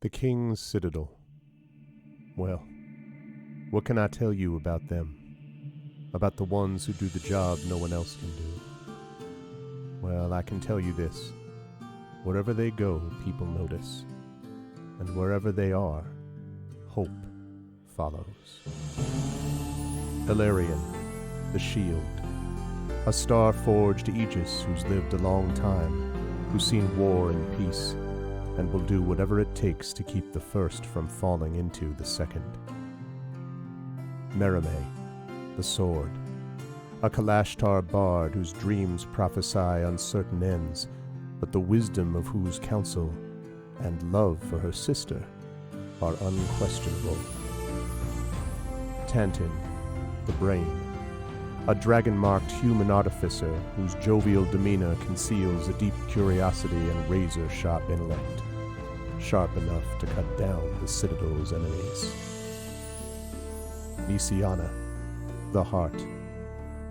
The King's Citadel. Well, what can I tell you about them? About the ones who do the job no one else can do? Well, I can tell you this. Wherever they go, people notice. And wherever they are, hope follows. Eberron, the Shield. A star-forged Aegis who's lived a long time, who's seen war and peace, and will do whatever it takes to keep the first from falling into the second. Merime, the Sword. A Kalashtar bard whose dreams prophesy uncertain ends, but the wisdom of whose counsel and love for her sister are unquestionable. Tantin, the Brain. A dragon-marked human artificer whose jovial demeanor conceals a deep curiosity and razor-sharp intellect, sharp enough to cut down the Citadel's enemies. Nisiana, the Heart.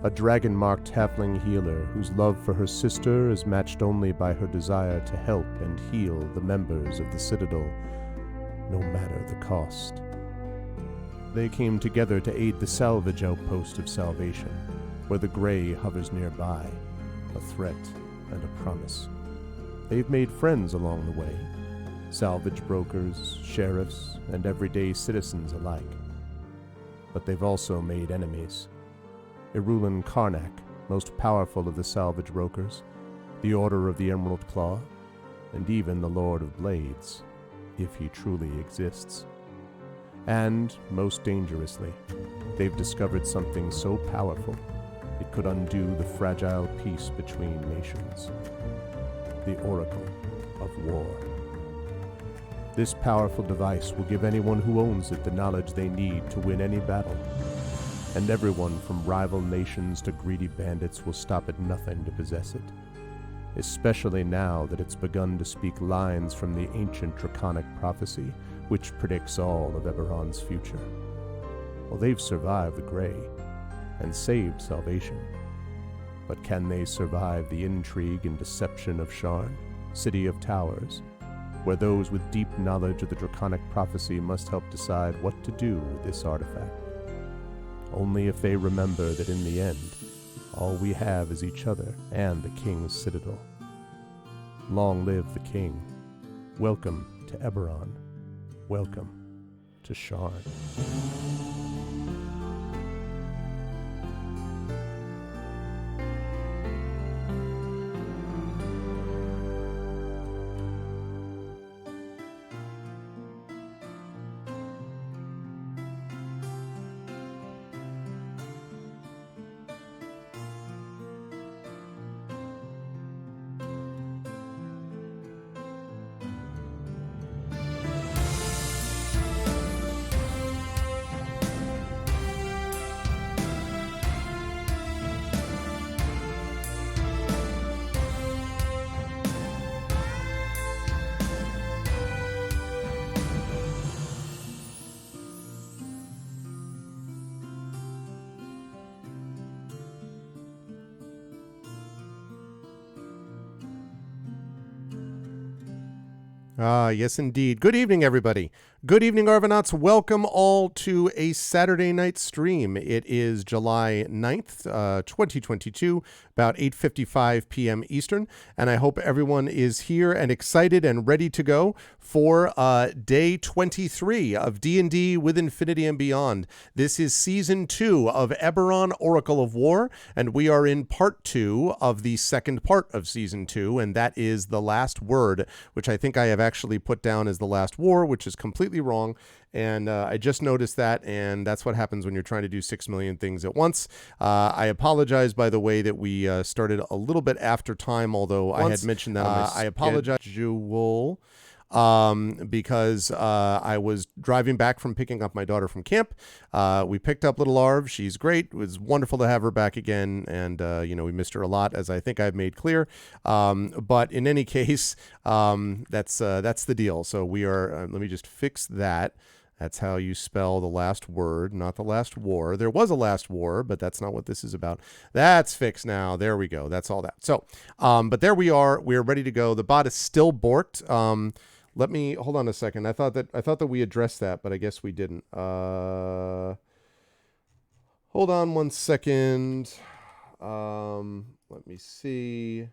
A dragon-marked halfling healer whose love for her sister is matched only by her desire to help and heal the members of the Citadel, no matter the cost. They came together to aid the salvage outpost of Salvation, where the Grey hovers nearby, a threat and a promise. They've made friends along the way, salvage brokers, sheriffs, and everyday citizens alike. But they've also made enemies. Irulan Karnak, most powerful of the salvage brokers, the Order of the Emerald Claw, and even the Lord of Blades, if he truly exists. And, most dangerously, they've discovered something so powerful it could undo the fragile peace between nations. The Oracle of War. This powerful device will give anyone who owns it the knowledge they need to win any battle. And everyone from rival nations to greedy bandits will stop at nothing to possess it. Especially now that it's begun to speak lines from the ancient draconic prophecy, which predicts all of Eberron's future. Well, they've survived the Grey, and saved Salvation. But can they survive the intrigue and deception of Sharn, City of Towers, where those with deep knowledge of the draconic prophecy must help decide what to do with this artifact? Only if they remember that in the end, all we have is each other and the King's Citadel. Long live the King. Welcome to Eberron. Welcome to Sharn. Yes, indeed. Good evening, everybody. Good evening, Arvanauts. Welcome all to a Saturday night stream. It is July 9th, 2022, about 8:55 p.m. Eastern, and I hope everyone is here and excited and ready to go for day 23 of D&D with Infinity and Beyond. This is Season 2 of Eberron Oracle of War, and we are in Part 2 of the second part of Season 2, and that is The Last Word, which I think I have actually put down as The Last War, which is completely wrong, and I just noticed that, and that's what happens when you're trying to do 6 million things at once. I apologize, by the way, that we started a little bit after time, although I had mentioned that on my schedule. I apologize, because I was driving back from picking up my daughter from camp. We picked up little Arv. She's great. It was wonderful to have her back again, and we missed her a lot, as I think I've made clear. But in any case, that's the deal. So we are. Let me just fix that. That's how you spell the last word, not the last war. There was a last war, but that's not what this is about. That's fixed now. There we go. That's all that. So, but there we are. We are ready to go. The bot is still borked. Let me hold on a second. I thought that we addressed that, but I guess we didn't. Hold on one second. Let me see.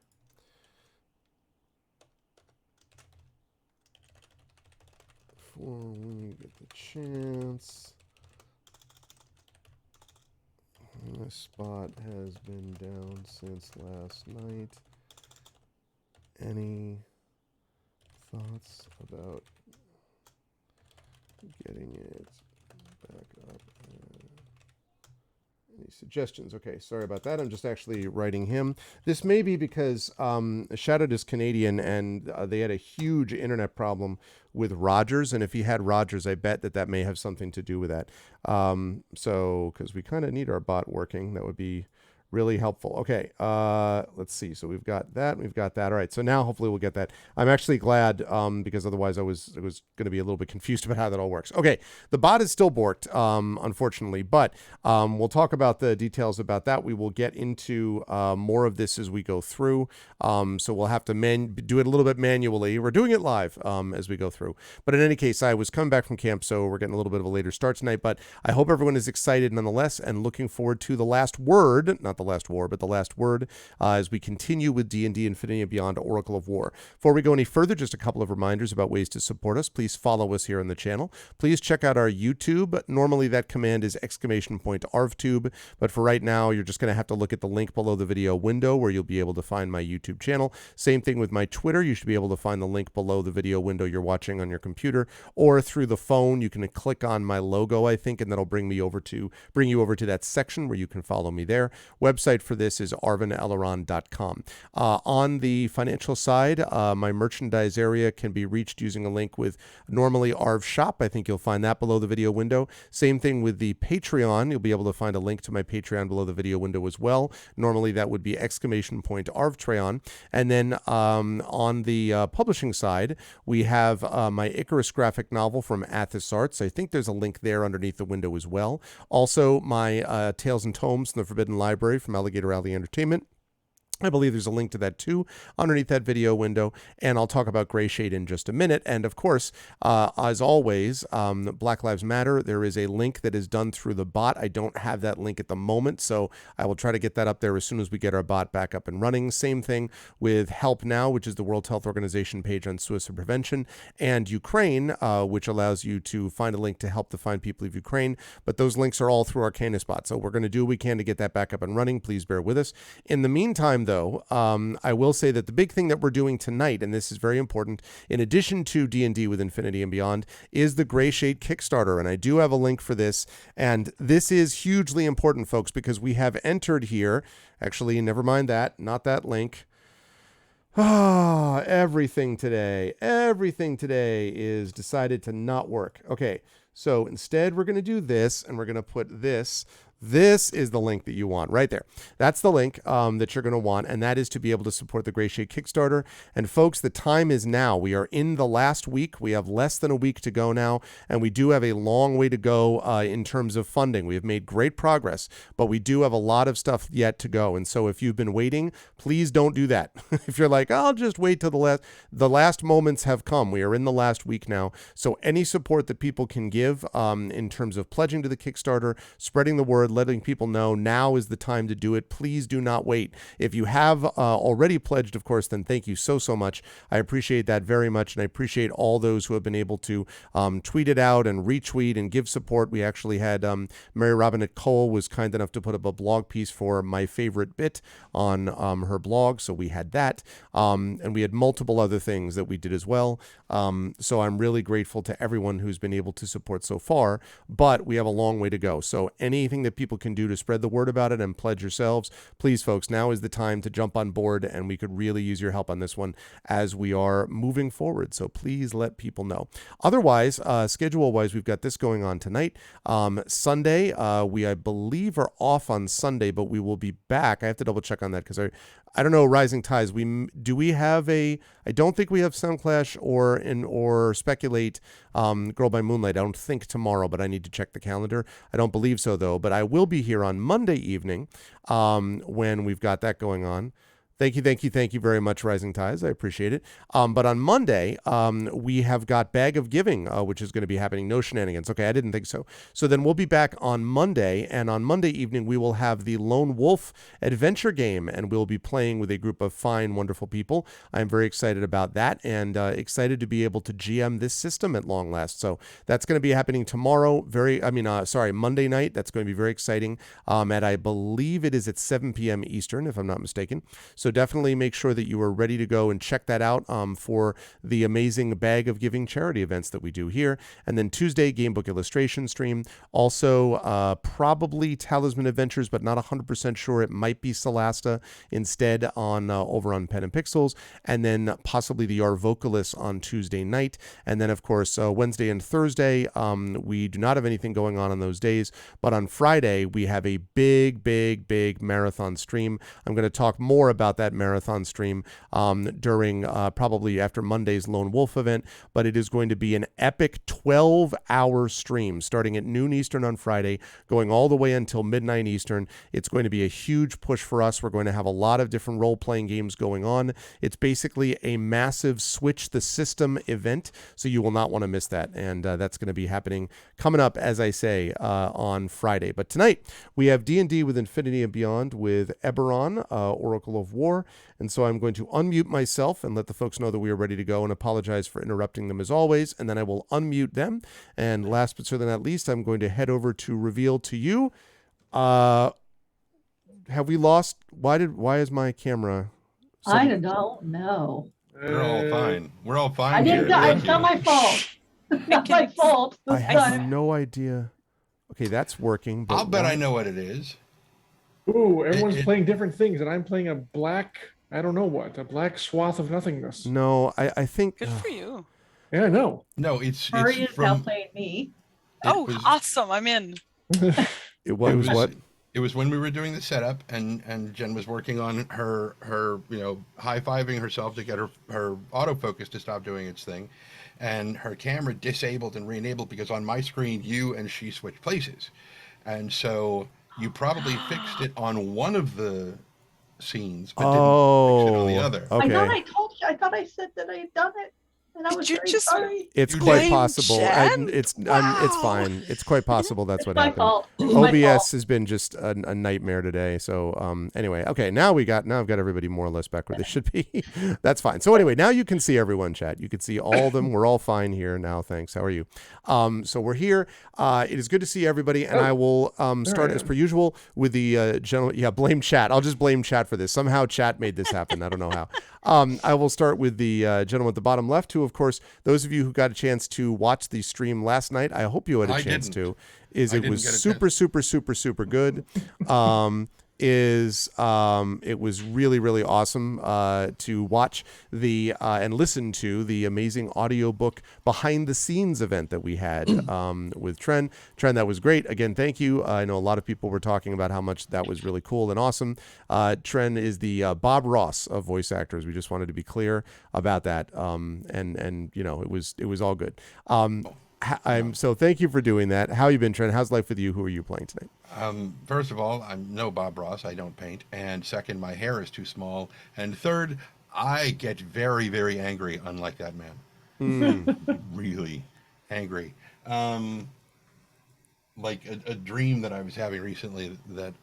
Before we get the chance. My spot has been down since last night. Any thoughts about getting it back up? Any suggestions? Okay, sorry about that. I'm just actually writing him. This may be because Shadowed is Canadian, and they had a huge internet problem with Rogers, and if he had Rogers, I bet that may have something to do with that. So, because we kind of need our bot working, that would be really helpful. Okay, let's see. So we've got that. All right. So now hopefully we'll get that. I'm actually glad because otherwise I was going to be a little bit confused about how that all works. Okay, the bot is still borked, unfortunately, but we'll talk about the details about that. We will get into more of this as we go through. So we'll have to do it a little bit manually. We're doing it live as we go through. But in any case, I was coming back from camp, so we're getting a little bit of a later start tonight. But I hope everyone is excited nonetheless and looking forward to the last word, not the last war, but the last word as we continue with D&D Infinity and Beyond Oracle of War. Before we go any further, just a couple of reminders about ways to support us. Please follow us here on the channel. Please check out our YouTube. Normally that command is !ArvTube, but for right now, you're just going to have to look at the link below the video window where you'll be able to find my YouTube channel. Same thing with my Twitter. You should be able to find the link below the video window you're watching on your computer, or through the phone. You can click on my logo, I think, and that'll bring you over to that section where you can follow me there. Website for this is arvinelleron.com. On the financial side, my merchandise area can be reached using a link with normally Arv Shop. I think you'll find that below the video window. Same thing with the Patreon. You'll be able to find a link to my Patreon below the video window as well. Normally that would be !ArvTreon. And then on the publishing side, we have my Icarus graphic novel from Athos Arts. I think there's a link there underneath the window as well. Also, my Tales and Tomes from the Forbidden Library from Alligator Alley Entertainment. I believe there's a link to that too underneath that video window, and I'll talk about Gray Shade in just a minute. And of course, as always, Black Lives Matter, there is a link that is done through the bot. I don't have that link at the moment, so I will try to get that up there as soon as we get our bot back up and running. Same thing with Help Now, which is the World Health Organization page on suicide prevention, and Ukraine, which allows you to find a link to help the fine people of Ukraine. But those links are all through Arcanus bot, so we're going to do what we can to get that back up and running. Please bear with us. In the meantime, though, I will say that the big thing that we're doing tonight, and this is very important, in addition to D&D with Infinity and Beyond, is the Gray Shade Kickstarter. And I do have a link for this. And this is hugely important, folks, because we have entered here. Actually, never mind that. Not that link. Everything today is decided to not work. Okay, so instead we're going to do this, and we're going to put this. This is the link that you want right there. That's the link that you're going to want, and that is to be able to support the Gray Shade Kickstarter. And folks, the time is now. We are in the last week. We have less than a week to go now, and we do have a long way to go in terms of funding. We have made great progress, but we do have a lot of stuff yet to go. And so if you've been waiting, please don't do that. If you're like, I'll just wait till the last moments have come. We are in the last week now. So any support that people can give in terms of pledging to the Kickstarter, spreading the word, letting people know now is the time to do it. Please do not wait. If you have already pledged, of course, then thank you so much. I appreciate that very much, and I appreciate all those who have been able to tweet it out and retweet and give support. We actually had Mary Robinette Cole was kind enough to put up a blog piece for My Favorite Bit on her blog, so we had that. And we had multiple other things that we did as well. So I'm really grateful to everyone who's been able to support so far, but we have a long way to go. So anything that people can do to spread the word about it and pledge yourselves, please, folks, now is the time to jump on board, and we could really use your help on this one as we are moving forward. So please let people know. Otherwise, schedule-wise, we've got this going on tonight. Sunday, I believe, are off on Sunday, but we will be back. I have to double check on that because I don't know, Rising Tides. I don't think we have Soundclash or Speculate Girl by Moonlight. I don't think tomorrow, but I need to check the calendar. I don't believe so, though. But I will be here on Monday evening when we've got that going on. Thank you very much, Rising Tides. I appreciate it. But on Monday, we have got Bag of Giving, which is going to be happening. No shenanigans. Okay, I didn't think so. So then we'll be back on Monday, and on Monday evening, we will have the Lone Wolf adventure game, and we'll be playing with a group of fine, wonderful people. I'm very excited about that, and excited to be able to GM this system at long last. So that's going to be happening tomorrow. Monday night. That's going to be very exciting. I believe it is at 7 p.m. Eastern, if I'm not mistaken. So definitely make sure that you are ready to go and check that out for the amazing Bag of Giving charity events that we do here. And then Tuesday, Gamebook Illustration stream. Also, probably Talisman Adventures, but not 100% sure. It might be Solasta instead over on Pen and Pixels. And then possibly the Our Vocalists on Tuesday night. And then, of course, Wednesday and Thursday, we do not have anything going on those days. But on Friday, we have a big marathon stream. I'm going to talk more about that marathon stream during probably after Monday's Lone Wolf event, but it is going to be an epic 12-hour stream starting at noon Eastern on Friday, going all the way until midnight Eastern. It's going to be a huge push for us. We're going to have a lot of different role-playing games going on. It's basically a massive switch the system event, so you will not want to miss that, and that's going to be happening coming up, as I say, on Friday. But tonight, we have D&D with Infinity and Beyond with Eberron, Oracle of War. And so I'm going to unmute myself and let the folks know that we are ready to go, and apologize for interrupting them as always. And then I will unmute them. And last but certainly not least, I'm going to head over to reveal to you. Have we lost? Why is my camera? I don't know. We're all fine. We're all fine. I didn't. It's not my fault. It's not my fault. I have no idea. Okay, that's working. But I'll bet I know what it is. Ooh, everyone's playing different things, and I'm playing a black, I don't know what, a black swath of nothingness. No, I think. Good for you. Yeah, I know. No, it's Hurry is now from. playing me. Awesome! I'm in. It was what? It was when we were doing the setup, and Jen was working on her high-fiving herself to get her autofocus to stop doing its thing, and her camera disabled and re-enabled because on my screen you and she switched places, and so you probably fixed it on one of the scenes, but didn't fix it on the other. Okay. I thought I told you. I thought I said that I had done it, and I was Did you very just- sorry. It's You quite did. possible. Jen? It's Wow. fine. It's quite possible that's what My happened. fault. My OBS fault. has been just a nightmare today. So anyway, okay, now I've got everybody more or less back where they should be. That's fine. So anyway, now you can see everyone, chat. You can see all of them. We're all fine here now. Thanks. How are you? So we're here. It is good to see everybody, and I will start as per usual with the general. Yeah, blame chat. I'll just blame chat for this. Somehow chat made this happen. I don't know how. I will start with the gentleman at the bottom left, who, of course, those of you who got a chance to watch the stream last night, I hope you had a chance to. It was super good. It was really awesome to watch and listen to the amazing audiobook behind the scenes event that we had with Tren. Tren, that was great. Again, thank you. I know a lot of people were talking about how much that was really cool and awesome. Tren is the Bob Ross of voice actors. We just wanted to be clear about that. And it was all good. So thank you for doing that. How you been, Trent? How's life with you? Who are you playing tonight? First of all, I'm no Bob Ross. I don't paint. And second, my hair is too small. And third, I get very, very angry, unlike that man. Really angry. Like a dream that I was having recently that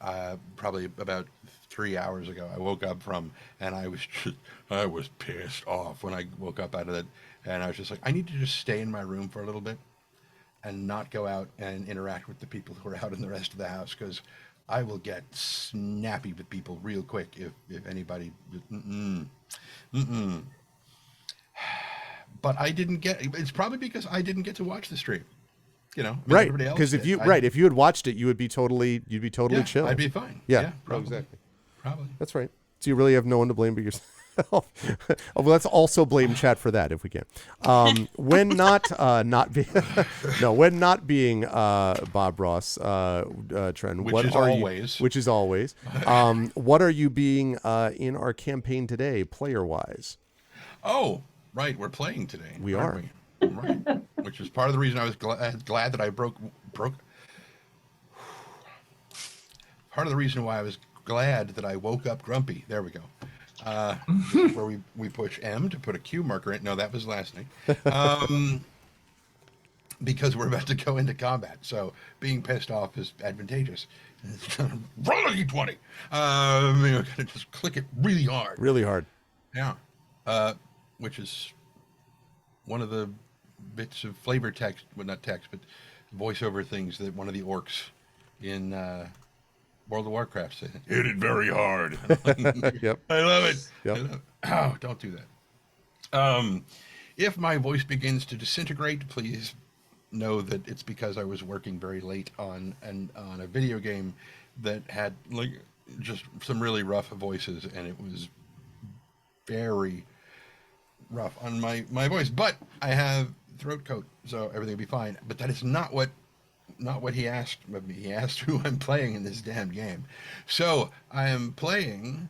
probably about 3 hours ago I woke up from, and I was pissed off when I woke up out of it. And I was just like, I need to just stay in my room for a little bit and not go out and interact with the people who are out in the rest of the house, because I will get snappy with people real quick if anybody. But I didn't get. It's probably because I didn't get to watch the stream. Right? Because if you had watched it, you'd be totally chill. I'd be fine. Yeah, probably. exactly. Probably. That's right. So you really have no one to blame but yourself. Well, let's also blame chat for that if we can. When not being Bob Ross, Trent, which is always. What are you being in our campaign today, player wise? Oh, right, we're playing today. We are. Right, which is part of the reason I was glad that I broke. Part of the reason why I was glad that I woke up grumpy. There we go. This is where we push M to put a Q marker in. No, that was last night. Because we're about to go into combat. So being pissed off is advantageous. Roll a d20. Gotta just click it really hard. Really hard. Yeah. Which is one of the bits of flavor text, well, not text, but voiceover things that one of the orcs in World of Warcraft said. Hit it very hard. Yep. I love it. Yep. I love it. Oh, don't do that. If my voice begins to disintegrate, please know that it's because I was working very late on a video game that had like just some really rough voices, and it was very rough on my voice. But I have throat coat, so everything will be fine. But that is not what he asked of me. He asked who I'm playing in this damn game. So I am playing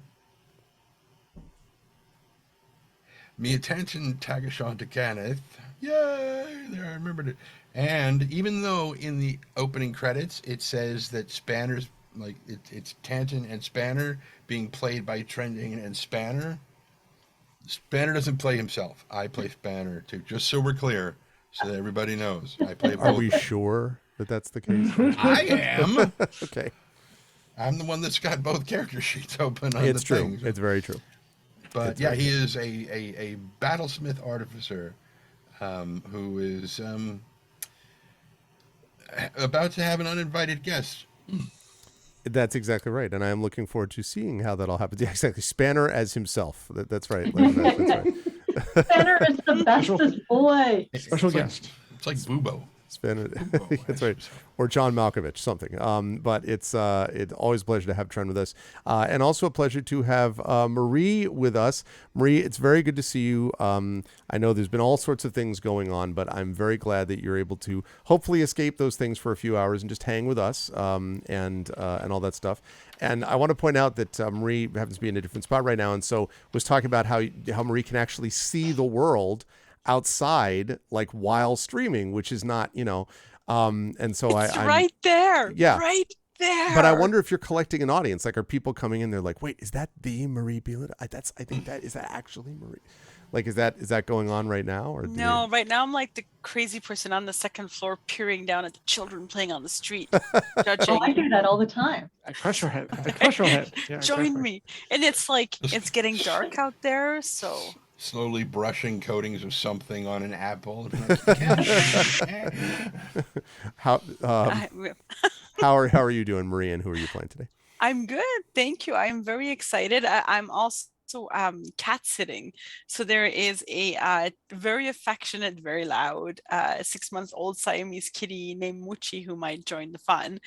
Me Attention Tagashon to Kenneth. Yay! There, I remembered it. And even though in the opening credits it says that Spanner's, like, it's Tanton and Spanner being played by Trending and Spanner, Spanner doesn't play himself. I play Spanner too, just so we're clear, so that everybody knows. I play both. Are we sure that that's the case? I am. Okay. I'm the one that's got both character sheets open on It's the true. thing. It's very true. But It's yeah, very he is a battlesmith artificer who is about to have an uninvited guest. That's exactly right, and I am looking forward to seeing how that all happens. Yeah, exactly. Spanner as himself. That's right. That's right. Spanner is the bestest boy. Special guest. It's like Bubo. Spanner. Bubo That's as right. himself. Or John Malkovich, something. But it's always a pleasure to have Trent with us, and also a pleasure to have Marie with us. Marie, it's very good to see you. I know there's been all sorts of things going on, but I'm very glad that you're able to hopefully escape those things for a few hours and just hang with us and all that stuff. And I want to point out that Marie happens to be in a different spot right now, and so was talking about how Marie can actually see the world outside, like while streaming, which is not, and so It's right there. Yeah. Right there. But I wonder if you're collecting an audience. Like, are people coming in? They're like, "Wait, is that the Marie Beelan? I think that is that actually Marie? Like, is that going on right now? Or No, right now I'm like the crazy person on the second floor peering down at the children playing on the street, judging. Oh, I do that all the time. I crush your head. I crush your head. Yeah, Join exactly. me. And it's like, it's getting dark out there, so. Slowly brushing coatings of something on an apple. how how are you doing, Marie? And who are you playing today? I'm good. Thank you. I'm very excited. I'm also cat sitting. So there is a very affectionate, very loud 6-month-old Siamese kitty named Muchi who might join the fun.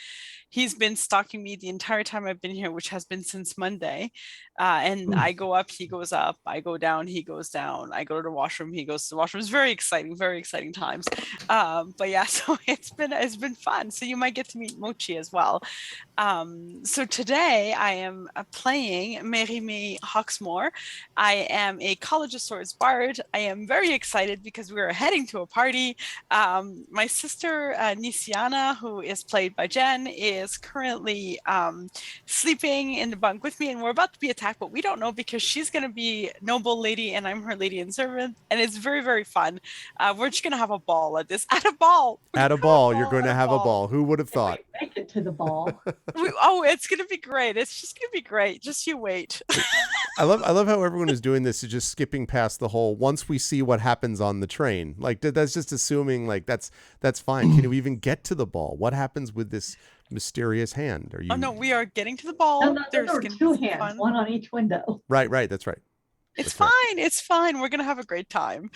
He's been stalking me the entire time I've been here, which has been since Monday. And I go up, he goes up. I go down, he goes down. I go to the washroom, he goes to the washroom. It's very exciting times. But yeah, so it's been fun. So you might get to meet Mochi as well. So today I am playing Mérimée Hawksmoor. I am a College of Swords bard. I am very excited because we are heading to a party. My sister Nisiana, who is played by Jen, is currently sleeping in the bunk with me, and we're about to be attacked, but we don't know because she's going to be noble lady and I'm her lady and servant, and it's very, very fun. We're just going to have a ball at this. At a ball, You're going to have a ball. Who would have thought? Make it to the ball. It's going to be great. It's just going to be great. Just you wait. I love how everyone is doing this, is just skipping past the whole once we see what happens on the train. Like, that's just assuming like that's fine. Can you even get to the ball? What happens with this mysterious hand? Are you? Oh no, we are getting to the ball. No, there There's were gonna two be hands, fun. one on each window. Right. That's right. It's That's right. fine. It's fine. We're gonna have a great time.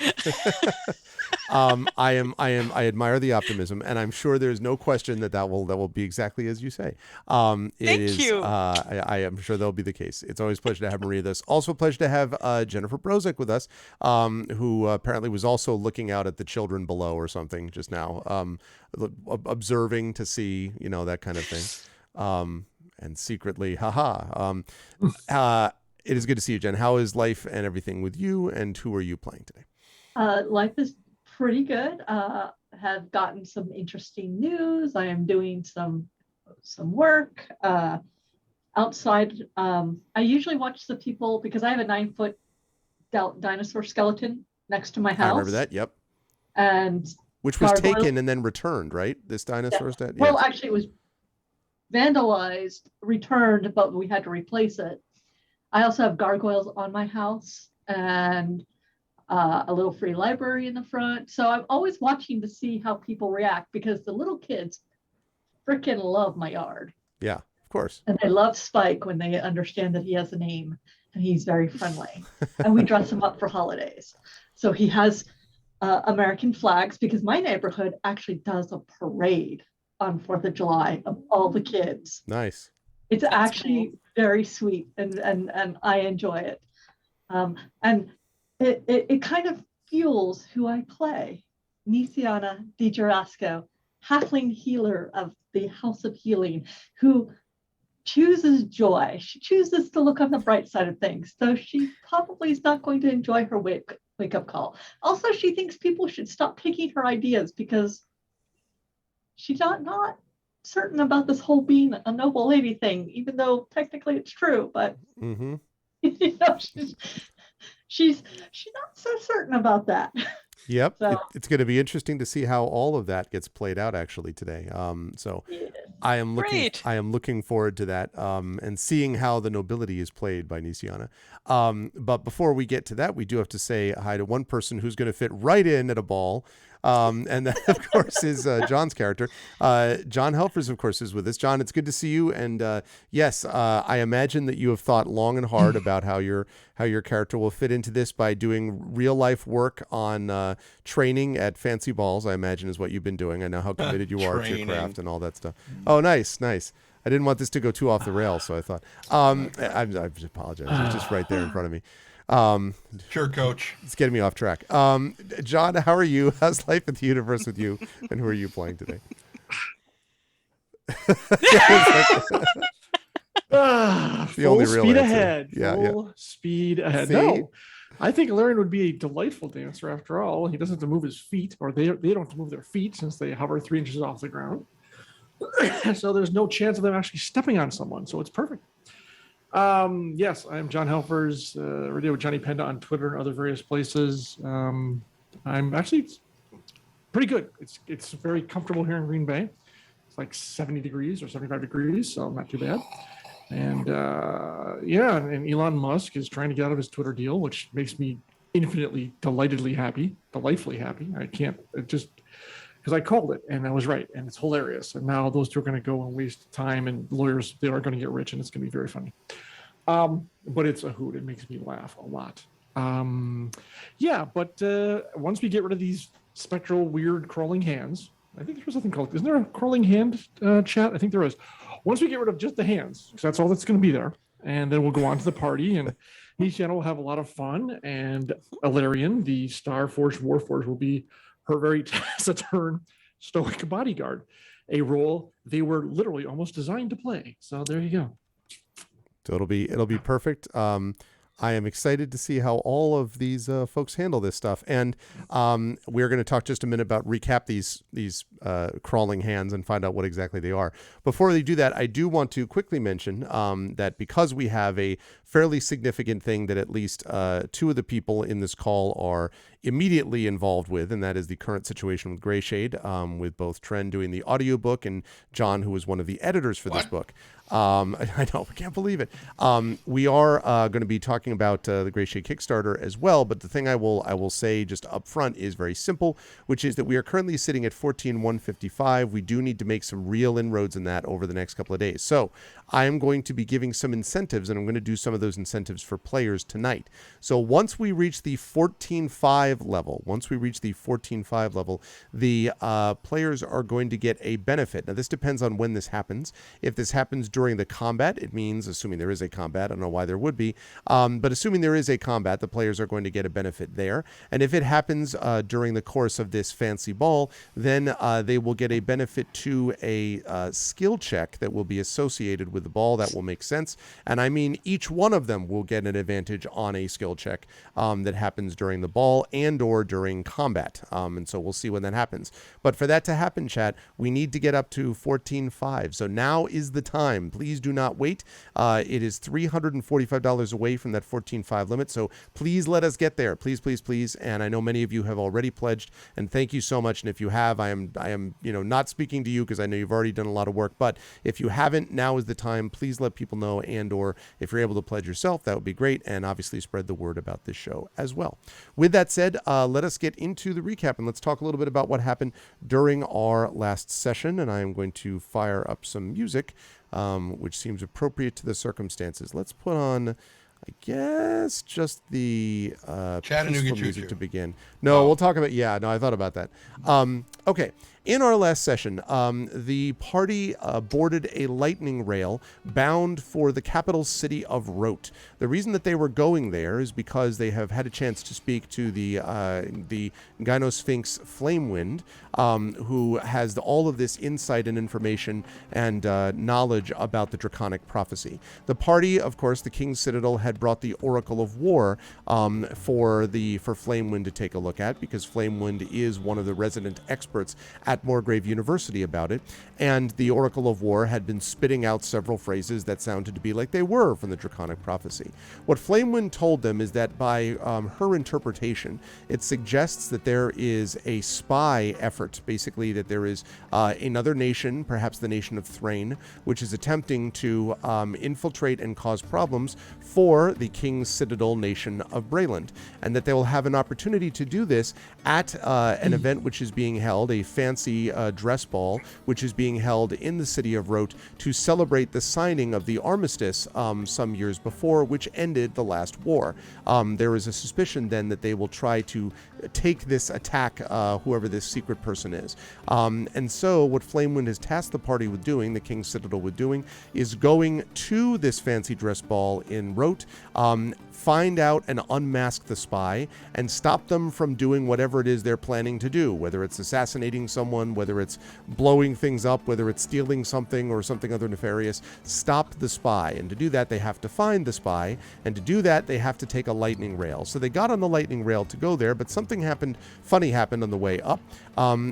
I admire the optimism, and I'm sure there's no question that will be exactly as you say. Thank you. I am sure that'll be the case. It's always a pleasure to have Maria with us. Also a pleasure to have Jennifer Brozek with us, who apparently was also looking out at the children below or something just now, observing to see, that kind of thing. And secretly, it is good to see you, Jen. How is life and everything with you, and who are you playing today? Life is pretty good. Have gotten some interesting news. I am doing some work. outside. I usually watch the people because I have a 9-foot dinosaur skeleton next to my house. I remember that. Yep. And which was gargoyles. taken and then returned, right? This dinosaur's dead. Well, Yes. actually, it was vandalized, returned, but we had to replace it. I also have gargoyles on my house and a little free library in the front. So I'm always watching to see how people react because the little kids freaking love my yard. Yeah, of course. And they love Spike when they understand that he has a name and he's very friendly. And we dress him up for holidays. So he has American flags because my neighborhood actually does a parade on 4th of July of all the kids. Nice. It's actually very sweet and I enjoy it. And it kind of fuels who I play. Nisiana Di Gerasco, halfling healer of the House of Healing, who chooses joy. She chooses to look on the bright side of things, though she probably is not going to enjoy her wake-up call. Also, she thinks people should stop taking her ideas because she's not certain about this whole being a noble lady thing, even though technically it's true. But Mm-hmm. you know, she's not so certain about that. Yep. So, It's going to be interesting to see how all of that gets played out actually today. So yeah. I am looking forward to that and seeing how the nobility is played by Nisiana. But before we get to that, we do have to say hi to one person who's going to fit right in at a ball. And that, of course, is John's character. John Helfers, of course, is with us. John, it's good to see you. And yes, I imagine that you have thought long and hard about how your character will fit into this by doing real life work on training at fancy balls. I imagine is what you've been doing. I know how committed you are to your craft and all that stuff. Oh, nice. I didn't want this to go too off the rails, so I thought. I just apologize. It's just right there in front of me. Sure, Coach. It's getting me off track. John, how are you? How's life at the universe with you? And who are you playing today? Full speed ahead. Yeah, full speed ahead. See? No, I think Larian would be a delightful dancer after all. He doesn't have to move his feet, or they don't have to move their feet since they hover 3 inches off the ground. So there's no chance of them actually stepping on someone. So it's perfect. Yes, I am John Helfers, radio with Johnny Penda on Twitter and other various places. I'm actually pretty good. It's very comfortable here in Green Bay. It's like 70 degrees or 75 degrees, so not too bad. And and Elon Musk is trying to get out of his Twitter deal, which makes me infinitely, delightfully happy. I can't just because I called it and I was right, and it's hilarious. And now those two are going to go and waste time, and lawyers, they are going to get rich, and it's going to be very funny. But it's a hoot. It makes me laugh a lot. But once we get rid of these spectral, weird crawling hands, I think there's something called, isn't there a crawling hand chat? I think there is. Once we get rid of just the hands, because that's all that's going to be there, and then we'll go on to the party, and Nisiana will have a lot of fun, and Ilarion, the Starforged Warforged, will be her very taciturn, stoic bodyguard, a role they were literally almost designed to play. So there you go. So it'll be perfect. I am excited to see how all of these folks handle this stuff. And we're going to talk just a minute about recap these crawling hands and find out what exactly they are. Before they do that, I do want to quickly mention that because we have a fairly significant thing that at least 2 of the people in this call are immediately involved with, and that is the current situation with Greyshade, with both Tren doing the audiobook and John, who was one of the editors for this book. I know, I can't believe it. We are going to be talking about the Greyshade Kickstarter as well, but the thing I will say just up front is very simple, which is that we are currently sitting at 14,155. We do need to make some real inroads in that over the next couple of days. So I am going to be giving some incentives, and I'm going to do some of those incentives for players tonight. So once we reach the 14.5 level, the players are going to get a benefit. Now, this depends on when this happens. If this happens during the combat, it means, assuming there is a combat, I don't know why there would be, but assuming there is a combat, the players are going to get a benefit there. And if it happens during the course of this fancy ball, then they will get a benefit to a skill check that will be associated with the ball. That will make sense. And I mean, each one of them will get an advantage on a skill check that happens during the ball. and or during combat. And so we'll see when that happens. But for that to happen, chat, we need to get up to 14.5. So now is the time. Please do not wait. It is $345 away from that 14.5 limit. So please let us get there. Please, please, please. And I know many of you have already pledged, and thank you so much. And if you have, I am not speaking to you because I know you've already done a lot of work. But if you haven't, now is the time. Please let people know, and or if you're able to pledge yourself, that would be great. And obviously spread the word about this show as well. With that said, let us get into the recap, and let's talk a little bit about what happened during our last session. And I am going to fire up some music, which seems appropriate to the circumstances. Let's put on, I guess, just the peaceful music to begin. No, we'll talk about, I thought about that. Okay. In our last session, the party boarded a lightning rail bound for the capital city of Rote. The reason that they were going there is because they have had a chance to speak to the Gynosphinx Flamewind, who has all of this insight and information and knowledge about the Draconic prophecy. The party, of course, the King's Citadel, had brought the Oracle of War for Flamewind to take a look at, because Flamewind is one of the resident experts at Morgrave University about it, and the Oracle of War had been spitting out several phrases that sounded to be like they were from the Draconic prophecy. What Flamewind told them is that by her interpretation, it suggests that there is a spy effort, basically that there is another nation, perhaps the nation of Thrain, which is attempting to infiltrate and cause problems for the King's Citadel nation of Brayland, and that they will have an opportunity to do this at an event which is being held, a fancy dress ball, which is being held in the city of Rote to celebrate the signing of the armistice some years before, which ended the last war. There is a suspicion then that they will try to take this attack, whoever this secret person is. And so what Flamewind has tasked the party with doing, the King's Citadel with doing, is going to this fancy dress ball in Rote, find out and unmask the spy, and stop them from doing whatever it is they're planning to do, whether it's assassinating someone, whether it's blowing things up, whether it's stealing something or something other nefarious. Stop the spy. And to do that, they have to find the spy. And to do that, they have to take a lightning rail. So they got on the lightning rail to go there, but something funny happened on the way up.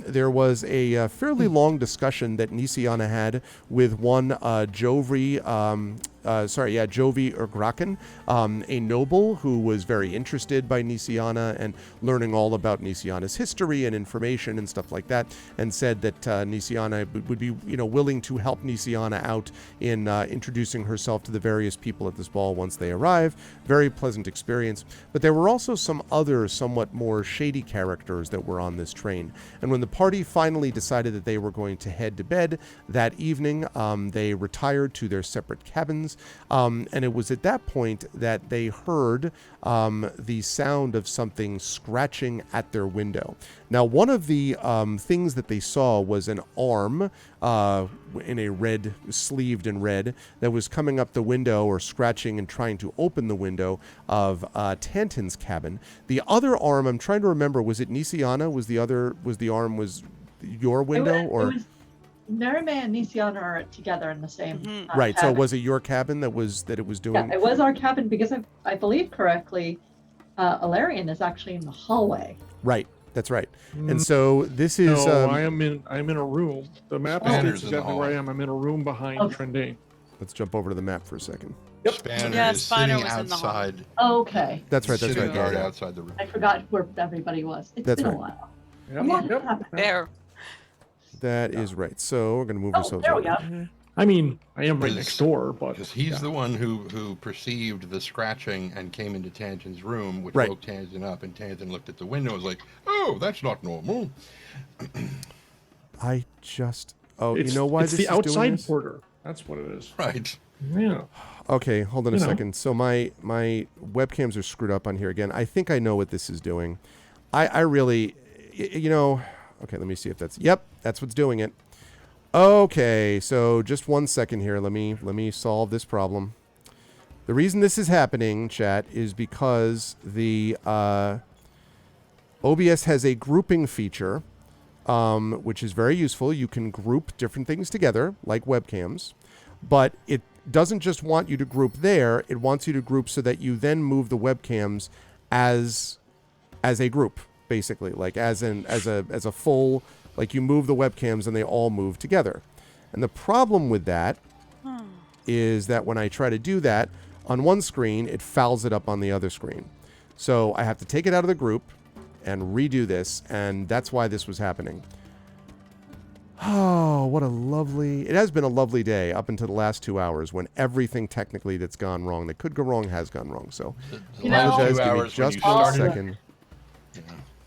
There was a fairly long discussion that Nisiana had with one Jovi Urgraken, a noble who was very interested by Nisiana and learning all about Nisiana's history and information and stuff like that, and said that Nisiana would be, willing to help Nisiana out in introducing herself to the various people at this ball once they arrive. Very pleasant experience. But there were also some other somewhat more shady characters that were on this train. And when the party finally decided that they were going to head to bed that evening, they retired to their separate cabins. And it was at that point that they heard the sound of something scratching at their window. Now, one of the things that they saw was an arm in a red, sleeved in red, that was coming up the window or scratching and trying to open the window of Tantin's cabin. The other arm, I'm trying to remember, was it Nisiana? Was the arm your window? It was Nerime and Nisiana are together in the same right. cabin. So was it your cabin that it was doing? Yeah, it was our cabin, because I believe correctly, Alarian is actually in the hallway. Right. That's right. And so this is. No, I'm in a room. The map is exactly where I am. I'm in a room behind Trendane. Let's jump over to the map for a second. Yep. Spanner is sitting outside. Okay. That's right. Sitting guard outside the room. I forgot where everybody was. It's been a while. Yep. There. That is right. So we're going to move ourselves there over. we go. I mean, I am right next door, but because he's the one who perceived the scratching and came into Tantin's room, which woke Tantin up, and Tantin looked at the window and was like, "Oh, that's not normal." You know why it's this the is outside doing this? Porter. That's what it is. Right. Yeah. Okay, hold on a second. So my webcams are screwed up on here again. I think I know what this is doing. I really, okay, let me see if that's what's doing it. Okay, so just 1 second here. Let me solve this problem. The reason this is happening, chat, is because the OBS has a grouping feature, which is very useful. You can group different things together, like webcams, but it doesn't just want you to group there. It wants you to group so that you then move the webcams as as a group, basically, like as a full, like you move the webcams and they all move together. And the problem with that is that when I try to do that on one screen, it fouls it up on the other screen. So I have to take it out of the group and redo this, and that's why this was happening. Oh, what a lovely... It has been a lovely day up until the last 2 hours when everything technically that's gone wrong, that could go wrong, has gone wrong. So The last apologize, 2 give me hours when just you 1 started, second.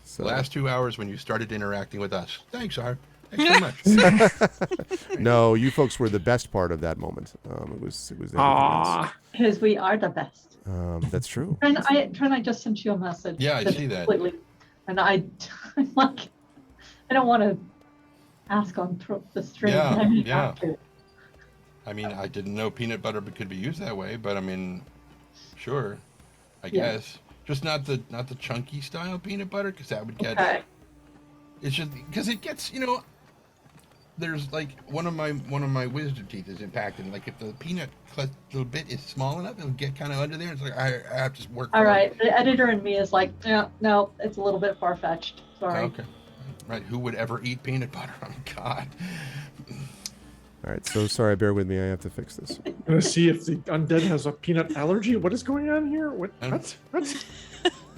So. last 2 hours when you started interacting with us. Thanks, Art. Thanks so much. No, you folks were the best part of that moment. It was everything else. Because we are the best. That's true. Trent, I just sent you a message. Yeah, I see that. Completely, and I'm like, I don't want to ask on the stream. Yeah, but I yeah. have to. I mean, I didn't know peanut butter could be used that way, but I mean, sure, I Yeah. guess. Just not the chunky style peanut butter, because that would get. Okay. It's just because it gets, you know. There's like one of my wisdom teeth is impacted. Like if the peanut little bit is small enough, it'll get kind of under there. It's like I have to work. All right. The editor in me is like, yeah, no, it's a little bit far fetched. Sorry. Okay. Right. Who would ever eat peanut butter? Oh God. All right, so sorry, bear with me. I have to fix this. I'm gonna see if the undead has a peanut allergy. What is going on here? What?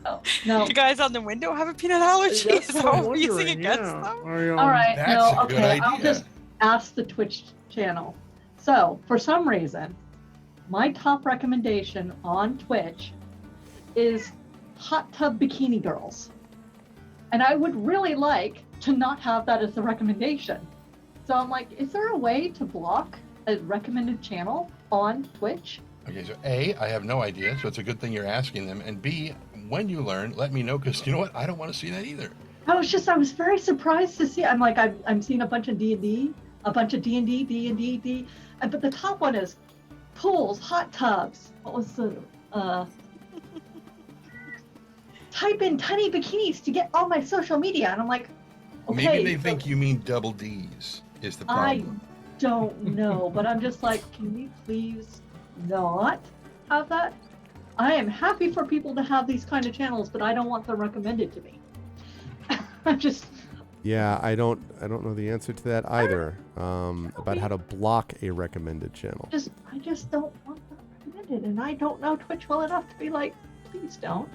Oh, no. You guys on the window have a peanut allergy? That's Is what that I'm what we're using wondering, against yeah. them? All right. That's No. a good Okay. I'll idea. just ask the Twitch channel. So for some reason, my top recommendation on Twitch is hot tub bikini girls, and I would really like to not have that as the recommendation. So I'm like, is there a way to block a recommended channel on Twitch? Okay, so A, I have no idea, so it's a good thing you're asking them. And B, when you learn, let me know, because you know what? I don't want to see that either. I was very surprised to see. I'm like, I'm seeing a bunch of D&D, a bunch of D&D, but the top one is pools, hot tubs. What was the, type in tiny bikinis to get all my social media. And I'm like, okay. Maybe they think you mean double D's is the problem. I don't know, but I'm just like, can we please not have that? I am happy for people to have these kind of channels, but I don't want them recommended to me. I'm just. Yeah, I don't know the answer to that either. About how to block a recommended channel. I just don't want that recommended, and I don't know Twitch well enough to be like, please don't.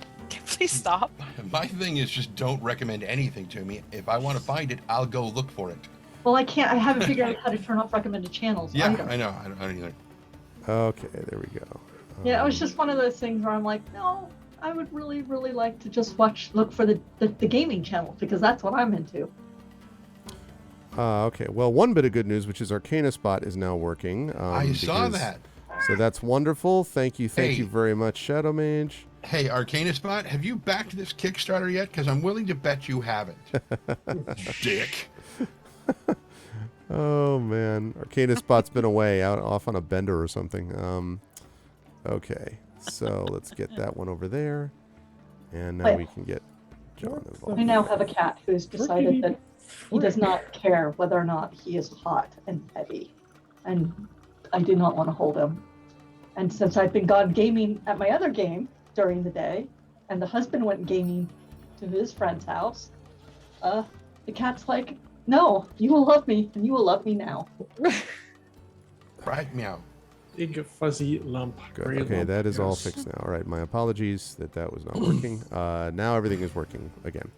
Please stop. My thing is just don't recommend anything to me. If I want to find it, I'll go look for it. Well, I can't. I haven't figured out how to turn off recommended channels. Yeah, either. I know. I don't either. Okay, there we go. Yeah, it was just one of those things where I'm like, no, I would really, really like to just look for the gaming channel, because that's what I'm into. Okay, well, one bit of good news, which is Arcana Spot is now working. I saw because- that. So that's wonderful. Thank you Hey. very much, Shadow Mage. Hey, Arcana Spot, have you backed this Kickstarter yet? Because I'm willing to bet you haven't. Dick. Oh man, Arcana Spot's been away, off on a bender or something. Okay, so let's get that one over there, and now we can get John involved. I now have a cat who's decided that he does not care whether or not he is hot and heavy, and I do not want to hold him. And since I've been gone gaming at my other game during the day, and the husband went gaming to his friend's house, the cat's like, no, you will love me, and you will love me now. Right, meow. Big fuzzy lump. Good. gray Okay, lump, that is all yes. fixed now. All right, my apologies that was not working. Now everything is working again.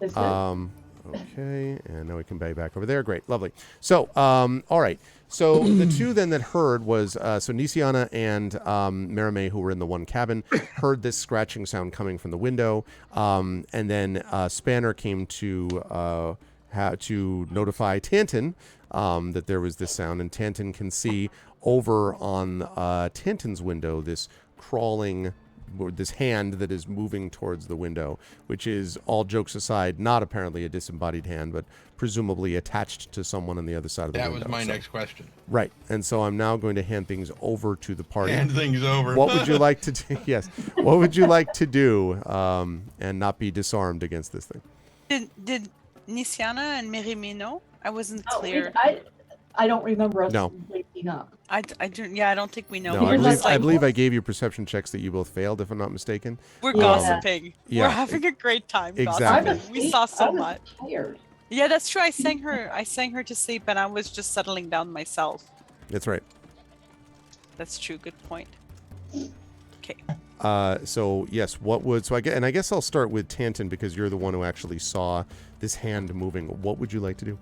Is it? Okay, and now we can back over there. Great, lovely. So, all right. So the two then that heard was, so Nisiana and Merime, who were in the one cabin, heard this scratching sound coming from the window. And then Spanner came to notify Tantin that there was this sound. And Tantin can see over on Tantin's window this crawling, this hand that is moving towards the window, which is, all jokes aside, not apparently a disembodied hand, but presumably attached to someone on the other side of the window. That was my next question. Right. And so I'm now going to hand things over to the party. Hand things over. What would you like to do? Yes. What would you like to do and not be disarmed against this thing? Did Nisiana and Merime know? I wasn't Oh, clear. I don't remember us No. waking meeting up. I don't. Yeah, I don't think we know. No, We're just I like, believe I gave you perception checks that you both failed, if I'm not mistaken. we're Yeah. gossiping. Yeah, We're having a great time exactly. gossiping. We saw so I was much. tired. Yeah, that's true. I sang her to sleep, and I was just settling down myself. That's right. That's true. Good point. Okay. So yes, I guess I'll start with Tanton because you're the one who actually saw this hand moving. What would you like to do?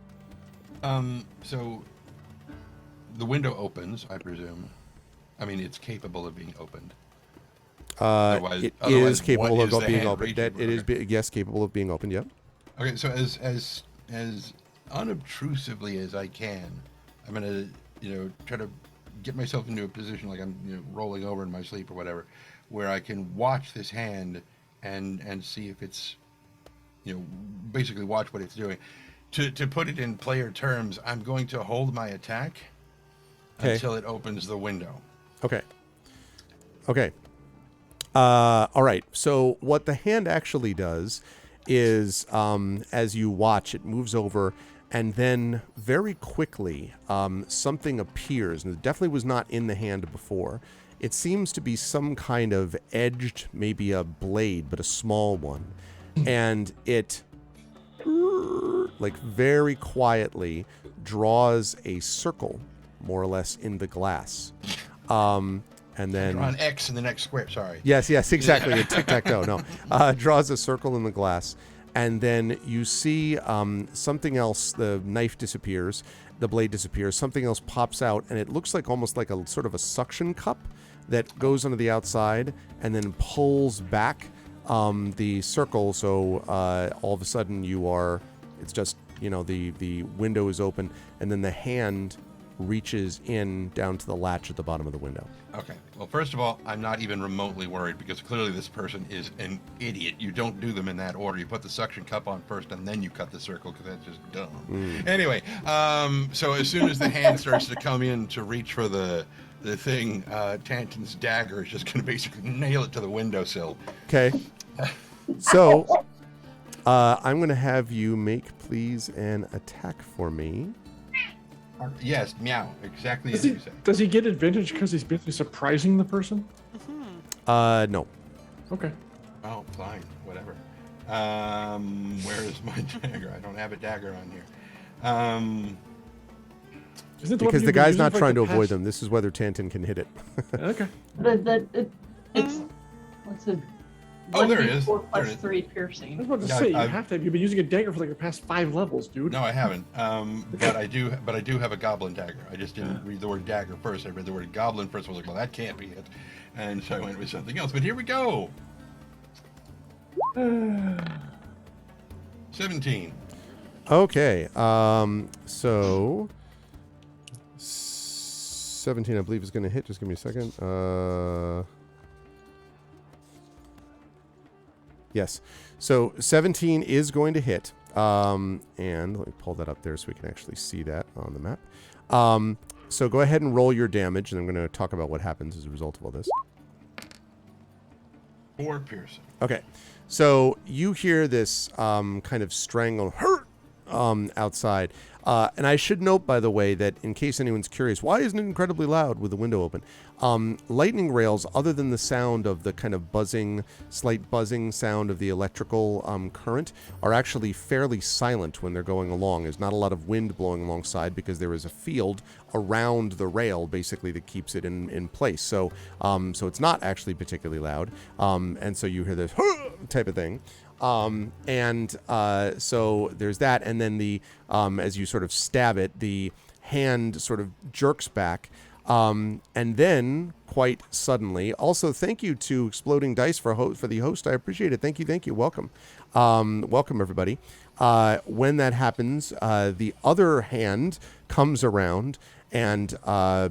So the window opens, I presume. I mean, it's capable of being opened. It is capable what of is the being hand opened. reaching It is, for? yes, capable of being opened. Yep. Okay, so as unobtrusively as I can, I'm gonna try to get myself into a position like I'm rolling over in my sleep or whatever, where I can watch this hand and see if it's basically watch what it's doing. To put it in player terms, I'm going to hold my attack until it opens the window. Okay. All right. So what the hand actually does is, as you watch, it moves over, and then very quickly something appears, and it definitely was not in the hand before. It seems to be some kind of edged, maybe a blade, but a small one, and it, like, very quietly draws a circle, more or less, in the glass. And then Draw an X in the next square. Sorry. Yes, exactly. A tic-tac-toe. No, draws a circle in the glass, and then you see something else. The knife disappears, the blade disappears. Something else pops out, and it looks like almost like a sort of a suction cup that goes onto the outside and then pulls back the circle. So all of a sudden it's just the window is open, and then the hand reaches in down to the latch at the bottom of the window. Okay. Well, first of all, I'm not even remotely worried because clearly this person is an idiot. You don't do them in that order. You put the suction cup on first and then you cut the circle because that's just dumb. Anyway, so as soon as the hand starts to come in to reach for the thing, Tanton's dagger is just going to basically nail it to the windowsill. Okay. So I'm going to have you make, please, an attack for me. Yes, meow. Exactly as you said. Does he get advantage because he's basically surprising the person? No. Okay. Oh, fine. Whatever. Where is my dagger? I don't have a dagger on here. Isn't it the Because one the you've been guy's using not for, like, trying to the avoid past- them. This is whether Tanton can hit it. Okay. It's what's it? Oh, there it is. 1d4 There plus it is. 3 I was piercing. about to Yeah, say, you I've- have to have. You've been using a dagger for like the past 5 levels, dude. No, I haven't. But I do have a goblin dagger. I just didn't read the word dagger first. I read the word goblin first. I was like, well, that can't be it. And so I went with something else. But here we go. 17. Okay. So 17, I believe, is going to hit. Just give me a second. Yes. So 17 is going to hit. And let me pull that up there so we can actually see that on the map. So go ahead and roll your damage, and I'm going to talk about what happens as a result of all this. 4 piercing. Okay. So you hear this kind of strangle outside. And I should note, by the way, that in case anyone's curious, why isn't it incredibly loud with the window open? Lightning rails, other than the sound of the kind of buzzing, slight buzzing sound of the electrical current, are actually fairly silent when they're going along. There's not a lot of wind blowing alongside because there is a field around the rail, basically, that keeps it in place. So it's not actually particularly loud. And so you hear this type of thing. So there's that, and then as you sort of stab it, the hand sort of jerks back, and then quite suddenly, also thank you to Exploding Dice for the host. I appreciate it. Thank you. Welcome, everybody. When that happens, the other hand comes around. And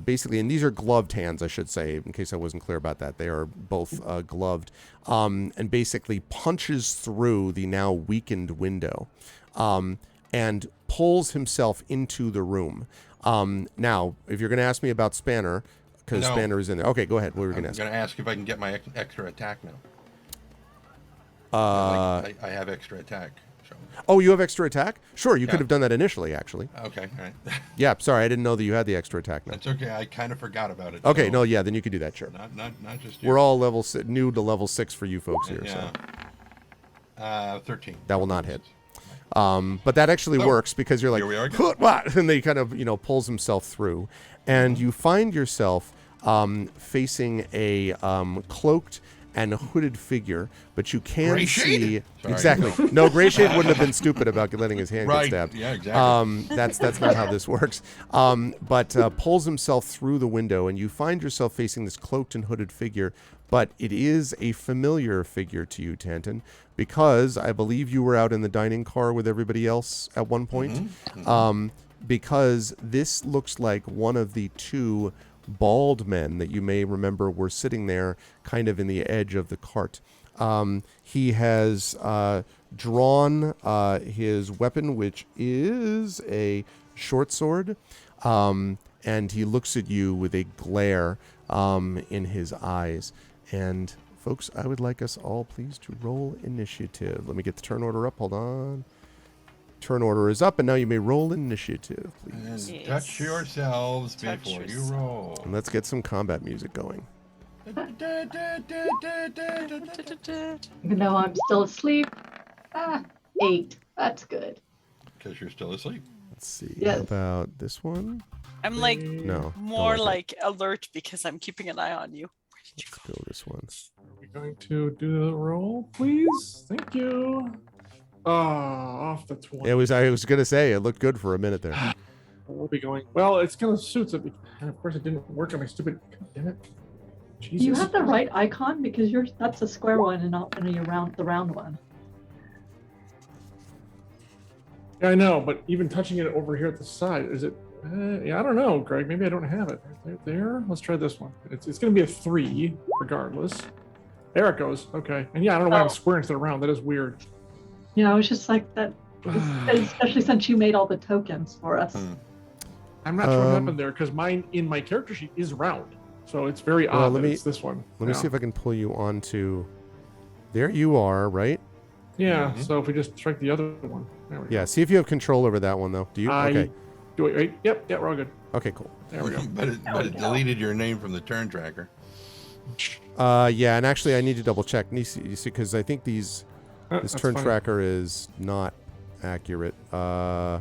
basically, and these are gloved hands, I should say, in case I wasn't clear about that. They are both gloved, and basically punches through the now weakened window, and pulls himself into the room. Now, if you're going to ask me about Spanner, because No. Spanner is in there. Okay, go ahead. What were you I'm going to going ask? to ask if I can get my extra attack now. I have extra attack. So. Oh, you have extra attack? Sure, you Yeah. could have done that initially, actually. Okay, all right. Yeah, sorry, I didn't know that you had the extra attack now. That's okay. I kind of forgot about it. Okay, so no, yeah, then you could do that, sure. Not just you. We're all new to level 6 for you folks here, Yeah. so 13. that will not hit. But that actually Oh, works because you're like, here we are again. "Huh, what?" And they kind of, pulls himself through. And you find yourself facing a cloaked and hooded figure, but you can Gray see Shade? Sorry. exactly. No, Gray Shade wouldn't have been stupid about letting his hand Right. get stabbed. Yeah, exactly. That's not how this works. But pulls himself through the window, and you find yourself facing this cloaked and hooded figure. But it is a familiar figure to you, Tanton, because I believe you were out in the dining car with everybody else at one point. Because this looks like one of the two bald men that you may remember were sitting there kind of in the edge of the cart. He has drawn his weapon, which is a short sword, and he looks at you with a glare in his eyes. And folks, I would like us all please to roll initiative. Let me get the turn order up. Hold on. Turn order is up, and now you may roll initiative, please. And Yes. touch yourselves Touch before you yourself. roll. And let's get some combat music going. Even though I'm still asleep. 8. That's good. Because you're still asleep. Let's see. Yes. How about this one? I'm like No. more don't like like alert because I'm keeping an eye on you. Where did you that. go? Let's go this one. We're going to do the roll, please. Thank you. Oh, off the 20. I was gonna say it looked good for a minute there. We'll be going. Well, it's kind of suits it. And of course, it didn't work on my stupid. Damn it. Jesus. Do you have the right icon? Because that's a square one and not the round one. Yeah, I know, but even touching it over here at the side, is it? Yeah, I don't know, Greg. Maybe I don't have it. Right there. Let's try this one. It's going to be a 3, regardless. There it goes. Okay. And yeah, I don't know why Oh. I'm square instead of round. That is weird. Yeah, I was just like that, especially since you made all the tokens for us. I'm not sure what happened there because mine in my character sheet is round, so it's very Well, odd let that me- it's this one. Let me see if I can pull you onto. There you are, right? Yeah. Mhm. So if we just strike the other one. There we go. Yeah. See if you have control over that one, though. Do you? I Okay. do it right. Yep. Yeah, we're all good. Okay. Cool. There we go. but it deleted your name from the turn tracker. Yeah, and actually, I need to double check. You see, because I think this That's turn funny. tracker is not accurate. Okay,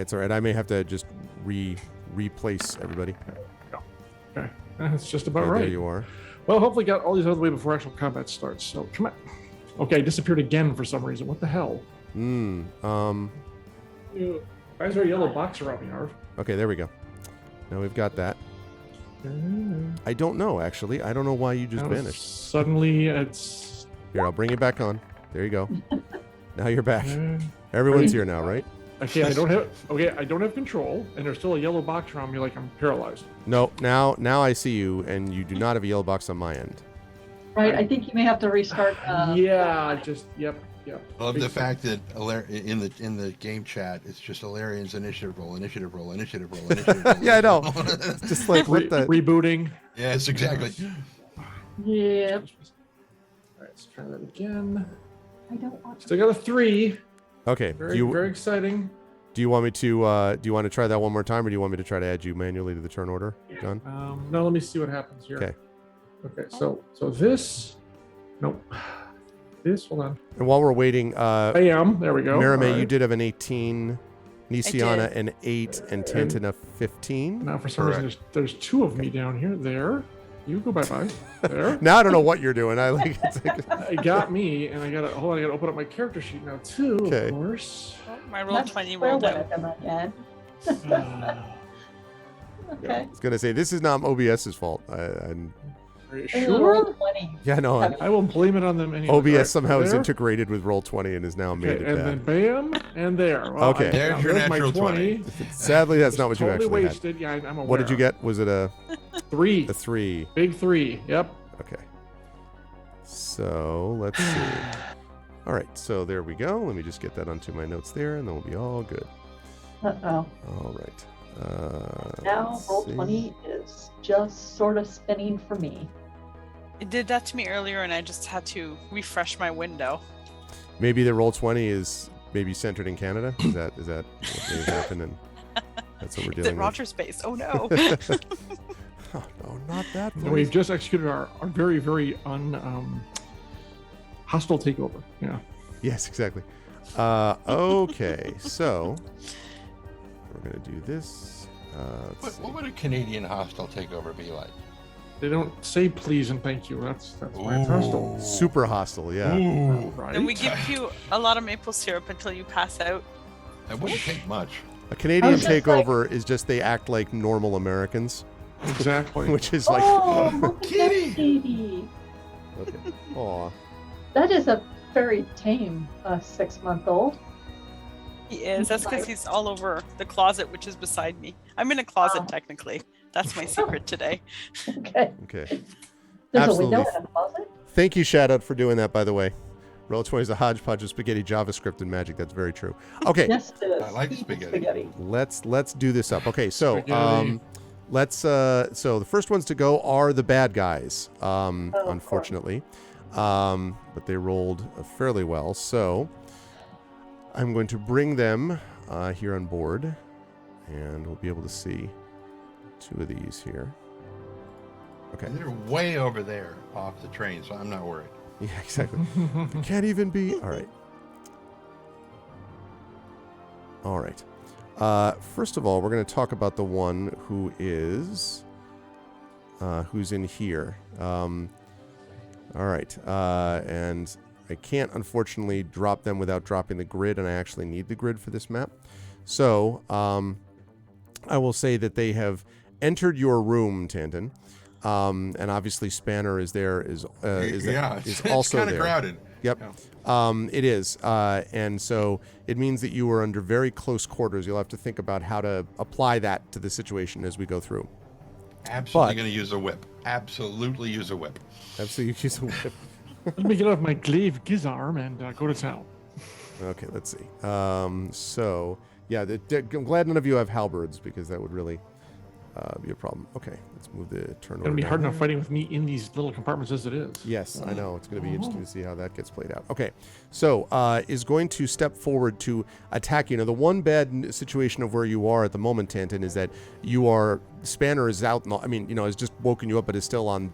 it's all right. I may have to just replace everybody. Okay. That's just about Okay, right. There you are. Well, hopefully got all these out of the way before actual combat starts. So come on. Okay, I disappeared again for some reason. What the hell? Why is there a yellow box around me, Arv? Okay, there we go. Now we've got that. I don't know, actually. I don't know why you just Now vanished. Suddenly, it's. Here, I'll bring you back on. There you go. Now you're back. Everyone's here now, right? Okay, I don't have. Okay, I don't have control, and there's still a yellow box around me, like I'm paralyzed. No, now I see you, and you do not have a yellow box on my end. Right? I think you may have to restart. Yeah, just yep. I love the fact that in the game chat, it's just Alarian's initiative roll, initiative roll, initiative roll, initiative roll. Yeah, I know. It's just like what the. Rebooting. Yes, exactly. Yeah. All right, let's try that again. I don't want Still got a 3. Okay. Very, very exciting. Do you want me to do you want to try that one more time, or do you want me to try to add you manually to the turn order? John? No, let me see what happens here. Okay. Okay, so this. Nope. This, hold on. And while we're waiting, I am. There we go. Marime, All you right. did have an 18, Nisiana an 8, and Tantan a 15. Now, for some reason, there's 2 of me down here. There. You go bye-bye. There. Now I don't know what you're doing. I like it's like It got me, and I gotta hold on. I gotta open up my character sheet now too. Okay. Of course. Oh, my roll That's 20 square rolled one out. at the moment. Okay. I was gonna say this is not OBS's fault. I'm Are you Ooh, sure? roll 20. yeah, no. I will blame it on them anyway. OBS All right, somehow is there. integrated with Roll20 and has now made Okay, it and bad. then bam, and there. Well, Okay. There's your my natural 20. Sadly, that's not what you totally actually wasted. Yeah, I'm aware. had. What did you get? Was it a 3. 3? Big 3. Yep. Okay. So let's see. All right, so there we go. Let me just get that onto my notes there, and then we'll be all good. Uh-oh. All right. Now let's roll see. 20 is just sort of spinning for me. It did that to me earlier, and I just had to refresh my window. Maybe the Roll20 is maybe centered in Canada. Is that what may have happened? And that's what we're Is it dealing with. Roger's base? Oh no. Oh, no, not that And place. we've just executed our very, very hostile takeover. Yeah. Yes, exactly. Okay, so we're gonna do this. Let's see. What would a Canadian hostile takeover be like? They don't say please and thank you. That's why it's hostile. Super hostile, yeah. Ooh, Right. And we give you a lot of maple syrup until you pass out. that wouldn't take much. A Canadian was just takeover is just they act like normal Americans, Exactly. which is like, Oh, look at that Kitty! kitty. okay. Aw. That is a very tame 6-month-old. He is. That's because he's all over the closet, which is beside me. I'm in a closet, Oh. technically. That's my secret today. Okay. Okay. There's Absolutely. a window in a closet? Thank you, Shoutout, for doing that, by the way. Roll20 is a hodgepodge of spaghetti, JavaScript, and magic. That's very true. Okay, Yes, it is. I like spaghetti. let's do this up. Okay, so Spaghetti. so the first ones to go are the bad guys, course. unfortunately. But they rolled fairly well. So I'm going to bring them here on board, and we'll be able to see 2 of these here. Okay. And they're way over there off the train, so I'm not worried. Yeah, exactly. Can't even be. All right. All right. First of all, we're going to talk about the one who is who's in here. All right. And I can't, unfortunately, drop them without dropping the grid, and I actually need the grid for this map. So I will say that they have entered your room, Tanton. And obviously Spanner is there, is it's also kind of there. crowded. Yep. Yeah. It is. And so it means that you are under very close quarters. You'll have to think about how to apply that to the situation as we go through. Absolutely But- going to use a whip. Absolutely use a whip. Absolutely. Use a whip. Let me get off my glaive gizarm and go to town. Okay, let's see. So, yeah, I'm glad none of you have halberds because that would really be a problem. Okay, let's move the turn order. It's gonna be hard down enough there. fighting with me in these little compartments as it is. Yes, I know. It's going to be interesting to see how that gets played out. Okay, so is going to step forward to attack you. Now, the one bad situation of where you are at the moment, Tanton, is that Spanner is out. Has just woken you up, but is still on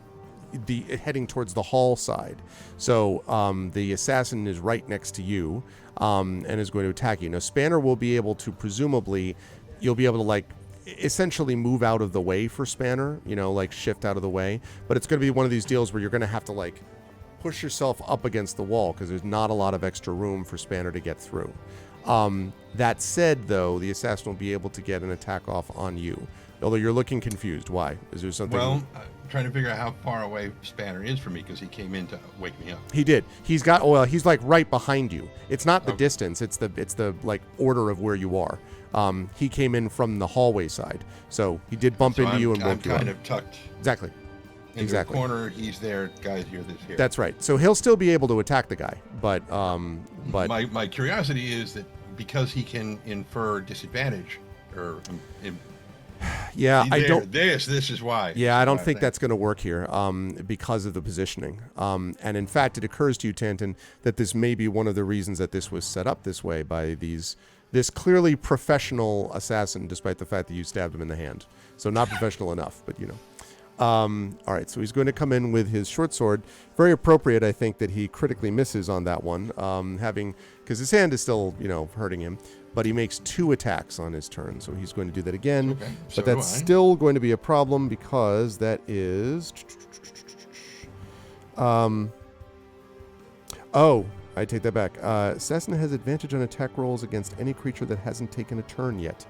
the heading towards the hall side. So the assassin is right next to you and is going to attack you. Now, Spanner will be able to, presumably, you'll be able to essentially move out of the way for Spanner, shift out of the way. But it's going to be one of these deals where you're going to have to push yourself up against the wall because there's not a lot of extra room for Spanner to get through. That said, though, the assassin will be able to get an attack off on you. Although you're looking confused. Why? Is there something? Well, I'm trying to figure out how far away Spanner is from me because he came in to wake me up. He did. He's right behind you. It's not the distance. It's the order of where you are. He came in from the hallway side, so he did bump into you and I'm woke you up. kind of tucked Exactly. into Exactly. the corner. He's there. Guys here. This here. That's right. So he'll still be able to attack the guy, but my curiosity is that because he can infer disadvantage or yeah, he's I there, don't. This is why. Yeah, I don't Why think that's going to work here because of the positioning. And in fact, it occurs to you, Tanton, that this may be one of the reasons that this was set up this way by this clearly professional assassin, despite the fact that you stabbed him in the hand. So not professional enough, but all right, so he's going to come in with his short sword. Very appropriate, I think, that he critically misses on that one, because his hand is still, hurting him. But he makes 2 attacks on his turn, so he's going to do that again. Okay, so but that's do I. still going to be a problem because that is... I take that back. Assassin has advantage on attack rolls against any creature that hasn't taken a turn yet.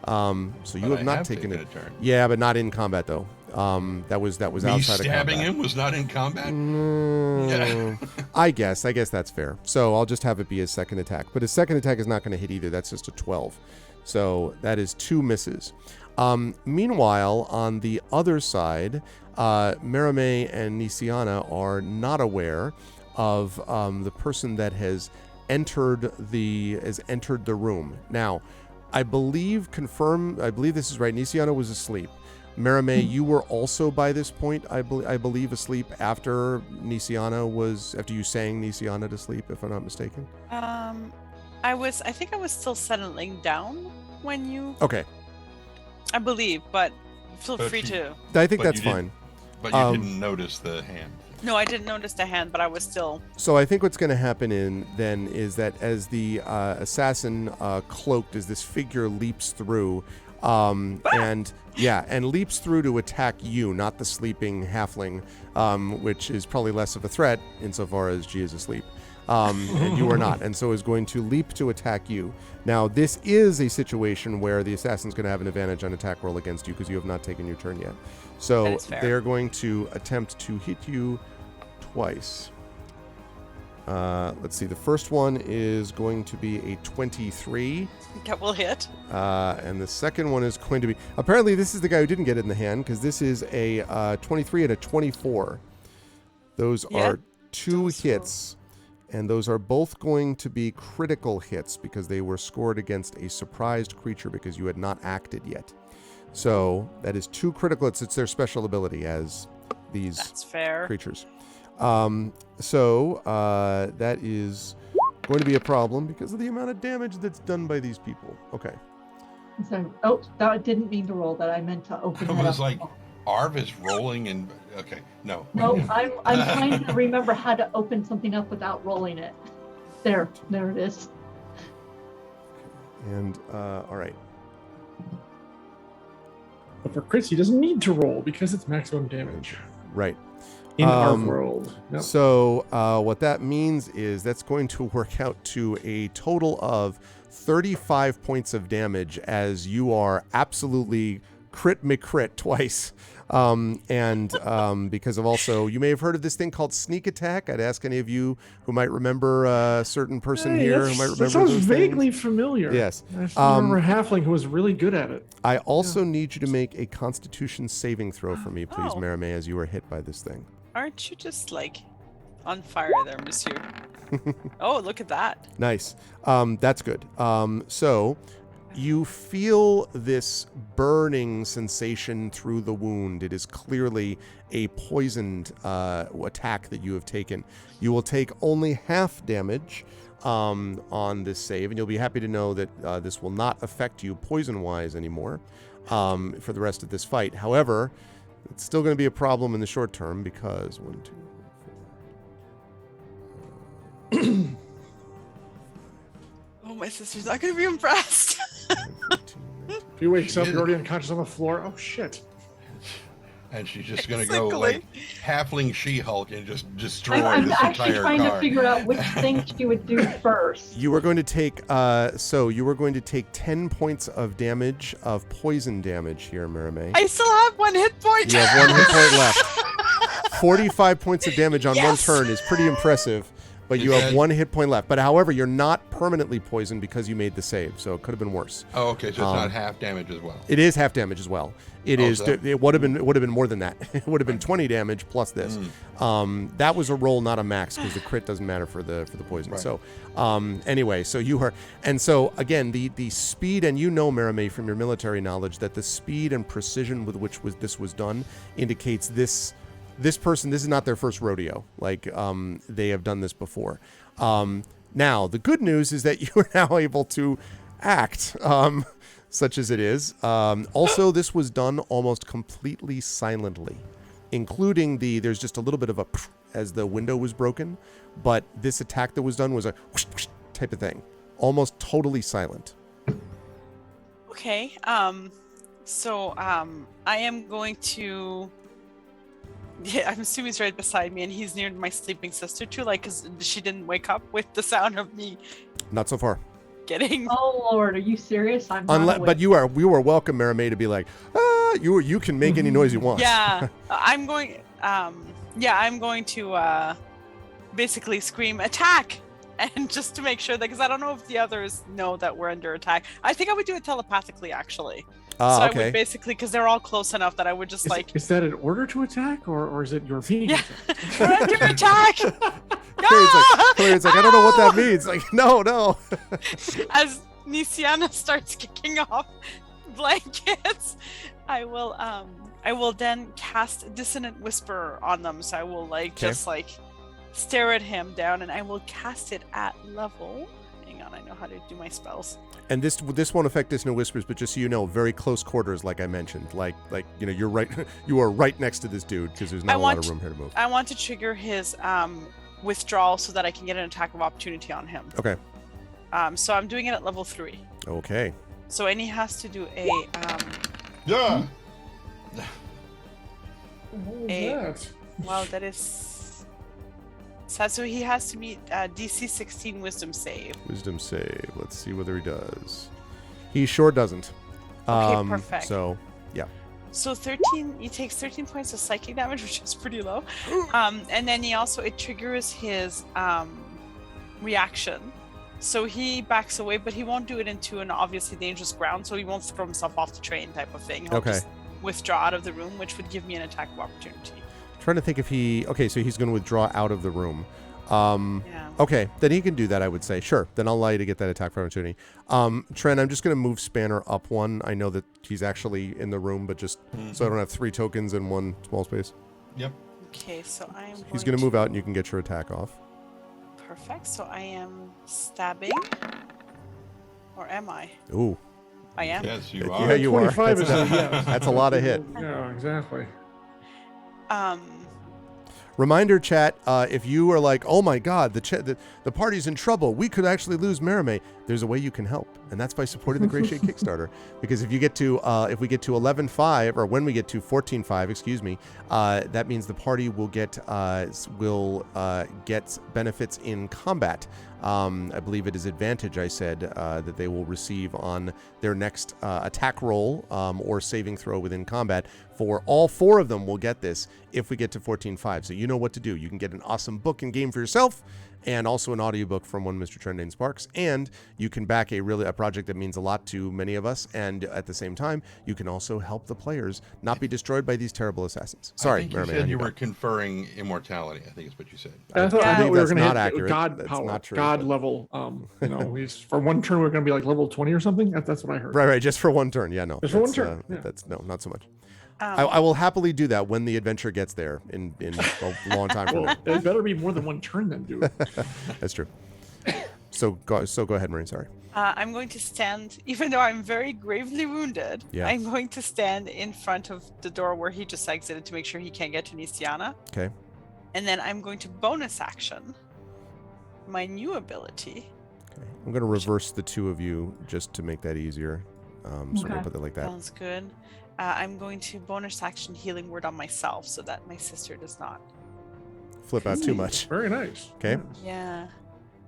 So you But have I not taken a turn. Yeah, but not in combat though. That was Me outside of stabbing combat. him was not in combat. No. I guess that's fair. So I'll just have it be his second attack. But his second attack is not going to hit either. That's just a 12. So that is 2 misses. Meanwhile, on the other side, Merame and Nisiana are not aware of the person that has entered the room. Now, I believe this is right. Nisiana was asleep. Marame, you were also by this point, I believe, asleep after after you sang Nisiana to sleep, if I'm not mistaken. I think I was still settling down when you. Okay. I believe, but feel But free you- to. I think But that's you didn't- fine. But you didn't notice the hand. No, I didn't notice the hand, but I was still. So I think what's going to happen then is that as the assassin cloaked, as this figure leaps through, and leaps through to attack you, not the sleeping halfling, which is probably less of a threat insofar as G is asleep. And you are not, and so is going to leap to attack you. Now, this is a situation where the assassin's going to have an advantage on attack roll against you because you have not taken your turn yet. That So is fair. they're going to attempt to hit you twice. Let's see. The first one is going to be a 23, That will hit. and the second one is going to be. Apparently, this is the guy who didn't get it in the hand because this is a 23 and a 24. Those Yeah, are two those hits. And those are both going to be critical hits because they were scored against a surprised creature because you had not acted yet. So that is two critical hits. It's their special ability as these That's fair. creatures. That is going to be a problem because of the amount of damage that's done by these people. Okay. So, that didn't mean to roll that. I meant to open I it was up. like, Arv is rolling and okay, no. No, I'm trying to remember how to open something up without rolling it. There it is. And, all right. But for crits, he doesn't need to roll because it's maximum damage Right. in our world. Yep. So what that means is that's going to work out to a total of 35 points of damage as you are absolutely crit twice. Because of also, you may have heard of this thing called sneak attack. I'd ask any of you who might remember a certain person here who might remember that sounds those vaguely things. familiar. Yes. I just remember a halfling who was really good at it. I also need you to make a Constitution saving throw for me, please, Oh. Marame, as you are hit by this thing. Aren't you just like on fire there, monsieur? Oh, look at that. Nice. That's good. So you feel this burning sensation through the wound. It is clearly a poisoned attack that you have taken. You will take only half damage on this save, and you'll be happy to know that this will not affect you poison-wise anymore for the rest of this fight. However, it's still going to be a problem in the short term because 1, 2, 3, 4. Oh, my sister's not going to be impressed. 15, 19. If he wakes up, Shit. you're already unconscious on the floor. Oh, shit. And she's just gonna go like halfling She-Hulk and just destroy I'm this actually entire trying car. to figure out which thing she would do first. You are going to take 10 points of damage of poison damage here, Marame. I still have 1 hit point. You have 1 hit point left. 45 points of damage on Yes! 1 turn is pretty impressive, but you Is have that- 1 hit point left. But however, you're not permanently poisoned because you made the save, so it could have been worse. Oh, okay, so it's not half damage as well. It is half damage as well. It Oh, is. so- It would have been more than that. It would have been 20 damage plus this. That was a roll, not a max, because the crit doesn't matter for the poison. Right. So anyway, so you are, and so again, the speed, and you know, Marame, from your military knowledge, that the speed and precision with which this was done indicates this person. This is not their first rodeo. Like they have done this before. Now the good news is that you are now able to act. Such as it is. Also, this was done almost completely silently, including there's just a little bit of a as the window was broken, but this attack that was done was a whoosh, whoosh type of thing, almost totally silent. Okay. So I am going to. Yeah, I'm assuming he's right beside me, and he's near my sleeping sister too. Like, cause she didn't wake up with the sound of me Not so far. getting. Oh Lord, are you serious? I'm not Unless, awake. but we were welcome, Marame, to be like, you can make any noise you want. Yeah, I'm going. I'm going to basically scream attack, and just to make sure that, because I don't know if the others know that we're under attack. I think I would do it telepathically, actually. So I Okay. would basically, because they're all close enough that I would just Is that an order to attack, or is it your being Yeah. attacked? we're under attack. Hilarious, like, I don't know what that means. Like, no. As Nisiana starts kicking off blankets, I will then cast Dissonant Whisper on them. So I will just stare at him down, and I will cast it at level. Hang on, I know how to do my spells. And this won't affect Dissonant Whispers, but just so you know, very close quarters, like I mentioned. Like you're right. You are right next to this dude because there's not a lot of room here to move. I want to trigger his withdrawal so that I can get an attack of opportunity on him. Okay. So I'm doing it at level 3. Okay. So and he has to do a Yeah. Wow, that is. So he has to meet DC 16 Wisdom save. Wisdom save. Let's see whether he does. He sure doesn't. Okay, perfect. So, yeah. So 13. He takes 13 points of psychic damage, which is pretty low. And then it triggers his reaction. So he backs away, but he won't do it into an obviously dangerous ground, so he won't throw himself off the train type of thing. He'll just withdraw out of the room, which would give me an attack of opportunity. Trying to think if he... Okay, so he's going to withdraw out of the room. Yeah. Okay, then he can do that, I would say. Sure, then I'll allow you to get that attack of opportunity. Trent, I'm just going to move Spanner up one. I know that he's actually in the room, but just so I don't have 3 tokens in one small space. Yep. Okay, so He's going to move out, and you can get your attack off. Perfect. So I am stabbing. Or am I? Ooh. I am. Yes, you are. Yeah, you are. 25 is a yes. That's a lot of hit. Yeah, exactly. Reminder, chat, if you are like, oh my god, the party's in trouble, we could actually lose Merime, there's a way you can help, and that's by supporting the Grey Shade Kickstarter. Because if we get to 11.5, or when we get to 14.5, excuse me, that means the party will get benefits in combat. I believe it is advantage, I said, that they will receive on their next attack roll or saving throw within combat. For all 4 of them will get this if we get to 14.5. So you know what to do. You can get an awesome book and game for yourself, and also an audiobook from one Mr. Trendane Sparks. And you can back a project that means a lot to many of us. And at the same time, you can also help the players not be destroyed by these terrible assassins. Sorry, I think you Merriman, said you were conferring immortality. I think is what you said. I thought we were going to hit accurate. God That's power, not true, God but- level. He's for one turn we're going to be like level 20 or something. That's what I heard. Right, just for one turn. Yeah, no. Just for one turn, yeah. That's no, not so much. I will happily do that when the adventure gets there in a long time from Well, now. it better be more than one turn then, dude. That's true. So go ahead, Maureen. Sorry. I'm going to stand, even though I'm very gravely wounded, Yeah. I'm going to stand in front of the door where he just exited to make sure he can't get to Nistiana. Okay. And then I'm going to bonus action my new ability. Okay. I'm going to reverse the 2 of you just to make that easier. So I'm going to put it like that. Sounds good. I'm going to bonus action healing word on myself so that my sister does not. Flip out too much. Very nice. Okay. Yeah.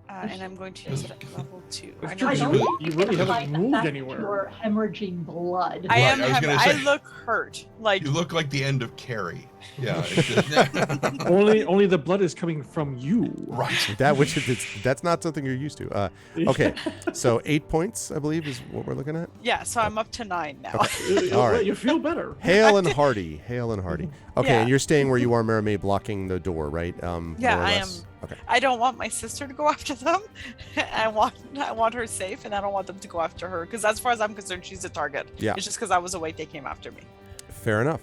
And I'm going to use it at level 2. That's I true, know- you don't really- want you to really get haven't like moved that anywhere. You're hemorrhaging blood. I am. Right, I was gonna I say- look hurt. Like You look like the end of Carrie. Yeah. It's just, only the blood is coming from you. right. That's not something you're used to. Okay. So 8 points, I believe, is what we're looking at. yeah. So I'm up to 9 now. All right. You feel better. Hale and Hardy. Hale and Hardy. Okay, Yeah. and you're staying where you are, Mermaid, blocking the door, right? Yeah, more or I less? Okay. I don't want my sister to go after them. I want her safe, and I don't want them to go after her because, as far as I'm concerned, she's a target. Yeah. It's just because I was awake they came after me. Fair enough.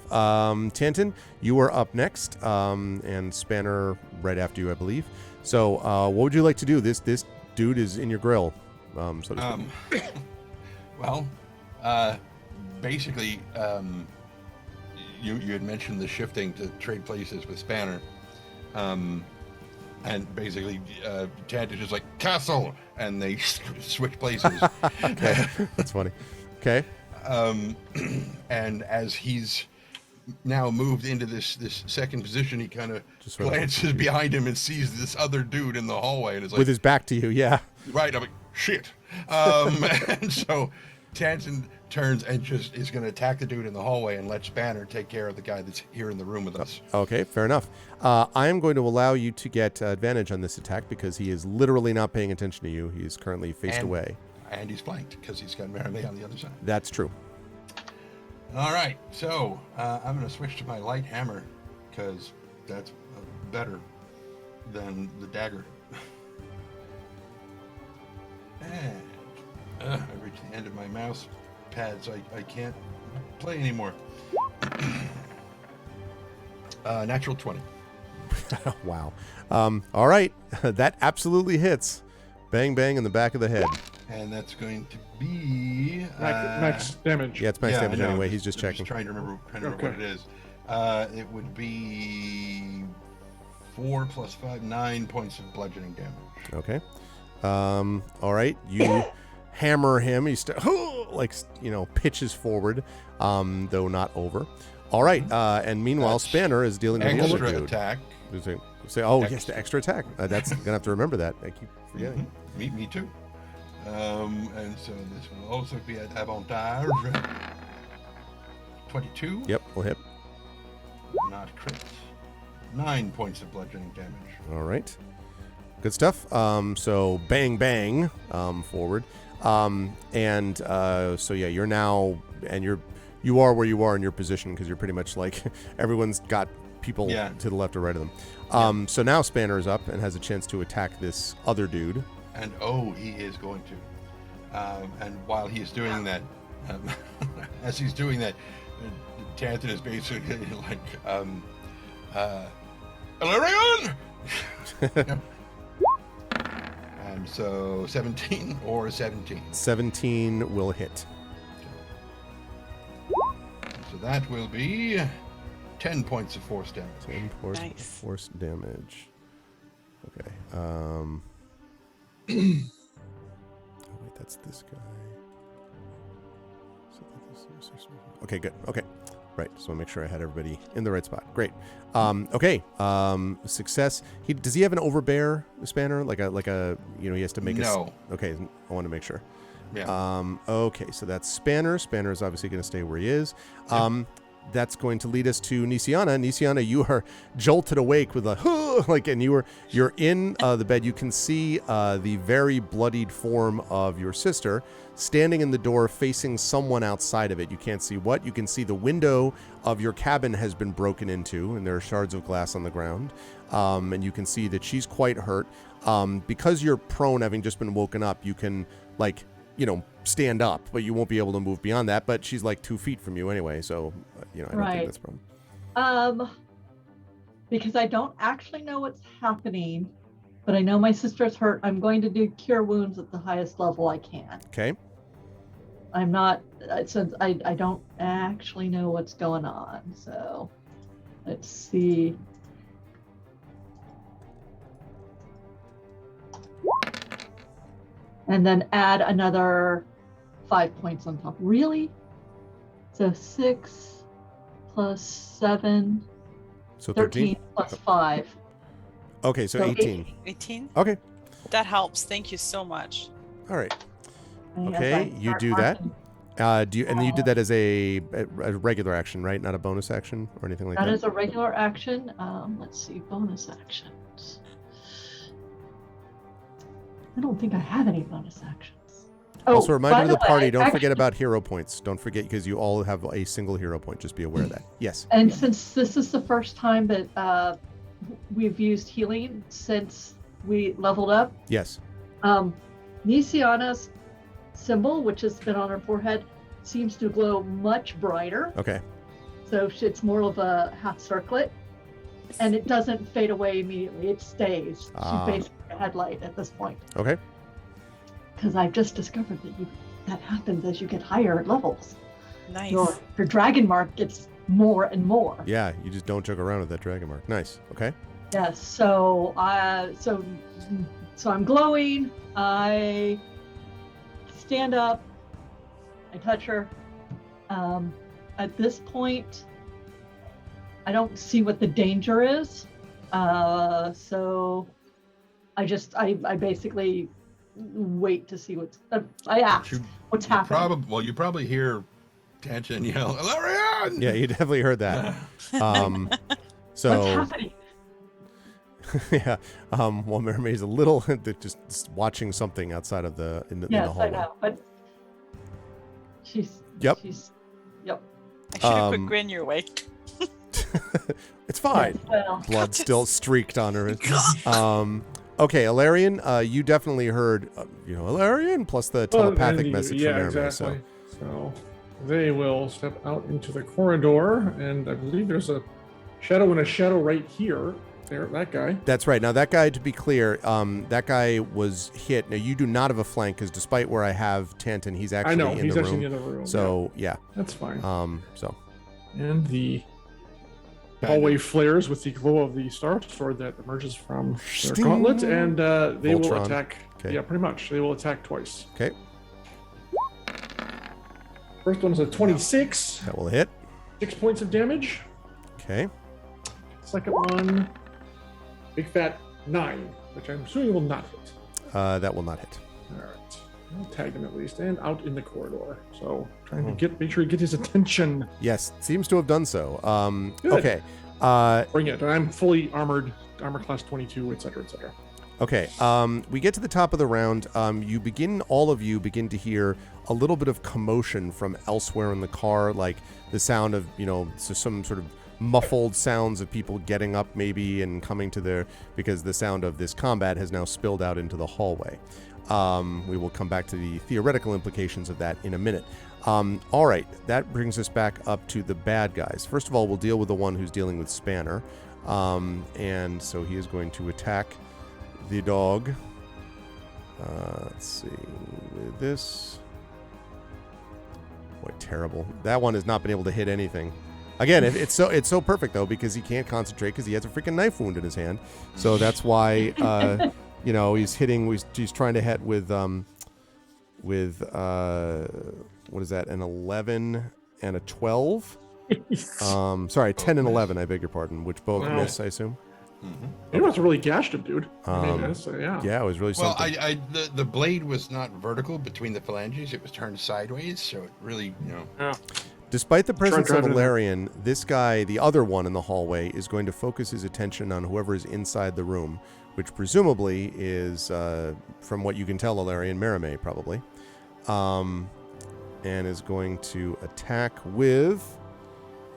Tanton, you are up next, and Spanner right after you, I believe. So, what would you like to do? This dude is in your grill, so to speak. Well, basically, you had mentioned the shifting to trade places with Spanner, and basically, Tad is just like castle, and they switch places. Okay, that's funny. Okay. And as he's now moved into this second position, he kind of Just sort of- glances behind him and sees this other dude in the hallway, and is like, With his back to you, yeah. right. I'm like, shit. And so Tanton turns and just is going to attack the dude in the hallway and let Spanner take care of the guy that's here in the room with us. Okay, fair enough. I am going to allow you to get advantage on this attack because he is literally not paying attention to you. He is currently faced away. And he's flanked because he's got Merrimaid on the other side. That's true. All right, so I'm going to switch to my light hammer because that's better than the dagger. And I reached the end of my mouse pad, so I can't play anymore. Natural 20. Wow. All right. That absolutely hits. Bang, bang in the back of the head. And that's going to be... Max damage. Yeah, it's max damage I know. anyway. He's just I'm checking. trying to remember Okay. what it is. It would be 4 plus 5, 9 points of bludgeoning damage. Okay. All right. You hammer him. He pitches forward, though not over. All right. And meanwhile, That's Spanner is dealing with the other Extra dude. attack. Yes, the extra attack. That's gonna have to remember that. I keep forgetting. Me too. And so this will also be at avantage. 22. Yep, we'll hit. Not crit. 9 points of bludgeoning damage. All right. Good stuff. So bang, bang, forward. So yeah, you're now, and you are where you are in your position because you're pretty much like everyone's got people to the left or right of them. So now Spanner's up and has a chance to attack this other dude. And he is going to. And while he's doing that, as he's doing that, Tanton is basically like, Eberron! And so 17 or 17. 17 will hit. So that will be 10 points of force damage. 10 force, Nice. force damage. Okay. Wait, that's this guy. Okay, good. Okay. Right. So I'll make sure I had everybody in the right spot. Great. Okay. Success. Does he have an overbear Spanner? Like a he has to make No. Okay, I want to make sure. Yeah. Okay, so that's Spanner. Spanner is obviously going to stay where he is. That's going to lead us to Nisiana. Nisiana, you are jolted awake with a and you're in the bed. You can see the very bloodied form of your sister standing in the door facing someone outside of it. You can't see what. You can see the window of your cabin has been broken into, and there are shards of glass on the ground. And you can see that she's quite hurt. Because you're prone, having just been woken up, you can stand up, but you won't be able to move beyond that. But she's like 2 feet from you anyway, so I don't think that's a problem. Because I don't actually know what's happening, but I know my sister's hurt. I'm going to do cure wounds at the highest level I can. Okay. I'm not, since I don't actually know what's going on. So let's see. And then add another 5 points on top. Really? So 6 plus 7, So 13 plus 5. Okay, so 18. 18? Okay. That helps. Thank you so much. All right. And Okay, I you start do that. marking. And you did that as a regular action, right? Not a bonus action or anything like that? That is a regular action. Let's see, bonus actions. I don't think I have any bonus actions. Also, by reminder to the party, way, don't forget actually- about hero points. Don't forget, because you all have a single hero point. Just be aware of that. Yes. And since this is the first time that we've used healing since we leveled up, Yes. Nisiana's symbol, which has been on her forehead, seems to glow much brighter. Okay. So it's more of a half circlet, and it doesn't fade away immediately. It stays. Ah. She's basically a headlight at this point. Okay. Because I've just discovered that happens as you get higher levels. Nice. Your dragon mark gets more and more. Yeah, you just don't joke around with that dragon mark. Nice. Okay. Yes. So I'm glowing. I stand up. I touch her. At this point, I don't see what the danger is. So I basically wait to see what's. I ask what's happening. You probably hear Tanton yell, Eberron! Yeah, you definitely heard that. So What's happening? yeah. Well, Mermaid's a little just watching something outside of in the Yes, hallway. I know, but she's. Yep. She's. Yep. I should have put grin your way. It's fine. Yes, well, Blood still streaked on her. Okay, Alarian, you definitely heard, Alarian plus the telepathic message yeah, from Mermaid. exactly. So They will step out into the corridor, and I believe there's a shadow and a shadow right here. There, that guy. That's right. Now, that guy, to be clear, that guy was hit. Now, you do not have a flank, because despite where I have Tanton, he's actually in the room. He's actually in the room. So, yeah. That's fine. So. And the hallway flares with the glow of the star sword that emerges from their gauntlet, and they will Voltron. attack. Okay. Yeah, pretty much. They will attack twice. Okay. First one is a 26. That will hit. 6 points of damage. Okay. Second one, big fat 9, which I'm assuming will not hit. That will not hit. All right. I'll tag him at least, and out in the corridor. So trying to make sure he gets his attention. Yes, seems to have done so. Good. Okay. Bring it. I'm fully armored, armor class 22, etc., etc. Okay, we get to the top of the round. All of you begin to hear a little bit of commotion from elsewhere in the car, like the sound of, some sort of muffled sounds of people getting up maybe and coming to because the sound of this combat has now spilled out into the hallway. We will come back to the theoretical implications of that in a minute. All right, that brings us back up to the bad guys. First of all, we'll deal with the one who's dealing with Spanner. And so he is going to attack the dog. Let's see. With this. Boy, terrible. That one has not been able to hit anything. Again, it's so perfect though, because he can't concentrate because he has a freaking knife wound in his hand. So that's why he's trying to hit with what is that? An 11 and a 12. Sorry, 10 and 11. I beg your pardon. Which both miss, I assume. Mm-hmm. You must have really gashed him, dude. Yeah, it was really something. Well, the blade was not vertical between the phalanges; it was turned sideways, so it really, Yeah. Despite the presence of Eberron, this guy, the other one in the hallway, is going to focus his attention on whoever is inside the room, which presumably is, from what you can tell, Eberron, Merime, probably, and is going to attack with.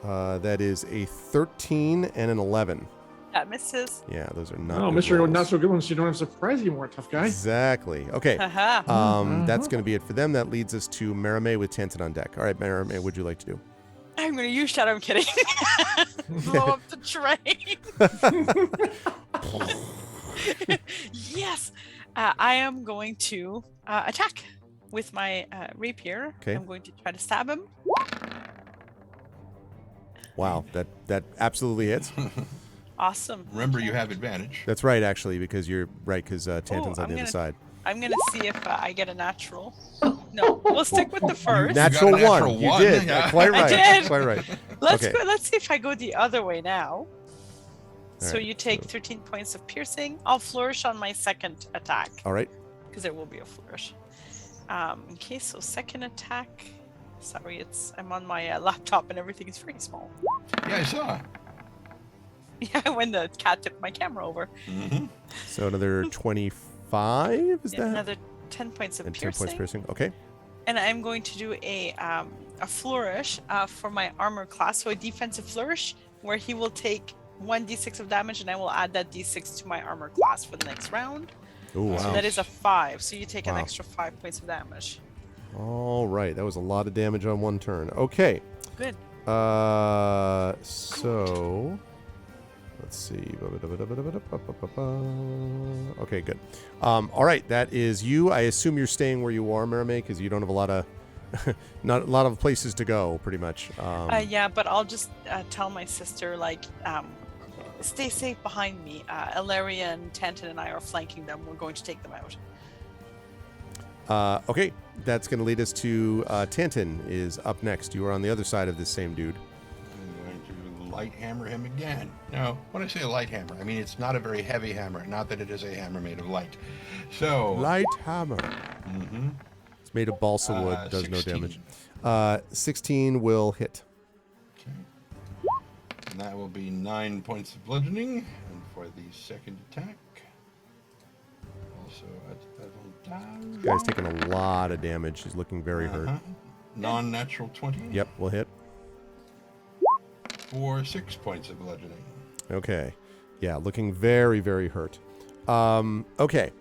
That is a 13 and an 11. That misses. Yeah, those are not. Oh, good Mr. rolls. Not so good ones. You don't have surprise anymore, tough guy. Exactly. Okay. That's going to be it for them. That leads us to Merime with Tanton on deck. All right, Merime, what would you like to do? I'm going to use Shadow. I'm kidding. Blow up the train. Yes. I am going to attack with my rapier. Okay. I'm going to try to stab him. Wow, that absolutely hits. Awesome. Remember, you have advantage. That's right, actually, because you're right, because Tanton's on the other side. I'm going to see if I get a natural. No, we'll stick with the first. Natural one. You did. Yeah. Quite right. I did. Quite right. Let's Okay. go. Let's see if I go the other way now. So right, you take 13 points of piercing. I'll flourish on my second attack. All right. Because there will be a flourish. Okay, so second attack. Sorry, I'm on my laptop and everything is very small. Yeah, I saw. Yeah, when the cat tipped my camera over. Mm-hmm. So another 25, is that? Another 10 points of And 10 piercing. points piercing. Okay. And I'm going to do a flourish for my armor class. So a defensive flourish where he will take 1d6 of damage and I will add that d6 to my armor class for the next round. Oh, wow. So that is a 5. So you take an Wow. extra 5 points of damage. All right. That was a lot of damage on one turn. Okay. Good. So let's see. Okay, good. All right, that is you. I assume you're staying where you are, Merime, because you don't have a lot of not a lot of places to go, pretty much. Yeah, but I'll just tell my sister, stay safe behind me. Ilarion, Tanton, and I are flanking them. We're going to take them out. Okay, that's going to lead us to Tanton is up next. You are on the other side of this same dude. I'm going to light hammer him again. Now, when I say light hammer, I mean it's not a very heavy hammer. Not that it is a hammer made of light. So Light hammer. Mm-hmm. It's made of balsa wood. Does 16. no damage. 16 will hit. Okay. And that will be 9 points of bludgeoning. And for the second attack, also at level This guy's taking a lot of damage. He's looking very hurt. Non-natural 20. Yep, will hit. For 6 points of bludgeoning. Okay. Yeah, looking very, very hurt. Okay.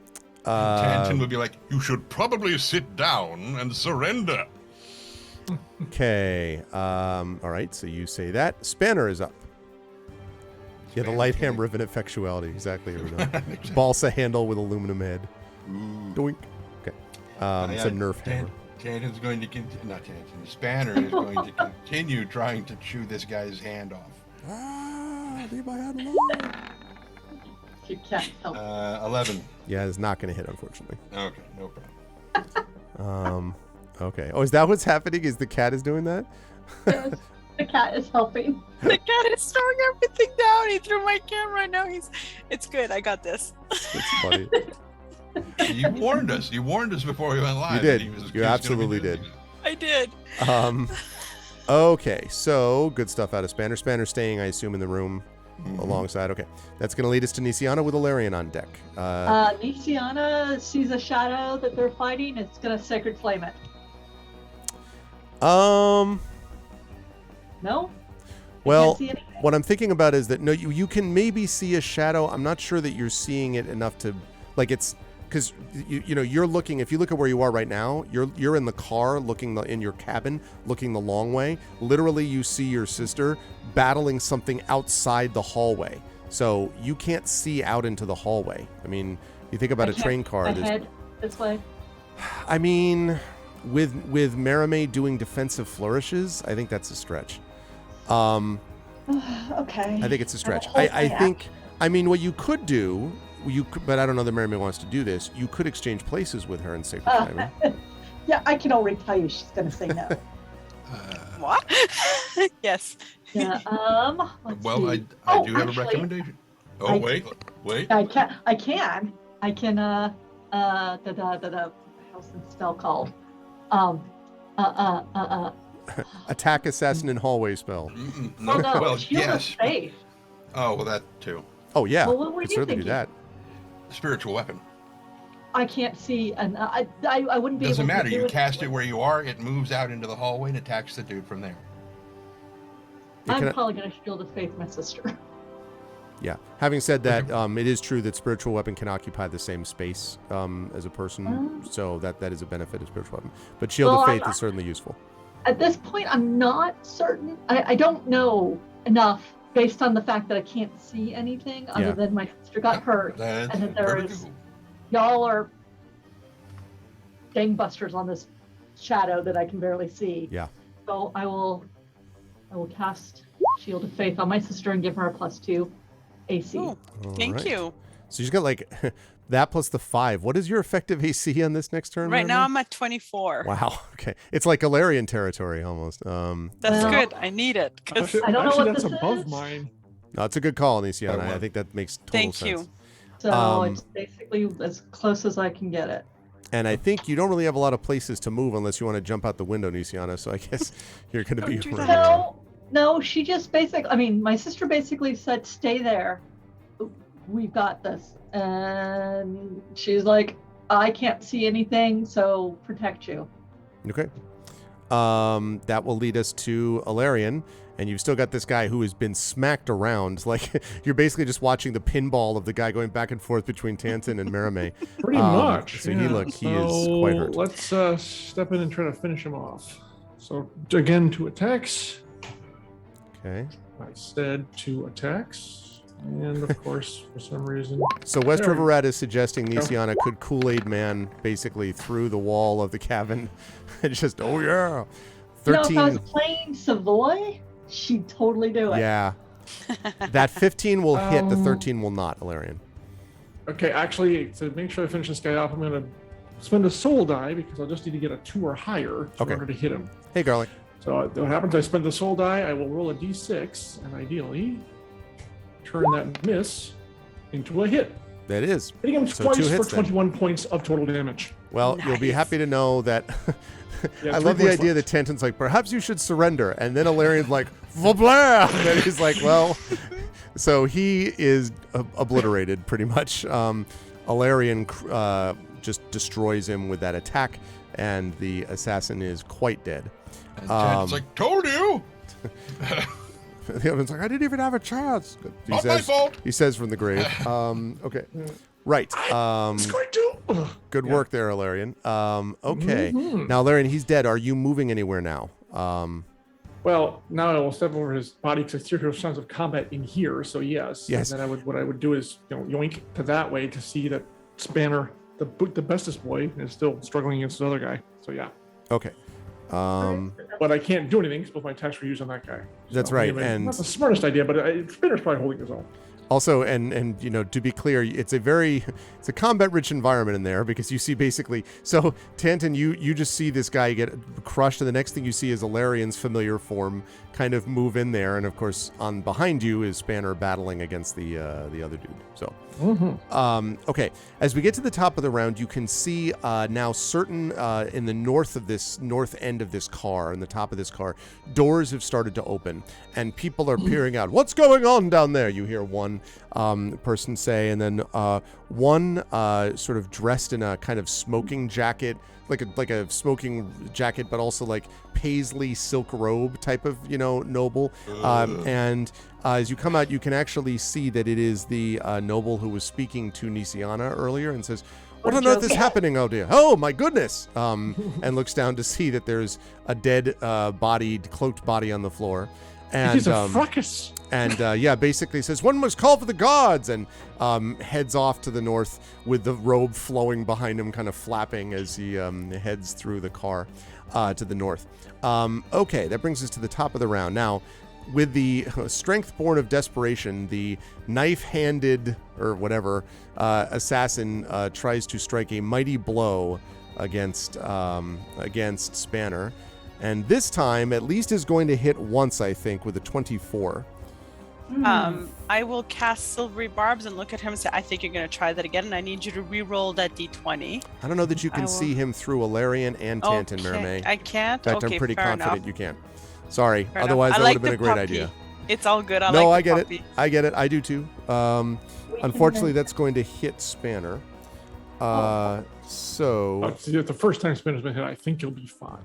Tanton would be like, "You should probably sit down and surrender." Okay. All right. So you say that. Spanner is up. Yeah, the light hammer of ineffectuality. Exactly. Balsa handle with aluminum head. Ooh. Doink. Okay. It's a Nerf hammer. Tanton's going to continue. Not Tanton. Spanner is going to continue trying to chew this guy's hand off. Leave my hand alone. You can't help. 11. Yeah, it's not going to hit, unfortunately. Okay, no problem. Okay. Oh, is that what's happening? Is the cat is doing that? Yes, the cat is helping. The cat is throwing everything down. He threw my camera. Now it's good. I got this. That's funny. You warned us. You warned us before we went live. You did. that he was You absolutely did. I did. Okay, so good stuff out of Spanner. Spanner staying, I assume, in the room alongside. Okay, that's going to lead us to Nisiana with Alarion on deck. Nisiana sees a shadow that they're fighting. It's going to sacred flame it. No? Well, See anything? what I'm thinking about is that no, you can maybe see a shadow. I'm not sure that you're seeing it enough to, like, it's because you know you're looking. If you look at where you are right now, you're in the car, looking in your cabin, looking the long way. Literally, you see your sister battling something outside the hallway, so you can't see out into the hallway. I mean, you think about a train car. Ahead this way. I mean, with Marame doing defensive flourishes, I think that's a stretch. Okay. I think it's a stretch. Hold I my think. action. I mean, what you could do, but I don't know that Marame wants to do this. You could exchange places with her in Sacred Flame. Yeah, I can already tell you she's going to say no. What? Yes. Yeah. Let's Well, see. I do have actually, a recommendation. Oh, wait. I can. How's the spell called? Attack, assassin, and hallway spell. No, Oh, no. well, Shield of yes. Faith. Oh, well, that too. Oh yeah, Well, what were could you certainly do thinking? that. Spiritual weapon. I can't see, and I wouldn't be Doesn't able matter. to do You it. cast it where you are. It moves out into the hallway and attacks the dude from there. I'm probably going to shield of faith my sister. Yeah. Having said that, it is true that spiritual weapon can occupy the same space as a person, so that is a benefit of spiritual weapon. But shield of faith is certainly useful. At this point, I'm not certain. I don't know enough based on the fact that I can't see anything other than my sister got hurt, That's and that there perfect. is y'all are gangbusters on this shadow that I can barely see. Yeah. So I will cast Shield of Faith on my sister and give her a +2 AC. Oh, thank you. So she's got like that plus the 5. What is your effective AC on this next turn? Right now Marame? I'm at 24. Wow. Okay. It's like Galarian territory almost. That's Well, good. I need it. 'cause- Actually, I don't know what that's this above is. mine. No, it's a good call, Nisiana. Oh, wow. I think that makes total Thank sense. you. So it's basically as close as I can get it. And I think you don't really have a lot of places to move unless you want to jump out the window, Nisiana. So I guess you're going to be. Don't do that. No, she just my sister basically said, stay there. We've got this. And she's like, I can't see anything, so protect you. Okay. That will lead us to Alarion. And you've still got this guy who has been smacked around. Like, you're basically just watching the pinball of the guy going back and forth between Tanton and Marame. Pretty much. So yeah. he is quite hurt. Let's step in and try to finish him off. So again, 2 attacks. Okay. I said 2 attacks. And of course, for some reason. So West There River we Rat is suggesting Nisiana could Kool-Aid Man basically through the wall of the cabin. It's just, oh yeah. 13. You know, if I was playing Savoy, she'd totally do it. Yeah. That 15 will hit, the 13 will not, Alarion. Okay, actually, to make sure I finish this guy off, I'm going to spend a soul die because I'll just need to get a 2 or higher in order to hit him. Hey, Garlic. So what happens, I spend the soul die, I will roll a d6, and ideally turn that miss into a hit. That is. Hitting him So twice 2 for hits then. 21 points of total damage. Well, you'll be Nice. happy to know that Yeah, I 3 love the points idea left. that Tanton's like, perhaps you should surrender. And then Alarion's like, Vablah! And then he's like, well, so he is obliterated pretty much. Alarion just destroys him with that attack, and the assassin is quite dead. And Tanton's like, told you! The other one's like, I didn't even have a chance. He Not my fault. He says from the grave. Okay. Right. It's going to. Good work there, Alarion. Okay. Now, Alarion, he's dead. Are you moving anywhere now? Well, now I will step over his body because I still hear sounds of combat in here. So yes. Yes. And then what I would do is yoink to that way to see that Spanner, the bestest boy, is still struggling against this other guy. So yeah. Okay. But I can't do anything because both my attacks were used on that guy. That's right, anyway, and- not the smartest idea, but Spanner's probably holding his own. Also, and to be clear, it's a combat-rich environment in there because you see basically. So Tanton, you just see this guy get crushed, and the next thing you see is Alarian's familiar form kind of move in there, and of course, on behind you is Spanner battling against the other dude. So, okay, as we get to the top of the round, you can see now certain in the north end of this car, in the top of this car, doors have started to open, and people are peering out. What's going on down there? You hear one person say, and then one sort of dressed in a kind of smoking jacket, like a smoking jacket, but also like paisley silk robe type of noble. And as you come out, you can actually see that it is the noble who was speaking to Nisiana earlier, and says, "What on earth is happening out here? Oh my goodness!" And looks down to see that there's a dead, cloaked body on the floor. And It is a fracas. And basically says, "One must call for the guards," and heads off to the north with the robe flowing behind him, kind of flapping as he heads through the car to the north. Okay, that brings us to the top of the round. Now, with the strength born of desperation, the knife-handed, or whatever, assassin tries to strike a mighty blow against Spanner. And this time, at least is going to hit once, I think, with a 24. I will cast Silvery Barbs and look at him and say, I think you're going to try that again, and I need you to re-roll that d20. I don't know that you can see him through Alarian and Tanton, Mermaid. I can't? In fact, okay, I'm pretty fair confident enough. you can. Sorry. Fair Otherwise, enough. that I would have been the a great puppy. idea. It's all good. I No, like I the get puppy. it. I get it. I do too. Unfortunately, that's going to hit Spanner. So See, the first time Spanner's been hit, I think you'll be fine.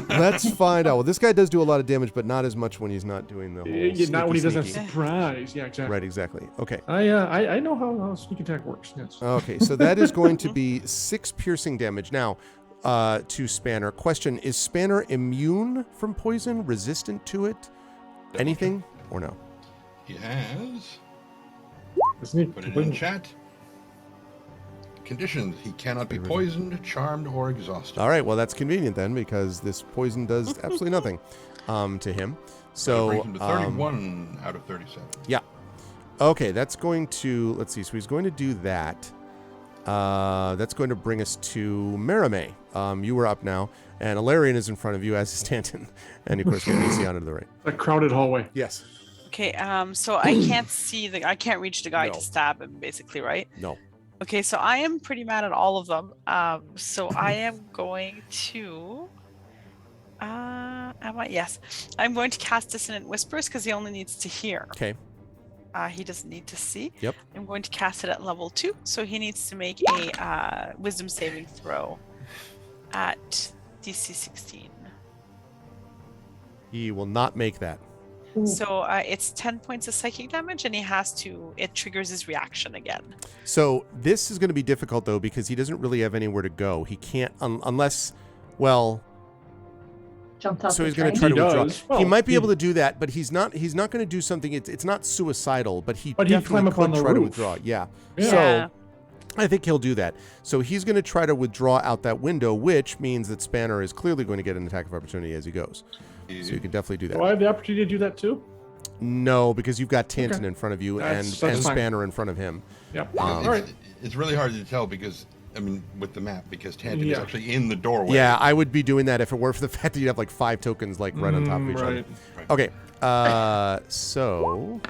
let's find out. Well, this guy does do a lot of damage, but not as much when he's not doing the whole Not when he doesn't have sneaky. surprise. Yeah, exactly. Right, exactly. Okay. I know how sneak attack works. Yes. Okay, so that is going to be 6 piercing damage. Now, to Spanner. Question, is Spanner immune from poison, resistant to it? Anything or no? He has. Isn't he Put it in completely- chat. Conditions: he cannot be poisoned, charmed, or exhausted. All right, well, that's convenient then, because this poison does absolutely nothing to him. So, That brings him to 31 out of 37. yeah. Okay, that's going to, let's see, so he's going to do that. That's going to bring us to Merame. You were up now, and Alarian is in front of you, as is Tanton. And, of course, you have Nisiana to the right. A crowded hallway. Yes. Okay, so I can't see I can't reach the guy No. to stab him, basically, right? No. Okay, so I am pretty mad at all of them. So I am going to. Yes, I'm going to cast Dissonant Whispers because he only needs to hear. Okay. He doesn't need to see. Yep. I'm going to cast it at level 2, so he needs to make a Wisdom saving throw at DC 16. He will not make that. So it's 10 points of psychic damage, and it triggers his reaction again. So this is going to be difficult, though, because he doesn't really have anywhere to go. He can't, unless, well... Jumped off So the he's going to train. try to He withdraw. does. He Well, might be he- able to do that, but he's not going to do something. It's not suicidal, but he But he'd definitely climb up could on the try to roof. withdraw. Yeah. Yeah. So I think he'll do that. So he's going to try to withdraw out that window, which means that Spanner is clearly going to get an attack of opportunity as he goes. So you can definitely do that. Do I have the opportunity to do that too? No, because you've got Tanton Okay. in front of you That's and fine. Spanner in front of him. Yep. Um, All right. It's really hard to tell because, I mean, with the map, because Tanton is Yeah. actually in the doorway. Yeah, I would be doing that if it were for the fact that you'd have like 5 tokens like right on top of each other. Right. Right. Okay, so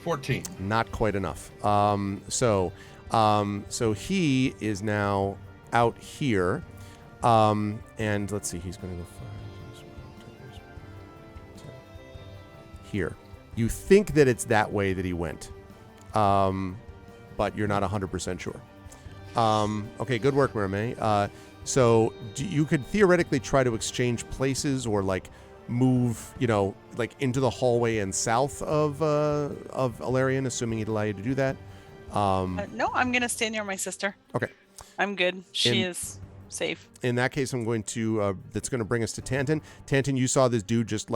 14. not quite enough. So he is now out here, and let's see, he's going to go 5, here. You think that it's that way that he went, but you're not 100% sure. Okay, good work, Merame. So you could theoretically try to exchange places or like move, like into the hallway and south of Alarian, assuming he'd allow you to do that. No, I'm going to stay near my sister. Okay. I'm good. She is safe. In that case, I'm going to. That's going to bring us to Tanton. Tanton, you saw this dude just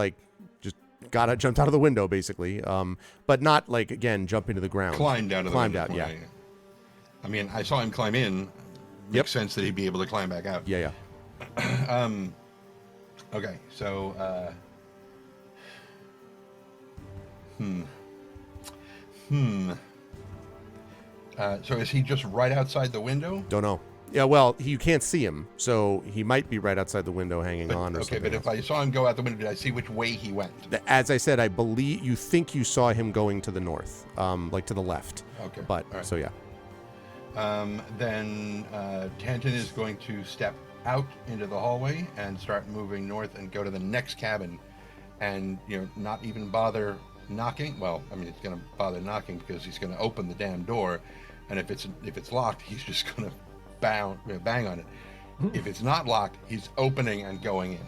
jumped out of the window, basically, but not like again jumping to the ground. Climbed out of the window. Climbed out, yeah. I mean, I saw him climb in. Makes Yep. sense that he'd be able to climb back out. Yeah. Okay, so so is he just right outside the window? Don't know. Yeah, well, you can't see him, so he might be right outside the window hanging on or Okay, something. but if I saw him go out the window, did I see which way he went? As I said, I believe you think you saw him going to the north, like to the left. Okay. But, all right. so yeah. Then Tanton is going to step out into the hallway and start moving north and go to the next cabin, and not even bother knocking. Well, I mean, he's going to bother knocking because he's going to open the damn door, and if it's locked, he's just going to bang on it. If it's not locked, he's opening and going in.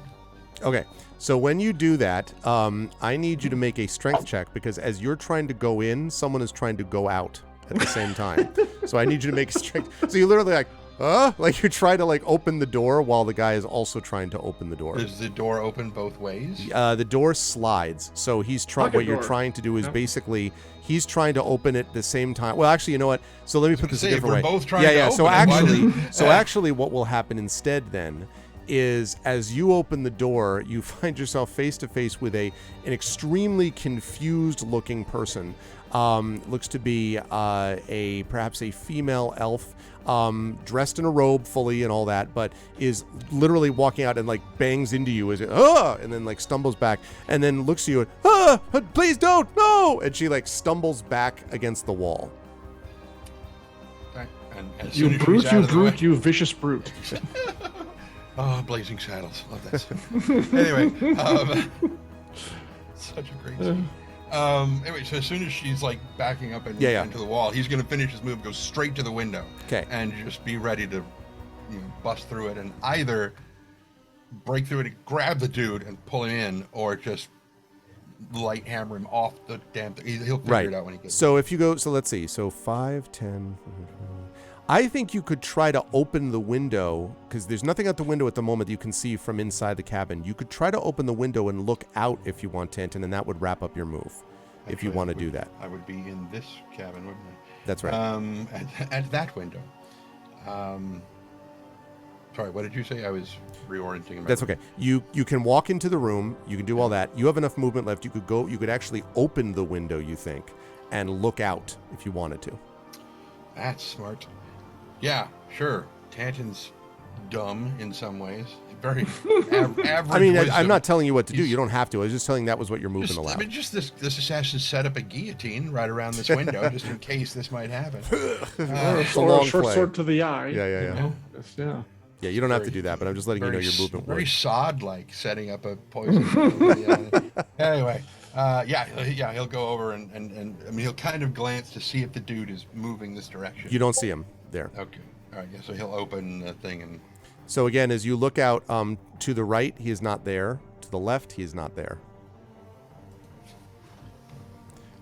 Okay, so when you do that, I need you to make a strength check because as you're trying to go in, someone is trying to go out at the same time. So I need you to make a strength. So you literally like you're trying to like open the door while the guy is also trying to open the door. Does the door open both ways? The door slides. So he's trying. Pocket What you're door. trying to do is Yeah. basically he's trying to open it at the same time. Well, actually, you know what? So let me put this a If different way. we're both trying yeah, to yeah. open So it, why actually, does- actually, what will happen instead then is as you open the door, you find yourself face to face with an extremely confused looking person. Looks to be perhaps a female elf, dressed in a robe fully and all that, but is literally walking out and like bangs into you as and then like stumbles back and then looks at you and please don't, no, and she like stumbles back against the wall. Okay. And as You soon as she's brute, out you of the way- brute, you vicious brute. Oh, Blazing Saddles. Love that scene. Anyway, such a great scene. Anyway, so as soon as she's like backing up and into the wall, he's going to finish his move, go straight to the window. Okay. And just be ready to bust through it and either break through it and grab the dude and pull him in or just light hammer him off the damn thing. He'll figure it out when he gets So if you go, so let's see, so 5, 10, I think you could try to open the window because there's nothing out the window at the moment that you can see from inside the cabin. You could try to open the window and look out if you want, Tanton, and that would wrap up your move if you want to do that. I would be in this cabin, wouldn't I? That's right. At that window. Sorry, what did you say? I was reorienting. That's okay. You can walk into the room. You can do all that. You have enough movement left. You could go. You could actually open the window, you think, and look out if you wanted to. That's smart. Yeah, sure. Tanton's dumb in some ways. Very average. I mean, wisdom. I'm not telling you what to do. You don't have to. I was just telling that was what your movement allowed. I mean, just this assassin set up a guillotine right around this window just in case this might happen. It's a Or long a short play. sword to the eye. Yeah. Yeah. Yeah, you don't have to do that, but I'm just letting you know your movement Very works. sod-like, setting up a poison. Anyway, he'll go over and I mean, he'll kind of glance to see if the dude is moving this direction. You don't see him there. Okay. All right. Yeah. So he'll open the thing and. So again, as you look out to the right, he is not there. To the left, he is not there.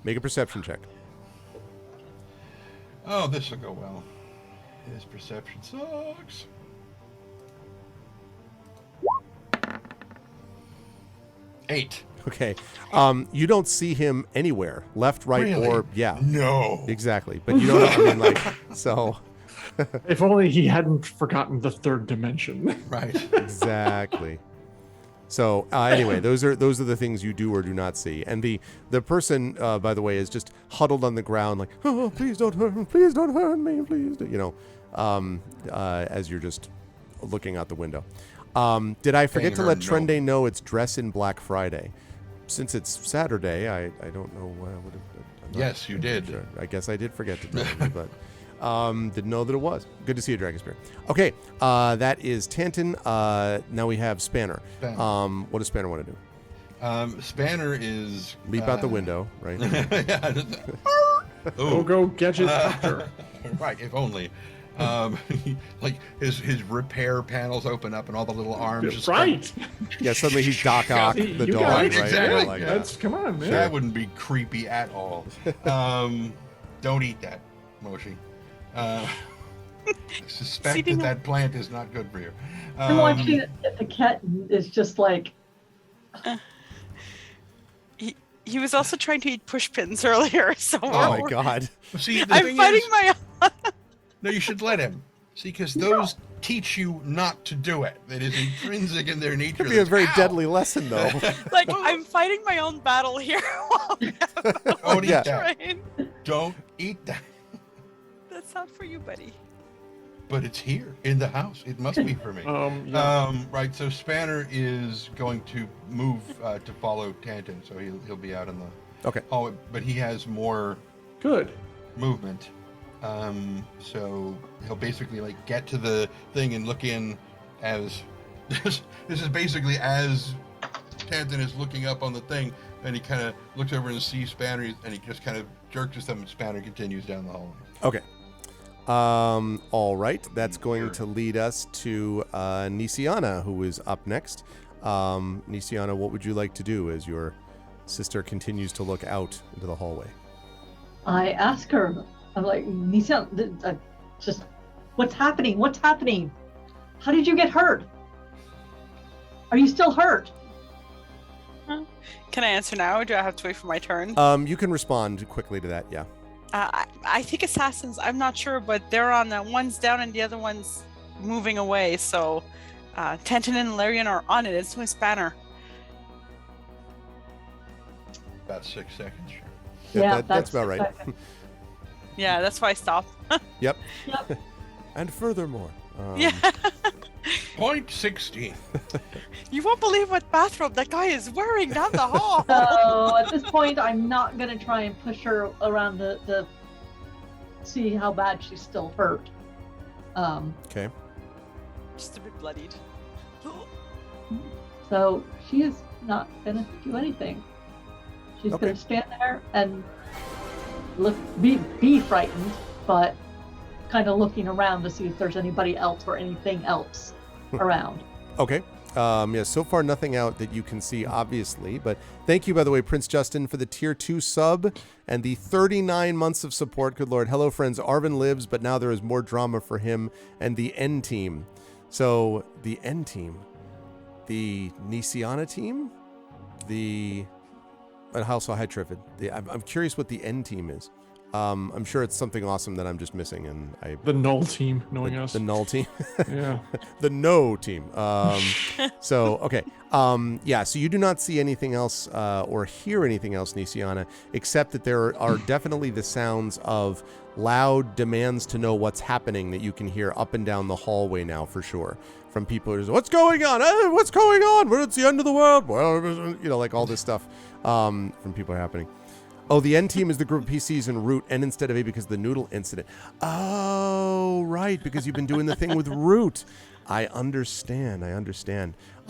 Make a perception check. Oh, this will go well. His perception sucks. Eight. Okay. You don't see him anywhere, left, right, Really? or yeah. No. Exactly. But you don't. I mean, like, so. If only he hadn't forgotten the third dimension. Right. Exactly. So anyway, those are the things you do or do not see. And the person, by the way, is just huddled on the ground, like, oh, please don't hurt me, please don't hurt me, please. As you're just looking out the window. Did I forget to let Trende know it's Dress in Black Friday? Since it's Saturday, I don't know what I would have. Yes, you did. Sure. I guess I did forget to tell you, but didn't know that it was. Good to see you, Dragon Spirit. Okay, that is Tanton. Now we have Spanner. What does Spanner want to do? Spanner is Leap out the window, right? Go gadget doctor. Right, if only. Like his repair panels open up and all the little arms just Right. Yeah, suddenly he's Doc Ock, See, the you dog, got right? it. Exactly. Like, Yeah. That's come on, man. That wouldn't be creepy at all. Don't eat that, Moshi. suspect Seating- that plant is not good for you. I'm watching it. The cat is just like, He was also trying to eat push pins earlier, so Oh my God. See, the I'm thing fighting is, my no, you should let him. See, because those teach you not to do it. It is intrinsic in their nature. Could be a very Ow! deadly lesson, though. like I'm fighting my own battle here. Don't eat Yeah. that. Trying. Don't eat that. That's not for you, buddy. But it's here in the house. It must be for me. Yeah. Right. So Spanner is going to move to follow Tanton, so he'll be out in the Okay. hallway. But he has more Good. movement. So he'll basically like get to the thing and look in as this is basically as Tanton is looking up on the thing, and he kind of looks over and sees Spanner, and he just kind of jerks his thumb, and Spanner continues down the hallway. Okay. All right. That's going to lead us to Nisiana, who is up next. Nisiana, what would you like to do as your sister continues to look out into the hallway? I ask her, I'm like, Nisiana, just what's happening? What's happening? How did you get hurt? Are you still hurt? Can I answer now, or do I have to wait for my turn? You can respond quickly to that. Yeah. I think assassins. I'm not sure, but they're on one's down and the other one's moving away. So, Tanton and Larian are on it. It's my Spanner. About 6 seconds. Sure. Yeah, that's about right. Yeah, that's why I stopped. Yep. Yep. And furthermore. Yeah. Point 16. You won't believe what bathrobe that guy is wearing down the hall. So at this point, I'm not gonna try and push her around the see how bad she's still hurt. Okay. Just a bit bloodied. So she is not gonna do anything. She's Okay. gonna stand there and look, be frightened, but kind of looking around to see if there's anybody else or anything else around. Okay. Yeah, so far nothing out that you can see, obviously. But thank you, by the way, Prince Justin, for the Tier 2 sub and the 39 months of support. Good Lord. Hello, friends. Arvin lives, but now there is more drama for him and the N team. So the N team, the Nisiana team, the... Also, hi, Triffid. I'm curious what the N team is. I'm sure it's something awesome that I'm just missing, and The null team, knowing us. the null team, Yeah. the no team. So okay, yeah. So you do not see anything else or hear anything else, Nisiana, except that there are definitely the sounds of loud demands to know what's happening that you can hear up and down the hallway now for sure. From people who's, what's going on? What's going on? Well, it's the end of the world. Well, you know, like all this stuff from people are happening. Oh, the N team is the group of PCs en route, N instead of A because of the noodle incident. Oh, right, because you've been doing the thing with root. I understand.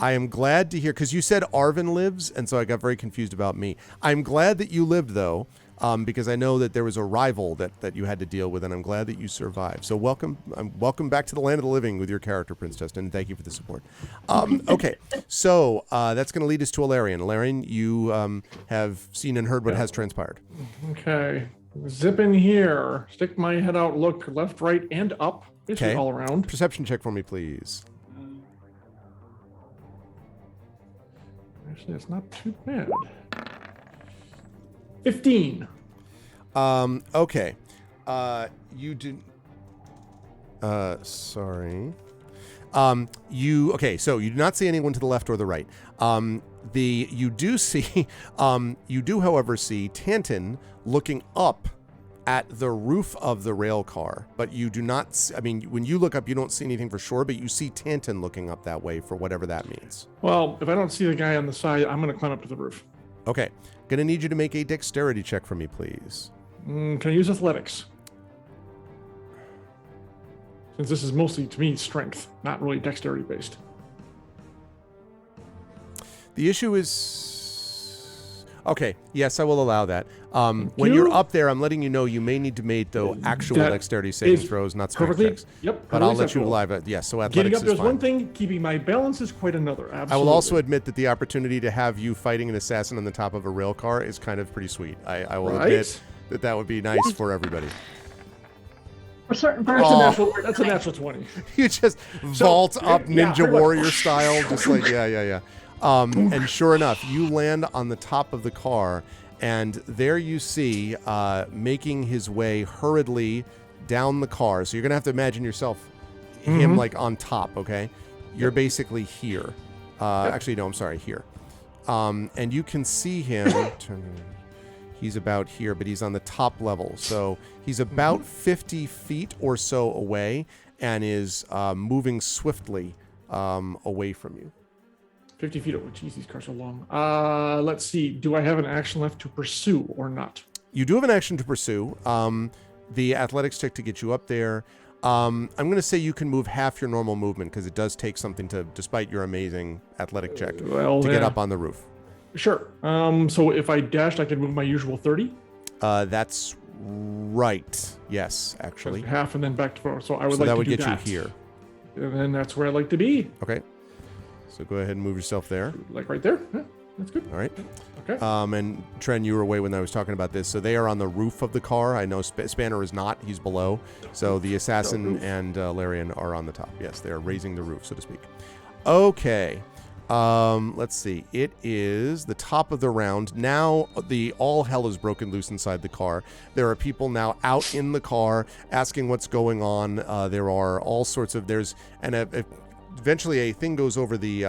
I am glad to hear, because you said Arvin lives, and so I got very confused about me. I'm glad that you lived, though, because I know that there was a rival that you had to deal with, and I'm glad that you survived. So welcome back to the land of the living with your character, Prince Justin, and thank you for the support. Okay, so that's going to lead us to Alarian. Alarian, you have seen and heard what has transpired. Okay. Zip in here. Stick my head out, look left, right, and up. Basically Okay. all around. Perception check for me, please. Actually, it's not too bad. 15. Okay. You do. Sorry. So you do not see anyone to the left or the right. You do see, however, see Tanton looking up at the roof of the rail car, but you do not, when you look up, you don't see anything for sure, but you see Tanton looking up that way for whatever that means. Well, if I don't see the guy on the side, I'm going to climb up to the roof. Okay. Gonna need you to make a dexterity check for me, please. Can I use athletics? Since this is mostly, to me, strength, not really dexterity based. The issue is... Okay, yes, I will allow that. When you. you're up there, I'm letting you know you may need to make, though, actual That dexterity saving is throws, not strength Perfectly. checks. Yep. But I'll perfectly let you acceptable. live. Yes, so Getting athletics up there's is fine. one thing, keeping my balance is quite another. Absolutely. I will also admit that the opportunity to have you fighting an assassin on the top of a rail car is kind of pretty sweet. I will admit that would be nice for everybody. For certain That's versions. that's a natural 20. You just vault up yeah, Ninja pretty much. Warrior style, just like, yeah. And sure enough, you land on the top of the car, and there you see, making his way hurriedly down the car. So you're going to have to imagine yourself, him like on top, okay? You're basically here. Actually, no, I'm sorry, here. And you can see him. He's about here, but he's on the top level. So he's about 50 feet or so away and is moving swiftly away from you. 50 feet over. Jeez, these cars are long. Let's see. Do I have an action left to pursue or not? You do have an action to pursue. The athletics check to get you up there. I'm going to say you can move half your normal movement because it does take something to, despite your amazing athletic check, to get up on the roof. Sure. So if I dashed, I could move my usual 30. That's right. Yes, actually. Half and then back to 4. So I would So like that to would do get that. you here. And then that's where I'd like to be. Okay. So go ahead and move yourself there. Like right there. Yeah, that's good. All right. Okay. And Tren, you were away when I was talking about this. So they are on the roof of the car. I know Spanner is not. He's below. So the assassin and Larian are on the top. Yes, they are raising the roof, so to speak. Okay. Let's see. It is the top of the round. Now all hell is broken loose inside the car. There are people now out in the car asking what's going on. There are all sorts of eventually a thing goes over the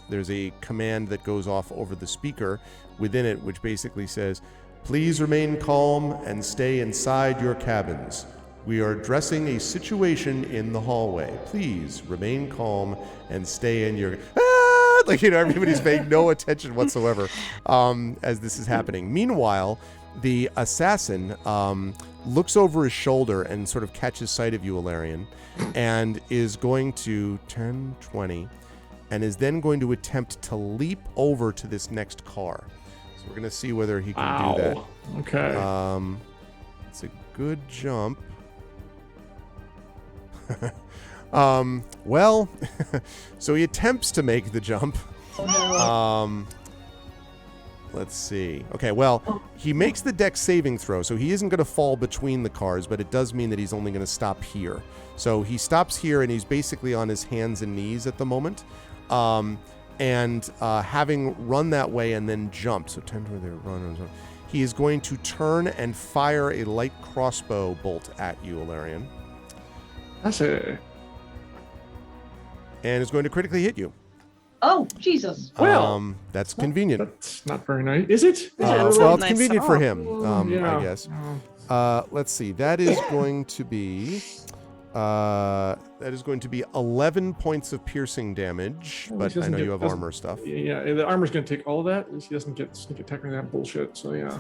there's a command that goes off over the speaker within it, which basically says, "Please remain calm and stay inside your cabins. We are addressing a situation in the hallway. Please remain calm and stay in your..." Like, everybody's paying no attention whatsoever as this is happening. Meanwhile, the assassin looks over his shoulder and sort of catches sight of you, Alarian, and is going to 10, 20, and is then going to attempt to leap over to this next car. So we're going to see whether he can do that. Okay. It's a good jump. Well, so he attempts to make the jump. Let's see. Okay, well, he makes the dex saving throw, so he isn't going to fall between the cars, but it does mean that he's only going to stop here. So he stops here, and he's basically on his hands and knees at the moment. Having run that way and then jumped, so 10 to their run, he is going to turn and fire a light crossbow bolt at you, Alarian. That's it. And is going to critically hit you. Oh, Jesus. Well, that's convenient. That's not very nice. Is it? Well, it's nice. convenient for him, Yeah. I guess. Let's see. That is going to be 11 points of piercing damage. Well, But he I doesn't know get- you have doesn't- armor stuff. Yeah, the armor's going to take all of that. At least he doesn't get sneak attack or that bullshit. So yeah,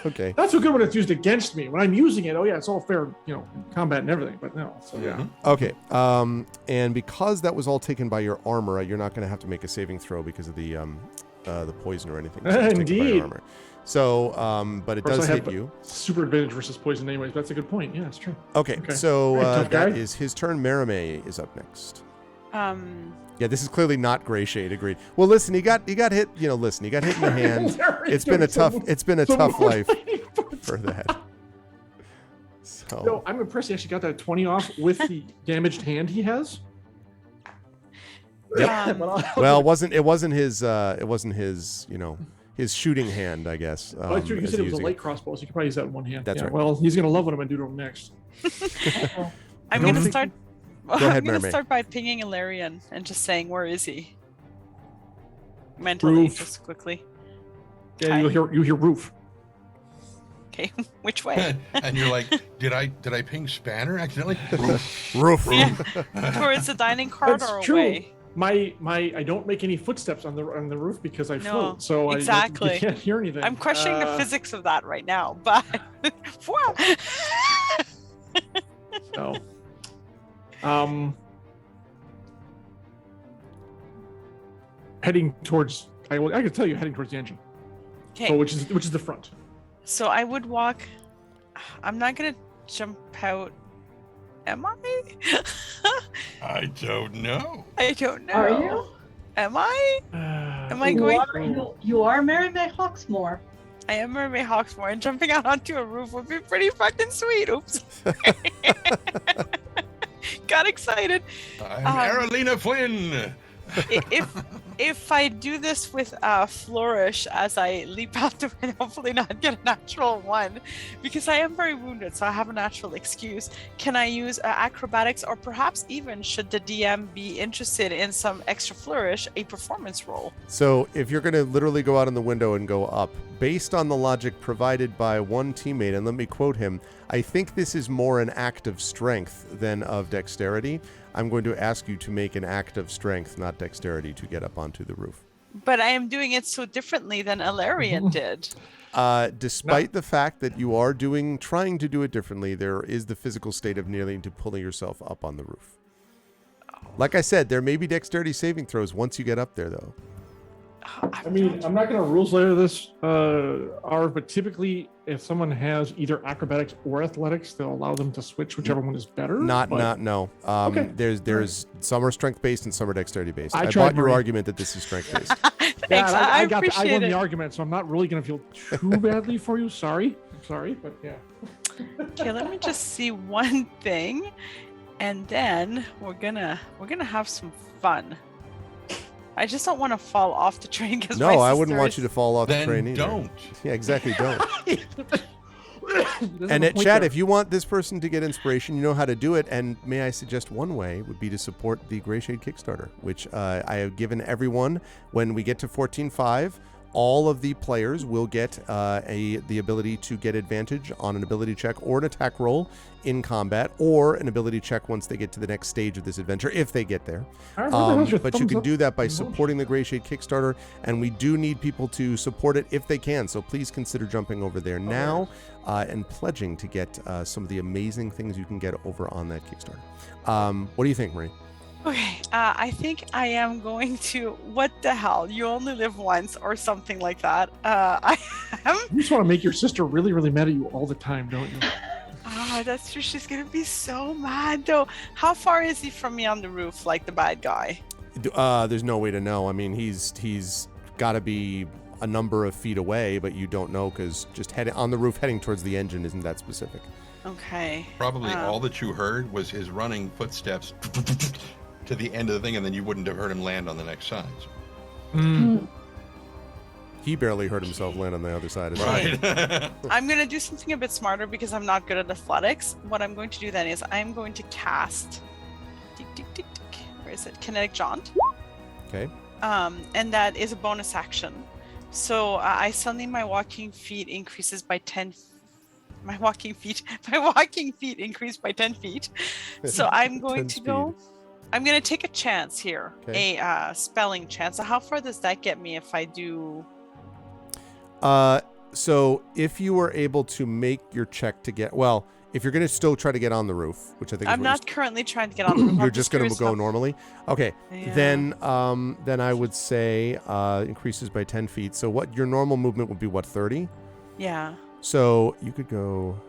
Okay. that's so good when it's used against me. When I'm using it, oh yeah, it's all fair, combat and everything. But no, so yeah. Okay. And because that was all taken by your armor, you're not going to have to make a saving throw because of the poison or anything. So it's taken by your Indeed. armor. So, but it Of course, does I hit have you. super advantage versus poison, anyways. But that's a good point. Yeah, it's true. Okay. Okay. So Hey, tough that guy. is his turn. Marame is up next. Um, Yeah, this is clearly not Gray Shade. Agreed. Well, listen, he got hit. Listen, he got hit in the hand. It's been a tough life for that. So No, I'm impressed. He actually got that 20 off with the damaged hand he has. um, well, it wasn't his his shooting hand, I guess. Oh, that's true. You as said it was a using light crossbow, so you could probably use that in one hand. That's right. Well, he's gonna love what I'm gonna do to him next. I'm Don't gonna think- start. ahead, I'm gonna Mermaid. start by pinging Ilarion and just saying, "Where is he?" Mentally, Roof. just quickly. Yeah, you hear roof. Okay, which way? And you're like, did I ping Spanner accidentally? Roof. Yeah, towards the dining car That's or true. away? My I don't make any footsteps on the roof because I No, float, so exactly. I can't hear anything. I'm questioning the physics of that right now, but So, heading towards. I can tell you heading towards the engine. okay. So which is the front. So I would walk. I'm not gonna jump out. Am I? I don't know. I don't know. Are you? Am I? Am I You going? are, you are Mary May Hawksmoor. I am Mermaid Hawksmoor, and jumping out onto a roof would be pretty fucking sweet. Oops. got excited. I'm Aralina Flynn. If I do this with flourish as I leap out to it, hopefully not get a natural one, because I am very wounded, so I have a natural excuse. Can I use acrobatics, or perhaps even, should the DM be interested in some extra flourish, a performance roll? So if you're going to literally go out on the window and go up, based on the logic provided by one teammate, and let me quote him, I think this is more an act of strength than of dexterity. I'm going to ask you to make an act of strength, not dexterity, to get up onto the roof. But I am doing it so differently than Alarian did. Despite the fact that you are trying to do it differently, there is the physical state of needing to pulling yourself up on the roof. Like I said, there may be dexterity saving throws once you get up there, though. I mean, I'm not going to rules later this, but typically, if someone has either acrobatics or athletics, they'll allow them to switch whichever one is better. No. Okay. There's some are strength based and some are dexterity based. I tried bought your mine. argument that this is strength based. Thanks, I I appreciate won it. the argument, so I'm not really going to feel too badly for you. Sorry, but yeah. Okay, let me just see one thing, and then we're gonna have some fun. I just don't want to fall off the train because No, I wouldn't want you to fall off the Then train either. don't. Yeah, exactly. Don't. There's And no at point chat, there. if you want this person to get inspiration, you know how to do it. And may I suggest one way would be to support the Gray Shade Kickstarter, which I have given everyone. When we get to 14.5, all of the players will get the ability to get advantage on an ability check or an attack roll in combat, or an ability check once they get to the next stage of this adventure, if they get there. All right, what the hell's your But you thumbs can up do that by emoji? supporting the Gray Shade Kickstarter, and we do need people to support it if they can. So please consider jumping over there now and pledging to get some of the amazing things you can get over on that Kickstarter. What do you think, Marie? Okay, I think I am going to. What the hell? You only live once, or something like that. I am. You just want to make your sister really, really mad at you all the time, don't you? Oh, that's true. She's gonna be so mad, though. How far is he from me on the roof, like the bad guy? There's no way to know. I mean, he's got to be a number of feet away, but you don't know because just on the roof heading towards the engine isn't that specific. Okay. Probably all that you heard was his running footsteps to the end of the thing, and then you wouldn't have heard him land on the next side. So. He barely heard himself land on the other side as well. Right. I'm gonna do something a bit smarter because I'm not good at athletics. What I'm going to do then is I'm going to cast. Where is it? Kinetic Jaunt. Okay. And that is a bonus action. So I suddenly my walking feet increases by 10. My walking feet increased by 10 feet. So I'm going 10 to go. I'm going to take a chance here, Okay. a spelling chance. So how far does that get me if I do? So if you were able to make your check to get, well, if you're going to still try to get on the roof, which I think I'm is not currently trying to get on the roof. you're I'm just going to curious go how- normally. Okay. Yeah. Then I would say increases by 10 feet. So what your normal movement would be, what, 30? Yeah. So you could go,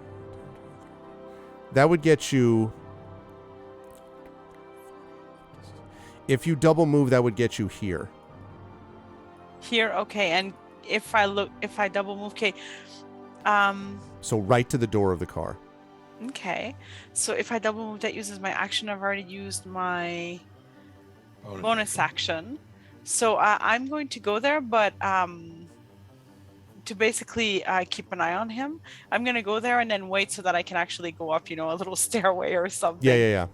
that would get you, if you double move, that would get you here. Here, okay. And if I double move, okay. So right to the door of the car. Okay. So if I double move, that uses my action. I've already used my bonus action. So I'm going to go there, but to basically keep an eye on him, I'm going to go there and then wait so that I can actually go up, a little stairway or something. Yeah.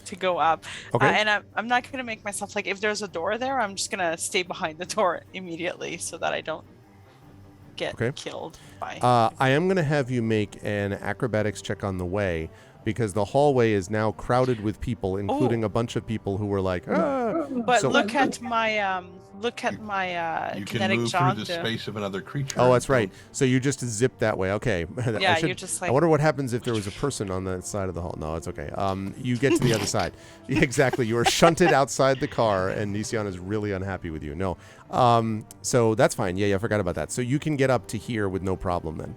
To go up. Okay. And I'm not going to make myself, like, if there's a door there, I'm just going to stay behind the door immediately so that I don't get killed by. I am going to have you make an acrobatics check on the way, because the hallway is now crowded with people, including a bunch of people who were like, ah. But So- look at my You can kinetic move through jaunt. the space of another creature. Oh, that's right. So you just zip that way. Okay. Yeah, you're just like. I wonder what happens if there was a person on that side of the hall. No, it's okay. You get to the other side. Yeah, exactly. You are shunted outside the car, and Nisian is really unhappy with you. No. So that's fine. Yeah, I forgot about that. So you can get up to here with no problem then.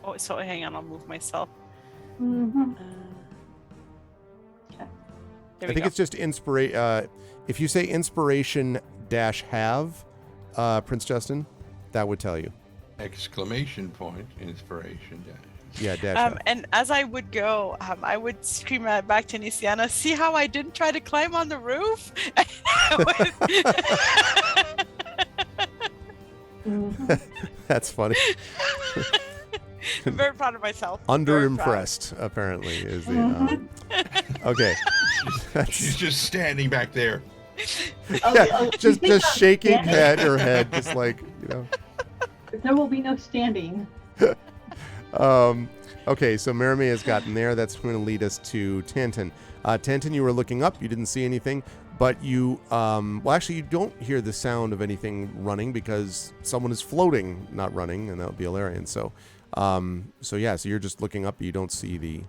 Oh, so hang on, I'll move myself. Mhm. There I we think go. it's just inspiration. If you say inspiration-have, Prince Justin, that would tell you. Exclamation point, inspiration. Yeah. Yeah, dash F. And as I would go, I would scream back to Nisiana, see how I didn't try to climb on the roof? That's funny. I'm very proud of myself. Underimpressed, apparently, is the. Okay. She's just standing back there. Yeah, just shaking her head, just like, you know. There will be no standing. Okay, so Merime has gotten there. That's going to lead us to Tantan. Tantan, you were looking up. You didn't see anything, but you, well, actually, you don't hear the sound of anything running because someone is floating, not running, and that would be Ilarion. So you're just looking up. You don't see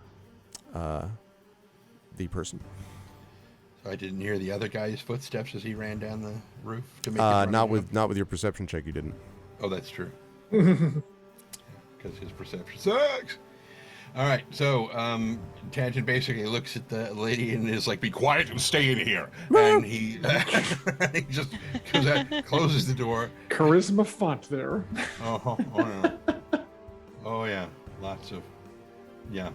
the person. So I didn't hear the other guy's footsteps as he ran down the roof to make it not with your perception check. You didn't. Oh, that's true. Because his perception sucks. All right, so Tangent basically looks at the lady and is like, "Be quiet and stay in here." And he he just goes out, closes the door. Charisma font there. Oh yeah. Oh yeah, lots of yeah.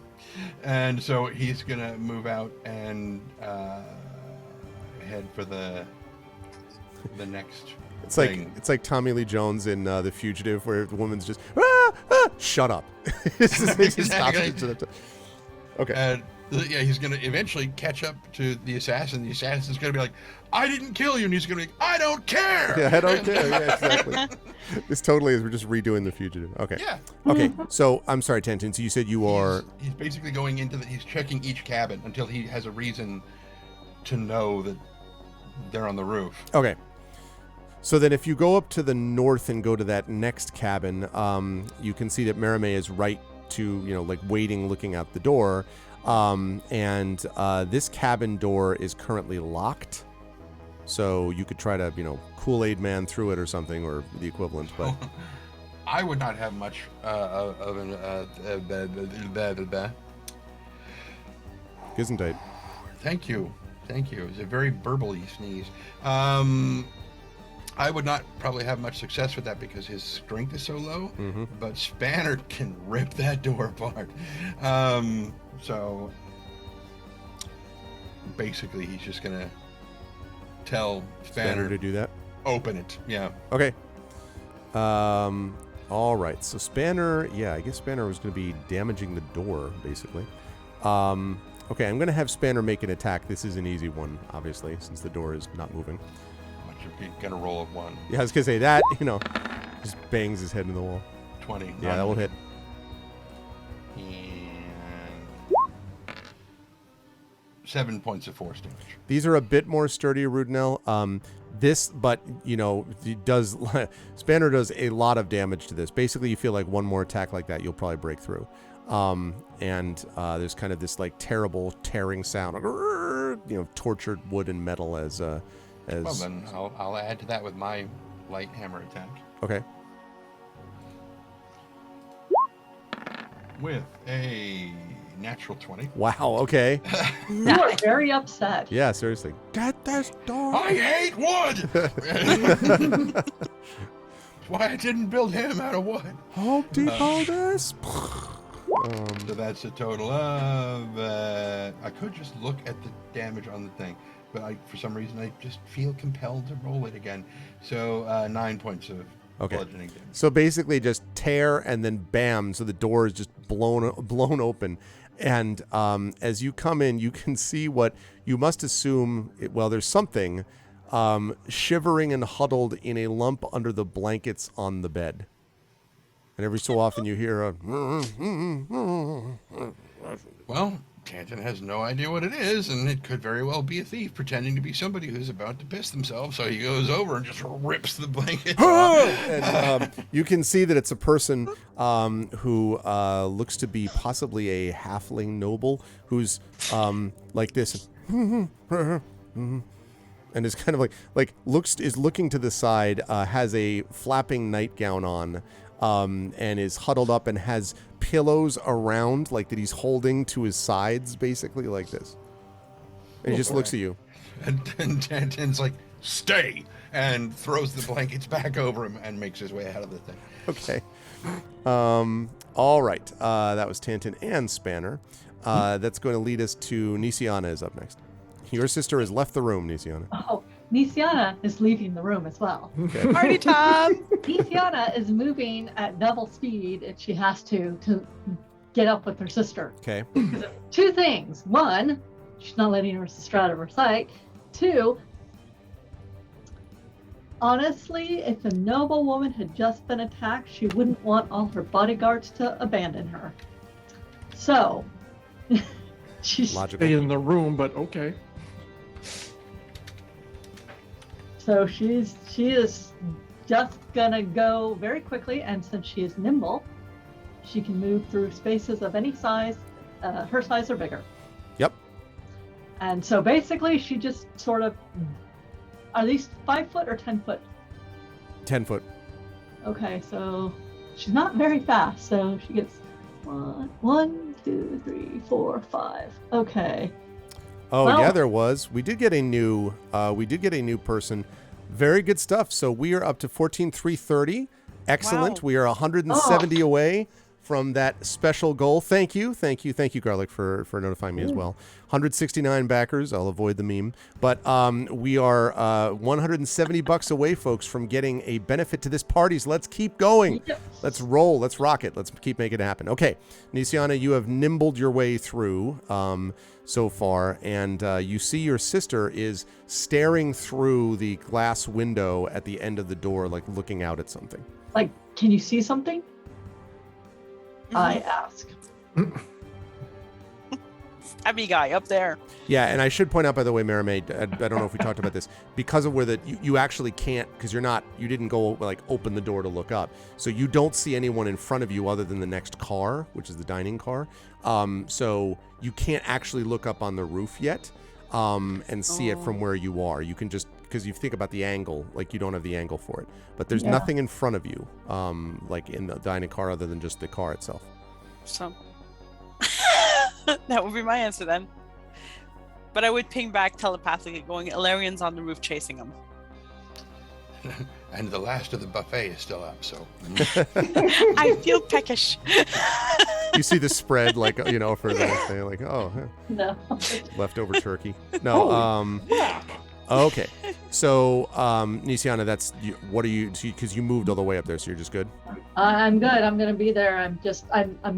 And so he's gonna move out and head for the next. It's like Tommy Lee Jones in The Fugitive, where the woman's just shut up. Exactly. Okay. And yeah, he's gonna eventually catch up to the assassin. The assassin's gonna be like, "I didn't kill you," and he's gonna be like, "I don't care." Yeah, I don't care. Yeah, exactly. This totally is. We're just redoing The Fugitive. Okay. Yeah. Okay. So I'm sorry, Tantan. So you said you are. He's basically going into he's checking each cabin until he has a reason to know that they're on the roof. Okay. So then if you go up to the north and go to that next cabin, you can see that Merime is right to, like waiting, looking out the door. And this cabin door is currently locked. So you could try to, Kool-Aid man through it or something, or the equivalent. But I would not have much of an... Gesundheit. Thank you. It was a very burbly sneeze. I would not probably have much success with that because his strength is so low, but Spanner can rip that door apart. So basically he's just going to tell Spanner to do that? Open it, yeah. Okay. All right, so Spanner, I guess Spanner was going to be damaging the door, basically. Okay, I'm going to have Spanner make an attack. This is an easy one, obviously, since the door is not moving. You're gonna roll a 1. Yeah, I was gonna say that, just bangs his head into the wall. 20. Yeah, that will hit. And 7 points of force damage. These are a bit more sturdy, Rudnell. He does. Spanner does a lot of damage to this. Basically, you feel like one more attack like that, you'll probably break through. And there's kind of this like terrible tearing sound, tortured wood and metal as. Well, then I'll add to that with my light hammer attack. Okay. With a natural 20. Wow, okay. You are very upset. Yeah, seriously. Get this door. I hate wood! That's why I didn't build him out of wood. Home Depot this. So that's a total of... I could just look at the damage on the thing. But for some reason, I just feel compelled to roll it again. So 9 points of bludgeoning damage. So basically just tear and then bam, so the door is just blown open. And as you come in, you can see what you must assume, there's something shivering and huddled in a lump under the blankets on the bed. And every so often you hear a... Well... Tantan has no idea what it is, and it could very well be a thief pretending to be somebody who's about to piss themselves. So he goes over and just rips the blanket off. And you can see that it's a person who looks to be possibly a halfling noble who's like this, and is kind of like is looking to the side, has a flapping nightgown on. And is huddled up and has pillows around, like that he's holding to his sides, basically like this. And he just looks at you. And Tantan's like, stay, and throws the blankets back over him and makes his way out of the thing. Okay. All right. That was Tantin and Spanner. That's going to lead us to Nisiana is up next. Your sister has left the room, Nisiana. Oh, Nisiana is leaving the room as well. Okay. Party time. Nisiana is moving at double speed and she has to get up with her sister. Okay. Two things. One, she's not letting her sister out of her sight. Two, honestly, if a noble woman had just been attacked, she wouldn't want all her bodyguards to abandon her. So, she's Logical. Stay in the room, but okay. so she is just gonna go very quickly, and since she is nimble, she can move through spaces of any size, her size or bigger. Yep. And so basically, she just sort of. Are these 5 foot or 10 foot? 10 foot. Okay, so she's not very fast, so she gets 1, 2, 3, 4, 5. Okay. Oh, Well- yeah, there was. We did get a new person. Very good stuff. So we are up to 14,330. Excellent. Wow. We are 170 away from that special goal. Thank you, Garlic, for notifying me as well. 169 backers. I'll avoid the meme. But we are $170 away, folks, from getting a benefit to this party. So let's keep going. Yes. Let's roll. Let's rock it. Let's keep making it happen. Okay, Nisiana, you have nimbled your way through so far, and you see your sister is staring through the glass window at the end of the door, like looking out at something. Like, can you see something? I ask. Stabby guy up there. Yeah, and I should point out, by the way, Marimade, I don't know if we talked about this, because of where you actually can't, because you didn't go like open the door to look up, so you don't see anyone in front of you other than the next car, which is the dining car. So you can't actually look up on the roof yet and see it from where you are. You can just, because you think about the angle, like you don't have the angle for it. But there's nothing in front of you, like in the dining car, other than just the car itself. So that would be my answer then. But I would ping back telepathically, going, Ilarian's on the roof chasing him. And the last of the buffet is still up, so. I feel peckish. You see the spread, like, for the next day, like, oh, No. leftover turkey. No, okay. So, Nisiana, what are you, because you moved all the way up there, so you're just good? I'm good. I'm going to be there. I'm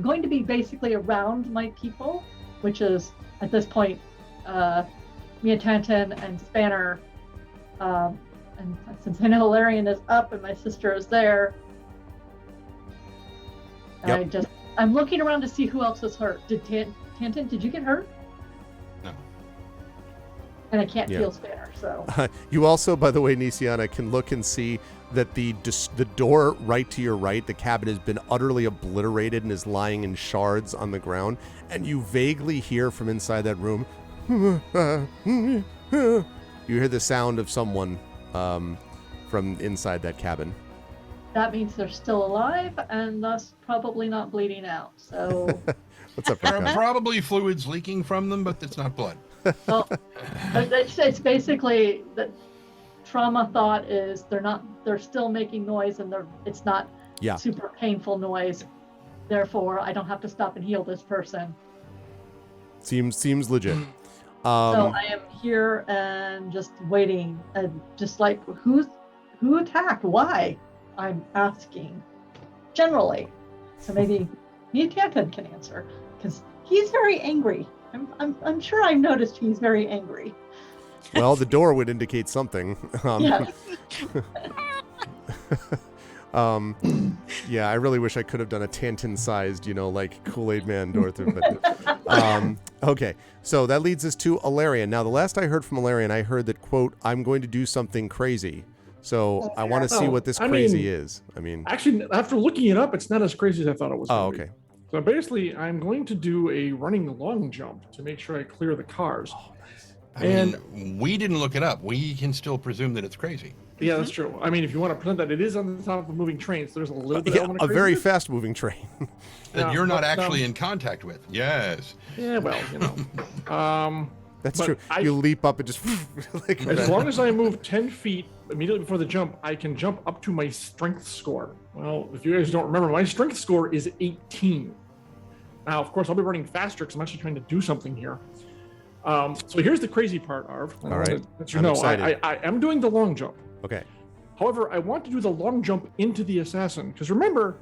going to be basically around my people, which is at this point, me and Tantin and Spanner. And since I know Larian is up and my sister is there, Yep. I'm looking around to see who else was hurt. Tantin, did you get hurt? No. And I can't Yeah. feel Spanner, so. You also, by the way, Nisiana, can look and see that the door right to your right, the cabin, has been utterly obliterated and is lying in shards on the ground. And you vaguely hear from inside that room, you hear the sound of someone from inside that cabin. That means they're still alive and thus probably not bleeding out. So, What's up, There are Rick? probably fluids leaking from them, but it's not blood. well, it's basically the trauma thought is they're still making noise and it's not Yeah. super painful noise. Therefore, I don't have to stop and heal this person. Seems legit. So I am here and just waiting, and just like who attacked? Why? I'm asking generally. So maybe me and Tantin can answer because he's very angry. I'm sure I've noticed he's very angry. Well, the door would indicate something. Yes. Yeah, I really wish I could have done a Tantin-sized, like Kool-Aid Man door through. But, okay, so that leads us to Ilarian. Now, the last I heard from Ilarian, I heard that, quote, I'm going to do something crazy. So I want to see what this crazy is. I mean, Actually, after looking it up, it's not as crazy as I thought it was. oh, gonna be. okay. So basically, I'm going to do a running long jump to make sure I clear the cars. I mean, we didn't look it up. We can still presume that it's crazy. Yeah, that's true. I mean, if you want to pretend that it is on the top of a moving train, so there's a little bit Yeah, element a of very craziness. fast-moving train. That Yeah, you're not but, actually in contact with. Yes. Yeah, well, That's But true. You leap up and just like As long as I move 10 feet immediately before the jump, I can jump up to my strength score. Well, if you guys don't remember, my strength score is 18. Now, of course, I'll be running faster because I'm actually trying to do something here. So here's the crazy part, Arv. All right. I'm excited. I am doing the long jump. Okay. However, I want to do the long jump into the assassin because remember,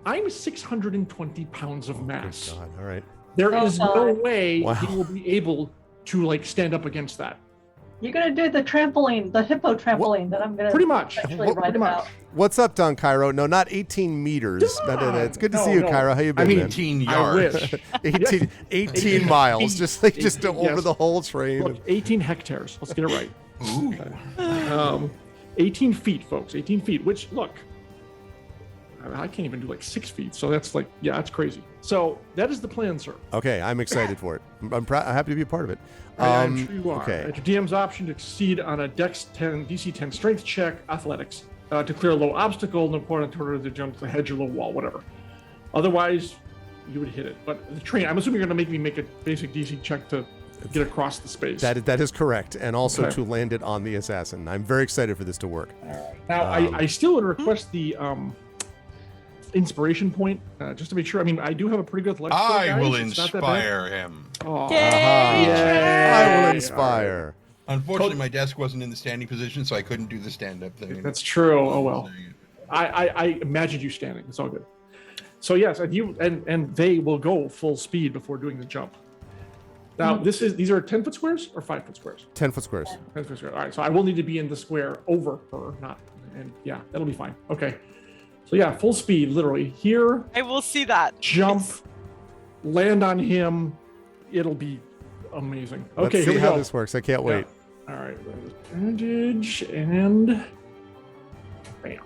I'm 620 pounds of mass. Good God. All right. There is no way Wow. he will be able to like stand up against that. You're gonna do the trampoline, the hippo trampoline that I'm gonna Pretty much. actually write about. What's up, Don Cairo? No, not 18 meters. No. It's good to see you, Cairo. How you been, I mean, man? 18 I yards. wish. 18 miles, just over yes. the whole train. Look, 18 hectares. Let's get it right. Ooh. 18 feet, folks. 18 feet, which, look, I can't even do like 6 feet. So that's like, yeah, that's crazy. So that is the plan, sir. Okay, I'm excited for it. I'm happy to be a part of it. I'm sure you are. Okay. At your DM's option to succeed on a Dex 10, DC 10 strength check, athletics, to clear a low obstacle, no point in order to jump to the hedge or low wall, whatever. Otherwise, you would hit it. But the train, I'm assuming you're going to make me make a basic DC check to get across the space. That is correct, and also Okay. to land it on the assassin. I'm very excited for this to work. Now, I still would request the inspiration point, just to make sure. I mean, I do have a pretty good athletic score, I guys. will It's not that bad. inspire him. Oh, Yay! I will All inspire. Unfortunately, my desk wasn't in the standing position, so I couldn't do the stand-up thing. That's true. Oh well. I imagined you standing. It's all good. So yes, and you and they will go full speed before doing the jump. Now these are 10-foot squares or 5-foot squares? 10-foot squares. 10-foot squares. All right. So I will need to be in the square over her, not, and yeah, that'll be fine. Okay. So yeah, full speed, literally here. I will see that. Jump, land on him. It'll be amazing. Okay, Let's here see we how go. this works. I can't wait. All right, advantage and bam.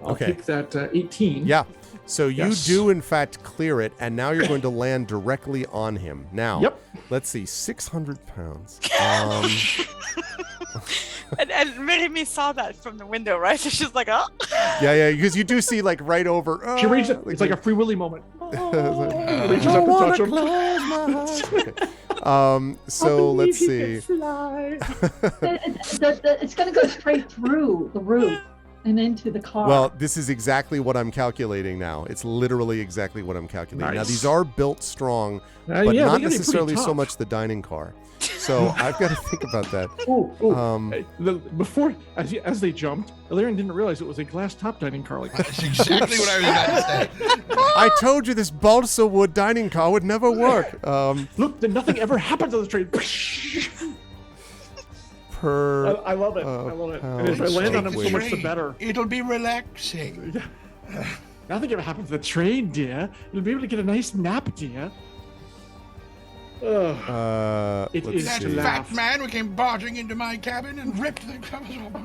I'll Okay. pick that 18. Yeah. So you Yes. do in fact clear it, and now you're going to land directly on him. Now, Yep. let's see, 600 pounds. And Mary saw that from the window, right? So she's like, oh. Yeah, because you do see like right over. She reaches it. It's like a Free Willy moment. Reaches up to touch him. So let's see. It's gonna go straight through the roof and into the car. Well, this is exactly what I'm calculating now. It's literally exactly what I'm calculating. Now, Nice. these are built strong, Yeah, but they not gotta be pretty necessarily so tough. much the dining car. So I've got to think about that. Ooh. Before, as they jumped, Illyrian didn't realize it was a glass top dining car. Like, That's exactly what I was about to say. I told you this balsa wood dining car would never work. look, then nothing ever happened to the train. Per I love it. I love it. And if I pound land on him, so weight. much the better. It'll be relaxing. Nothing ever happened to the train, dear. You'll be able to get a nice nap, dear. Ugh. It let's is That see. laugh. fat man who came barging into my cabin and ripped the covers off.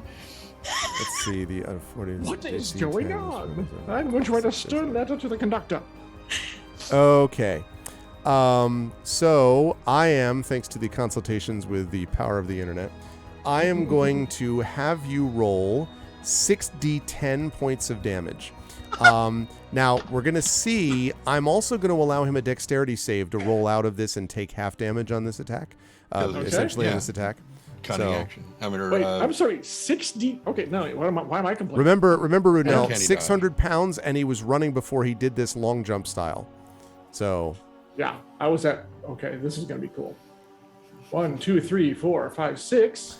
Let's see the 40. What is going on? I'm going to write a stern letter to the conductor. Okay. So I am, thanks to the consultations with the power of the internet, I am going to have you roll 6d10 points of damage. Now we're gonna see. I'm also going to allow him a dexterity save to roll out of this and take half damage on this attack. Essentially, on Yeah. this attack. Cunning So- action. I mean, Wait, I'm sorry. 6D. Okay, no. Why am I complaining? Remember, Rudnell, Uncanny 600 pounds, and he was running before he did this long jump style. So Yeah, I was at. Okay, this is gonna be cool. 1, 2, 3, 4, 5, 6.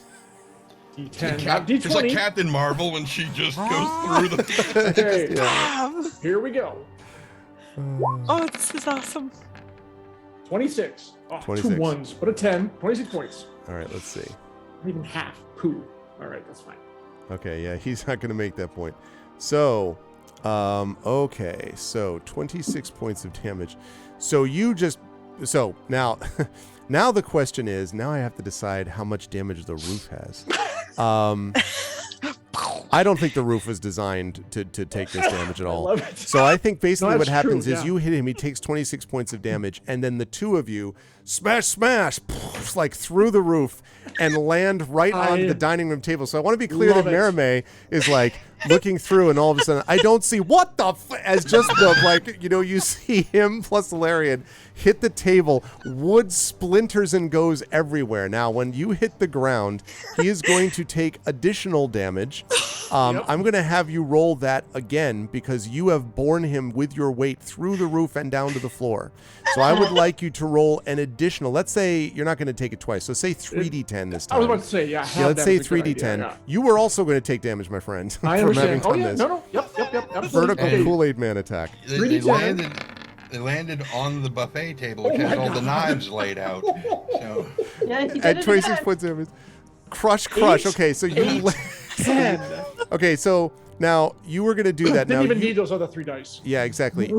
D10. Not It's like D20. Captain Marvel when she just goes through the. Okay, Damn. here we go. Oh, this is awesome. 26. Oh, 26. 2 ones, but a 10. 26 points. all right, let's see. Not even half. Poo. All right, that's fine. Okay, yeah, he's not going to make that point. So, okay, so 26 points of damage. So you just, so now, now the question is, now I have to decide how much damage the roof has. I don't think the roof was designed to take this damage at all. love it. So I think basically No, what that's true, happens is yeah. you hit him, he takes 26 points of damage, and then the two of you smash, like through the roof and land right on the dining room table. So I want to be clear that love it. Merime is like looking through, and all of a sudden I don't see what the as just the like, you know, you see him plus Valerian hit the table, wood splinters and goes everywhere. Now when you hit the ground, he is going to take additional damage. I'm going to have you roll that again because you have borne him with your weight through the roof and down to the floor. So I would like you to roll an additional, let's say you're not going to take it twice. So say 3d10 this time. I was about to say, yeah. Let's say 3d10. You were also going to take damage, my friend, I from having understand. Oh done yeah, this. no. Yep. Absolutely. Vertical Okay. Kool-Aid Man attack. They 3D10. landed on the buffet table, which has all the knives laid out. So Yeah, he did At it 26 again. points of damage. Crush. 8, Okay, so you... 10. Okay, so now you were going to do that. Didn't Now even you- need those other 3 dice. Yeah, exactly.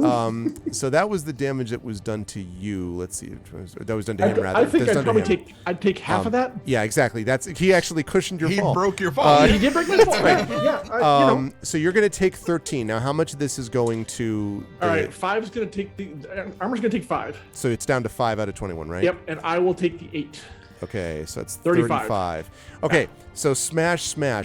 So that was the damage that was done to you. Let's see. That was done to him, rather. I think That's I'd done to probably him. I'd take half of that. Yeah, exactly. He actually cushioned your he fall. broke your fall. He did break my fall. Yeah. So you're going to take 13. Now, how much of this is going to... All right, 5 is going to take the armor's going to take 5. So it's down to 5 out of 21, right? Yep, and I will take the 8. Okay, so that's 35. 35. Okay, so smash.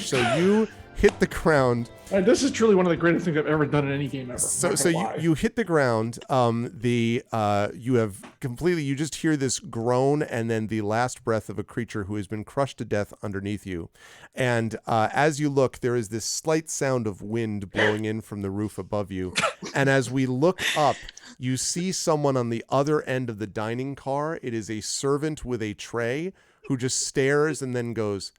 So you hit the ground. This is truly one of the greatest things I've ever done in any game ever. So you hit the ground. You have completely. You just hear this groan and then the last breath of a creature who has been crushed to death underneath you. And as you look, there is this slight sound of wind blowing in from the roof above you. And as we look up, you see someone on the other end of the dining car. It is a servant with a tray who just stares and then goes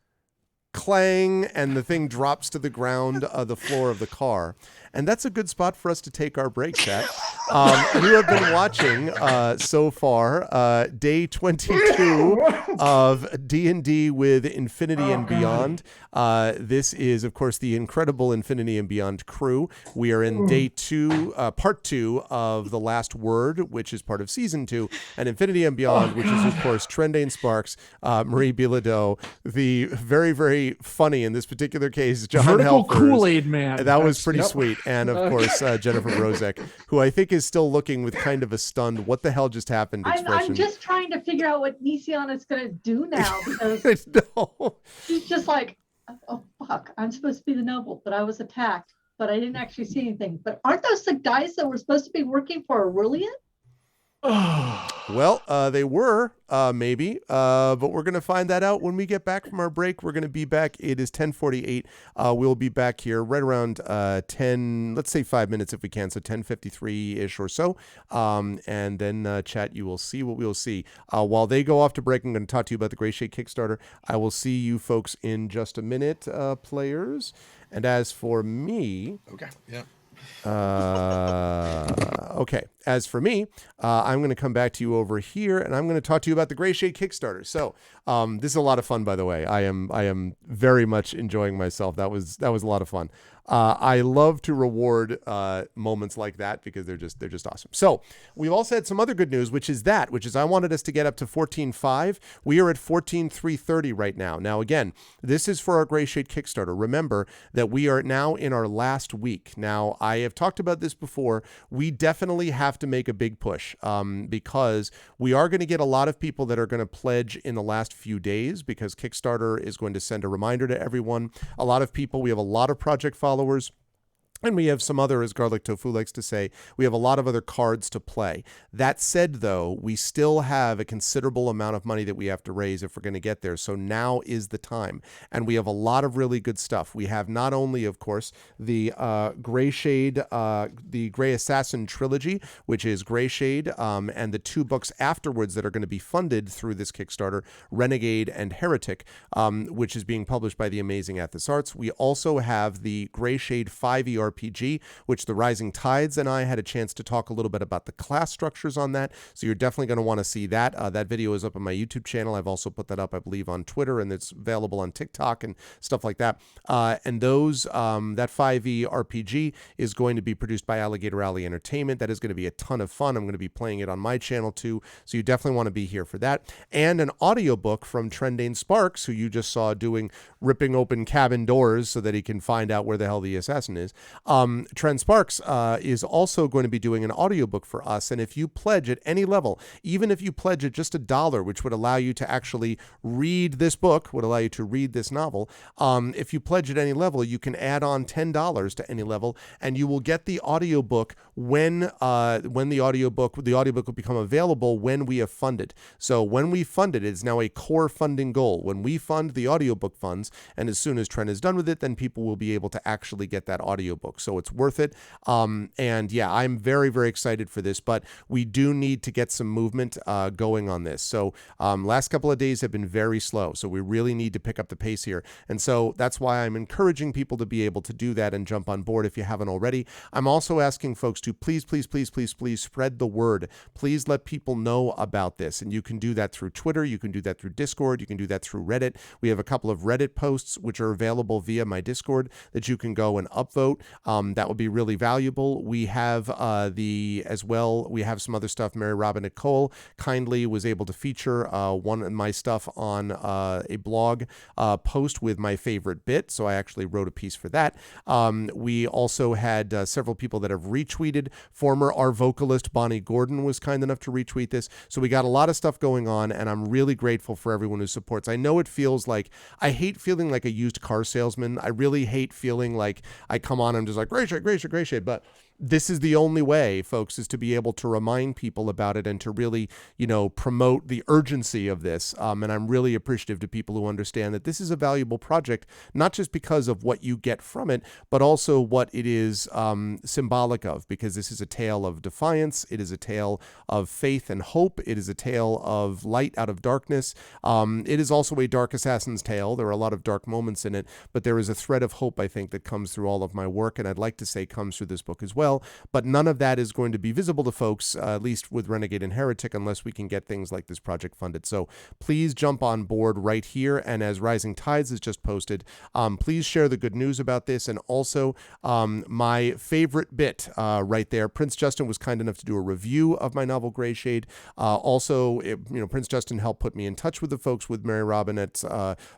clang, and the thing drops to the ground, the floor of the car. And that's a good spot for us to take our break, chat. You have been watching so far day 22 of D&D with Infinity and Beyond. This is, of course, the incredible Infinity and Beyond crew. We are in day 2, part 2 of The Last Word, which is part of season 2, and Infinity and Beyond, which is, of course, Trendane Sparks, Marie Bilodeau, the very, very funny, in this particular case, John Vertical Helfers. Kool-Aid Man. That was pretty sweet. And, of course, Jennifer Brozek, who I think is still looking with kind of a stunned, what the hell just happened expression. I'm just trying to figure out what Nisiana is going to do now because No. she's just like, oh, fuck, I'm supposed to be the noble, but I was attacked, but I didn't actually see anything. But aren't those the guys that were supposed to be working for Aurelian? Well, they were, maybe, but we're going to find that out when we get back from our break. We're going to be back. It is 10:48. We'll be back here right around 10, let's say 5 minutes if we can, so 10:53-ish or so. And then, chat, you will see what we'll see. While they go off to break, I'm going to talk to you about the Gray Shade Kickstarter. I will see you folks in just a minute, players. And as for me... Okay, yeah. Okay. As for me, I'm going to come back to you over here, and I'm going to talk to you about the Gray Shade Kickstarter. So, this is a lot of fun, by the way. I am very much enjoying myself. That was a lot of fun. I love to reward moments like that because they're just awesome. So we've also had some other good news, which is I wanted us to get up to 14.5. We are at 14.330 right now. Now, again, this is for our Gray Shade Kickstarter. Remember that we are now in our last week. Now, I have talked about this before. We definitely have to make a big push because we are going to get a lot of people that are going to pledge in the last few days because Kickstarter is going to send a reminder to everyone. A lot of people, we have a lot of project followers. And we have some other, as Garlic Tofu likes to say, we have a lot of other cards to play. That said, though, we still have a considerable amount of money that we have to raise if we're going to get there. So now is the time. And we have a lot of really good stuff. We have not only, of course, the Gray Shade, the Gray Assassin trilogy, which is Gray Shade, and the 2 books afterwards that are going to be funded through this Kickstarter, Renegade and Heretic, which is being published by the amazing Athos Arts. We also have the Gray Shade 5e RPG, which the Rising Tides and I had a chance to talk a little bit about the class structures on that. So you're definitely going to want to see that. That video is up on my YouTube channel. I've also put that up, I believe, on Twitter, and it's available on TikTok and stuff like that. And those that 5e RPG is going to be produced by Alligator Alley Entertainment. That is going to be a ton of fun. I'm going to be playing it on my channel too, so you definitely want to be here for that. And an audiobook from Trendane Sparks, who you just saw ripping open cabin doors so that he can find out where the hell the assassin is. Trend Sparks is also going to be doing an audiobook for us, and if you pledge at any level, even if you pledge at just $1, which would allow you to actually read this book, would allow you to read this novel, if you pledge at any level, you can add on $10 to any level, and you will get the audiobook when the audiobook will become available when we have funded. So when we fund it, it's now a core funding goal. When we fund, the audiobook funds, and as soon as Trent is done with it, then people will be able to actually get that audiobook. So it's worth it. And yeah, I'm very, very excited for this, but we do need to get some movement going on this. So last couple of days have been very slow. So we really need to pick up the pace here. And so that's why I'm encouraging people to be able to do that and jump on board if you haven't already. I'm also asking folks to please spread the word. Please let people know about this. And you can do that through Twitter. You can do that through Discord. You can do that through Reddit. We have a couple of Reddit posts which are available via my Discord that you can go and upvote. That would be really valuable. We have we have some other stuff. Mary Robin Nicole kindly was able to feature one of my stuff on a blog post with my favorite bit. So I actually wrote a piece for that. We also had several people that have retweeted. Former our vocalist Bonnie Gordon was kind enough to retweet this. So we got a lot of stuff going on, and I'm really grateful for everyone who supports. I know it feels like, I hate feeling like a used car salesman. I really hate feeling like I come on and I'm just like, great shit. But this is the only way, folks, is to be able to remind people about it and to really, promote the urgency of this. And I'm really appreciative to people who understand that this is a valuable project, not just because of what you get from it, but also what it is symbolic of, because this is a tale of defiance. It is a tale of faith and hope. It is a tale of light out of darkness. It is also a dark assassin's tale. There are a lot of dark moments in it, but there is a thread of hope, I think, that comes through all of my work, and I'd like to say comes through this book as well. But none of that is going to be visible to folks, at least with Renegade and Heretic, unless we can get things like this project funded. So please jump on board right here. And as Rising Tides has just posted, please share the good news about this. And also my favorite bit right there, Prince Justin was kind enough to do a review of my novel Gray Shade. Prince Justin helped put me in touch with the folks with Mary Robinette's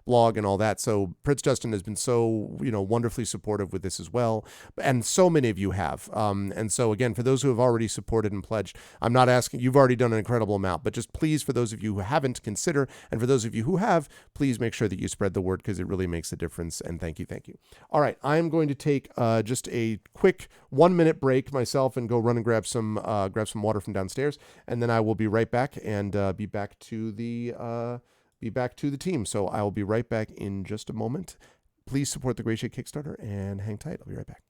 blog and all that. So Prince Justin has been so, wonderfully supportive with this as well. And so many of you have. And so again, for those who have already supported and pledged, I'm not asking, you've already done an incredible amount, but just please, for those of you who haven't, consider, and for those of you who have, please make sure that you spread the word, because it really makes a difference. And thank you. All right, I'm going to take just a quick 1-minute break myself and go run and grab some water from downstairs, and then I will be right back and be back to the team. So I will be right back in just a moment. Please support the Gray Shade Kickstarter and hang tight. I'll be right back.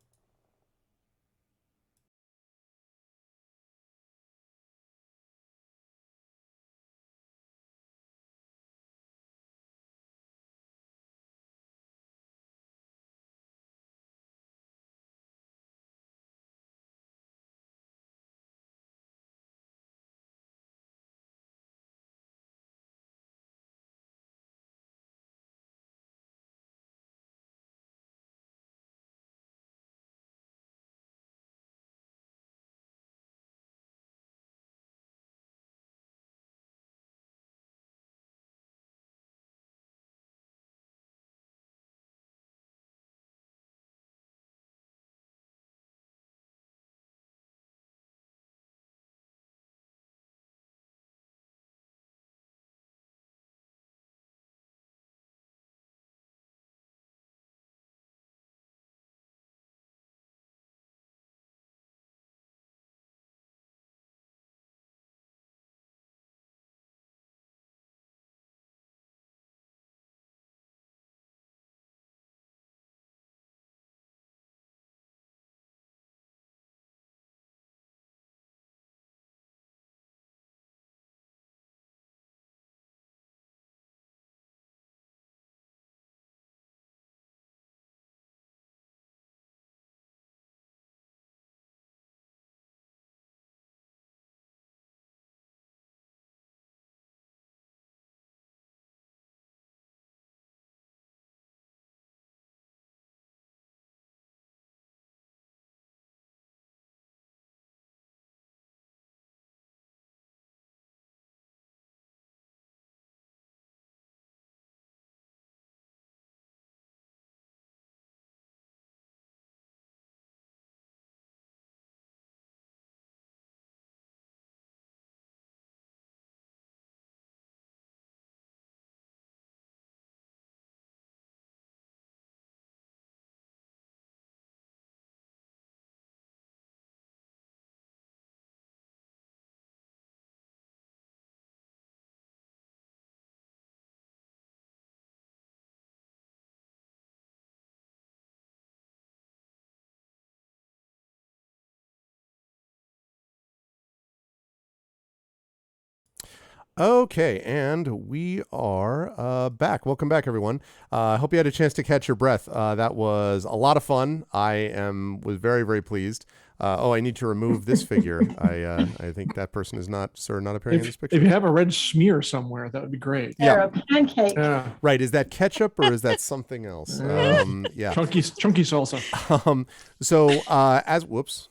Okay, and we are back. Welcome back, everyone. I hope you had a chance to catch your breath. That was a lot of fun. Was very, very pleased. I need to remove this figure. I think that person is not appearing in this picture. If you have a red smear somewhere, that would be great. They're a pancake. Yeah. Right. Is that ketchup or is that something else? Yeah. Chunky salsa.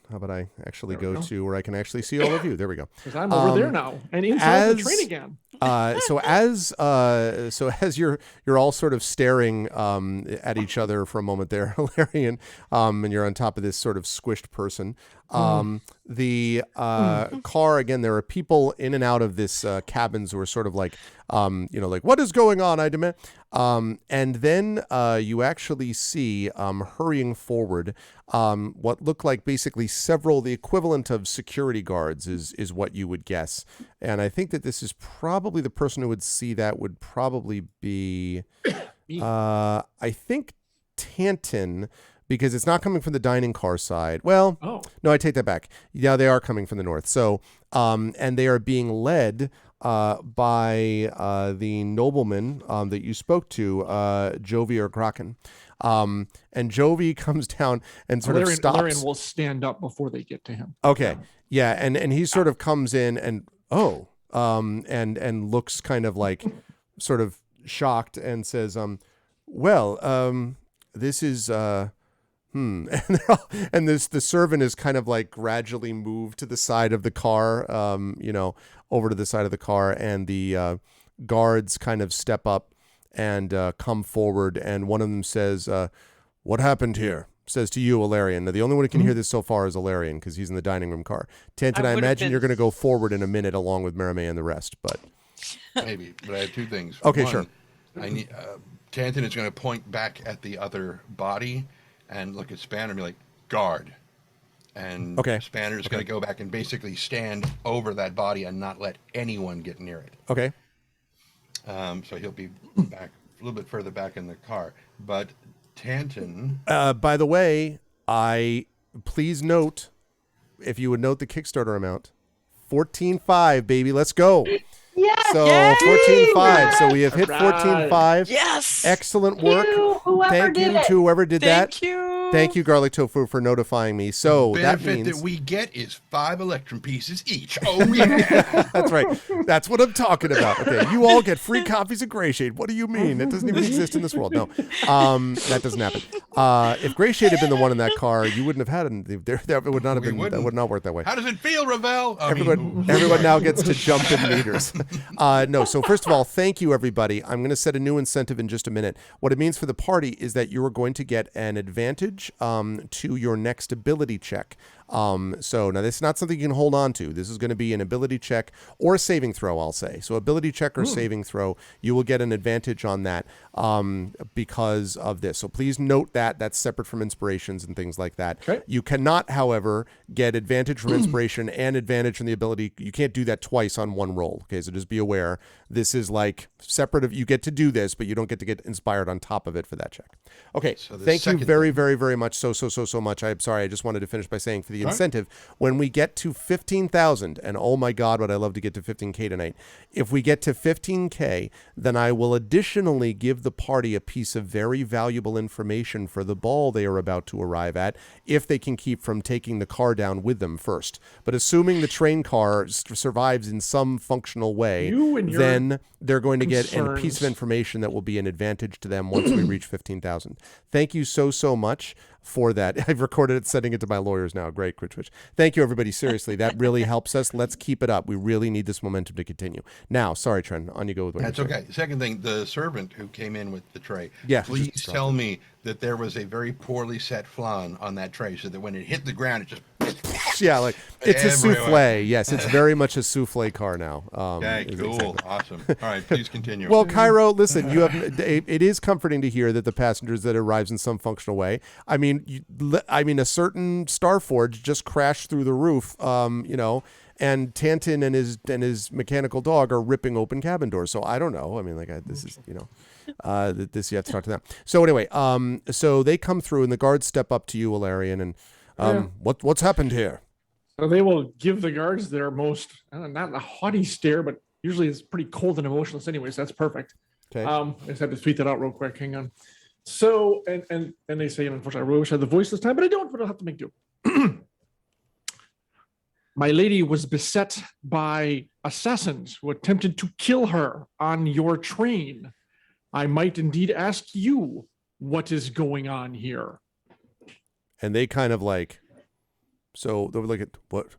How about I actually go to where I can actually see all of you? There we go. Because I'm over there now and inside the train again. So as you're all sort of staring at each other for a moment there, Hilarion, and you're on top of this sort of squished person. The car again. There are people in and out of this cabins who are sort of like, like, what is going on? I demand. And then you actually see hurrying forward what look like basically the equivalent of security guards is what you would guess. And I think that this is probably the person who would see that would probably be, I think, Tanton, because it's not coming from the dining car side. Well, no, I take that back. Yeah, they are coming from the north. So, and they are being led by the nobleman that you spoke to, Jovi or Kraken. And Jovi comes down and sort of stops. Valerian will stand up before they get to him. Okay. Yeah. And he sort of comes in and, and looks kind of like sort of shocked and says, this is, and the servant is kind of like gradually moved to the side of the car, over to the side of the car, and the guards kind of step up and come forward, and one of them says, what happened here? Says to you, Ilarion. Now, the only one who can hear this so far is Ilarion, because he's in the dining room car. Tanton, I imagine you're going to go forward in a minute along with Merime and the rest, but... Maybe, but I have two things. Okay, One, sure. I need Tanton is going to point back at the other body and look at Spanner and be like, guard. And Spanner is going to go back and basically stand over that body and not let anyone get near it. Okay. So he'll be back a little bit further back in the car. But Tanton... by the way, please note, if you would note the Kickstarter amount, 14.5, baby. Let's go. Yes. So 14.5. So we have hit 14.5. Yes. Excellent work. Thank you to whoever did that. Thank you. Thank you, Garlic Tofu, for notifying me. So the that benefit means that we get is 5 electrum pieces each. Oh yeah. that's right. That's what I'm talking about. Okay, you all get free copies of Gray Shade. What do you mean? It doesn't even exist in this world. No, that doesn't happen. If Gray Shade had been the one in that car, you wouldn't have had it. That would not have been. That would not work that way. How does it feel, Ravel? Everyone now gets to jump in meters. No. So first of all, thank you, everybody. I'm going to set a new incentive in just a minute. What it means for the party is that you are going to get an advantage to your next ability check. So now this is not something you can hold on to. This is going to be an ability check or a saving throw, I'll say. So ability check or saving throw, you will get an advantage on that because of this. So please note that that's separate from inspirations and things like that. Okay. You cannot, however, get advantage from inspiration and advantage from the ability. You can't do that twice on one roll. Okay, so just be aware. This is like separate of, you get to do this, but you don't get to get inspired on top of it for that check. Okay, so thank you very, very, very much. So much. I'm sorry. I just wanted to finish by saying for the incentive, when we get to 15,000, and oh my God, would I love to get to 15K tonight. If we get to 15K, then I will additionally give the party a piece of very valuable information for the ball they are about to arrive at, if they can keep from taking the car down with them first. But assuming the train car survives in some functional way, then they're going to get a piece of information that will be an advantage to them once we reach 15,000. Thank you so much for that. I've recorded it, sending it to my lawyers now. Great, Critchwich. Thank you, everybody. Seriously, that really helps us. Let's keep it up. We really need this momentum to continue. Now, sorry, Trent, on you go with what That's okay. Second thing, the servant who came in with the tray. Yeah. Please tell me that there was a very poorly set flan on that tray so that when it hit the ground, it just... Yeah, like it's everywhere. A souffle. Yes, it's very much a souffle car now. Okay, cool. Exactly. Awesome. All right, please continue. Well, Cairo, listen, it is comforting to hear that the passengers that arrives in some functional way. I mean, a certain Starforge just crashed through the roof, and Tanton and his mechanical dog are ripping open cabin doors. So I don't know. I mean, this is, this you have to talk to them. So anyway, so they come through and the guards step up to you, Ilarion, and what's happened here? So they will give the guards their most, not a haughty stare, but usually it's pretty cold and emotionless anyway, so that's perfect. Okay. I just had to tweet that out real quick. Hang on. So, and they say, unfortunately, I really wish I had the voice this time, but I don't, but I'll have to make do. My lady was beset by assassins who attempted to kill her on your train. I might indeed ask you what is going on here. And they kind of like, so they were like, what?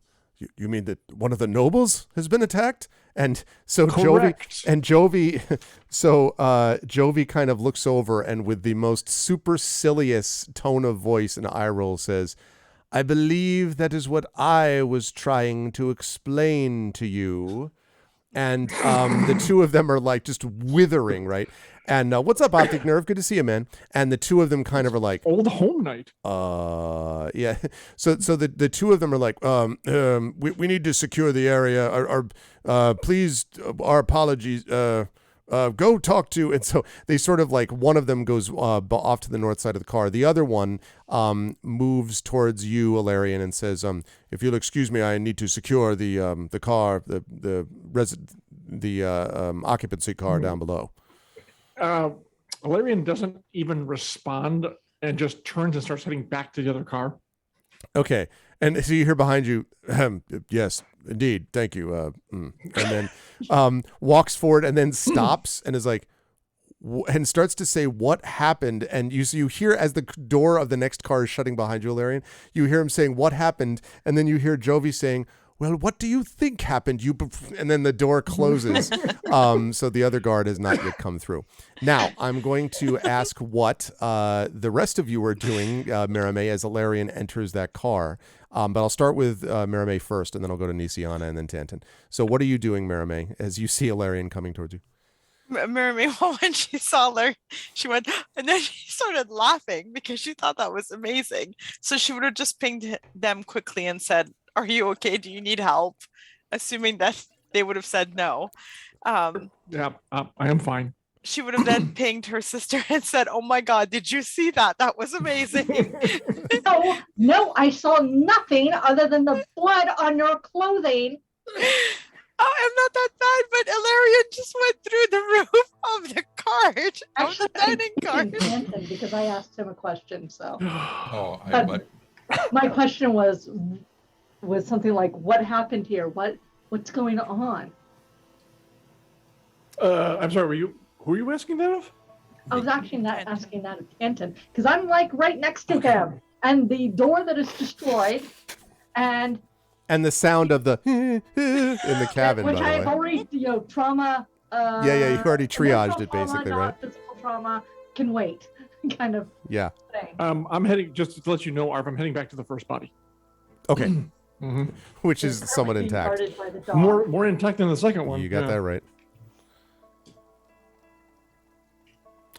You mean that one of the nobles has been attacked? And so Correct. Jovi kind of looks over and with the most supercilious tone of voice and eye roll says, I believe that is what I was trying to explain to you. And the two of them are like just withering, right? And what's up, Optic Nerve? Good to see you, man. And the two of them kind of are like, Old home night. yeah. So the two of them are like, we need to secure the area. Please, our apologies. Go talk to. And so they sort of like, one of them goes off to the north side of the car. The other one moves towards you, Alarian, and says, if you'll excuse me, I need to secure the car, the occupancy car down below. Alarian doesn't even respond and just turns and starts heading back to the other car. Okay. And so you hear behind you, yes, indeed, thank you. And then walks forward and then stops and is like, and starts to say what happened. And you hear as the door of the next car is shutting behind you, Alarian, you hear him saying what happened. And then you hear Jovi saying, well, what do you think happened? And then the door closes. So the other guard has not yet come through. Now, I'm going to ask what the rest of you are doing, Merime, as Alarian enters that car. But I'll start with Merime first, and then I'll go to Nisiana and then Tantan. So what are you doing, Merime, as you see Alarian coming towards you? Mermaid, when she saw Larry, she went, and then she started laughing because she thought that was amazing. So she would have just pinged them quickly and said, are you okay? Do you need help? Assuming that they would have said no. Yeah, I am fine. She would have then pinged her sister and said, oh my God, did you see that? That was amazing. No, I saw nothing other than the blood on your clothing. Oh, I'm not that bad, but Ilarion just went through the roof of the cart, of the dining cart. Because I asked him a question, so. But my question was something like, what happened here? What's going on? I'm sorry, who were you asking that of? I was asking that of Tanton, because I'm like right next to him, and the door that is destroyed, and the sound of the in the cabin, which by the I've way. already, trauma. Yeah, you already triaged it, trauma, basically, not right? Physical trauma can wait, kind of Yeah. thing. I'm heading, just to let you know, Arv, I'm heading back to the first body. Okay. Mm-hmm. Which is somewhat Being intact. guarded by the dog. More intact than the second one. You got that right.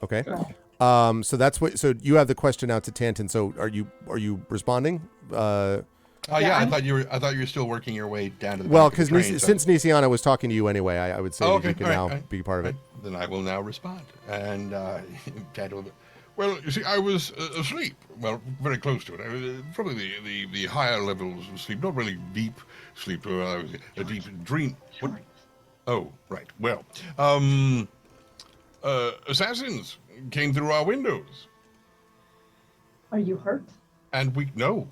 Okay. Right. So that's what. So you have the question out to Tanton. So are you responding? yeah, I thought you were still working your way down to the Well, back of because the train, since Nisiana was talking to you anyway, I would say that you can now be part of it. Then I will now respond. And Tantal, well, you see, I was asleep. Well, very close to it. I was, probably the higher levels of sleep, not really deep sleep. I was a deep dream. What? Oh, right. Well, assassins came through our windows. Are you hurt? And no.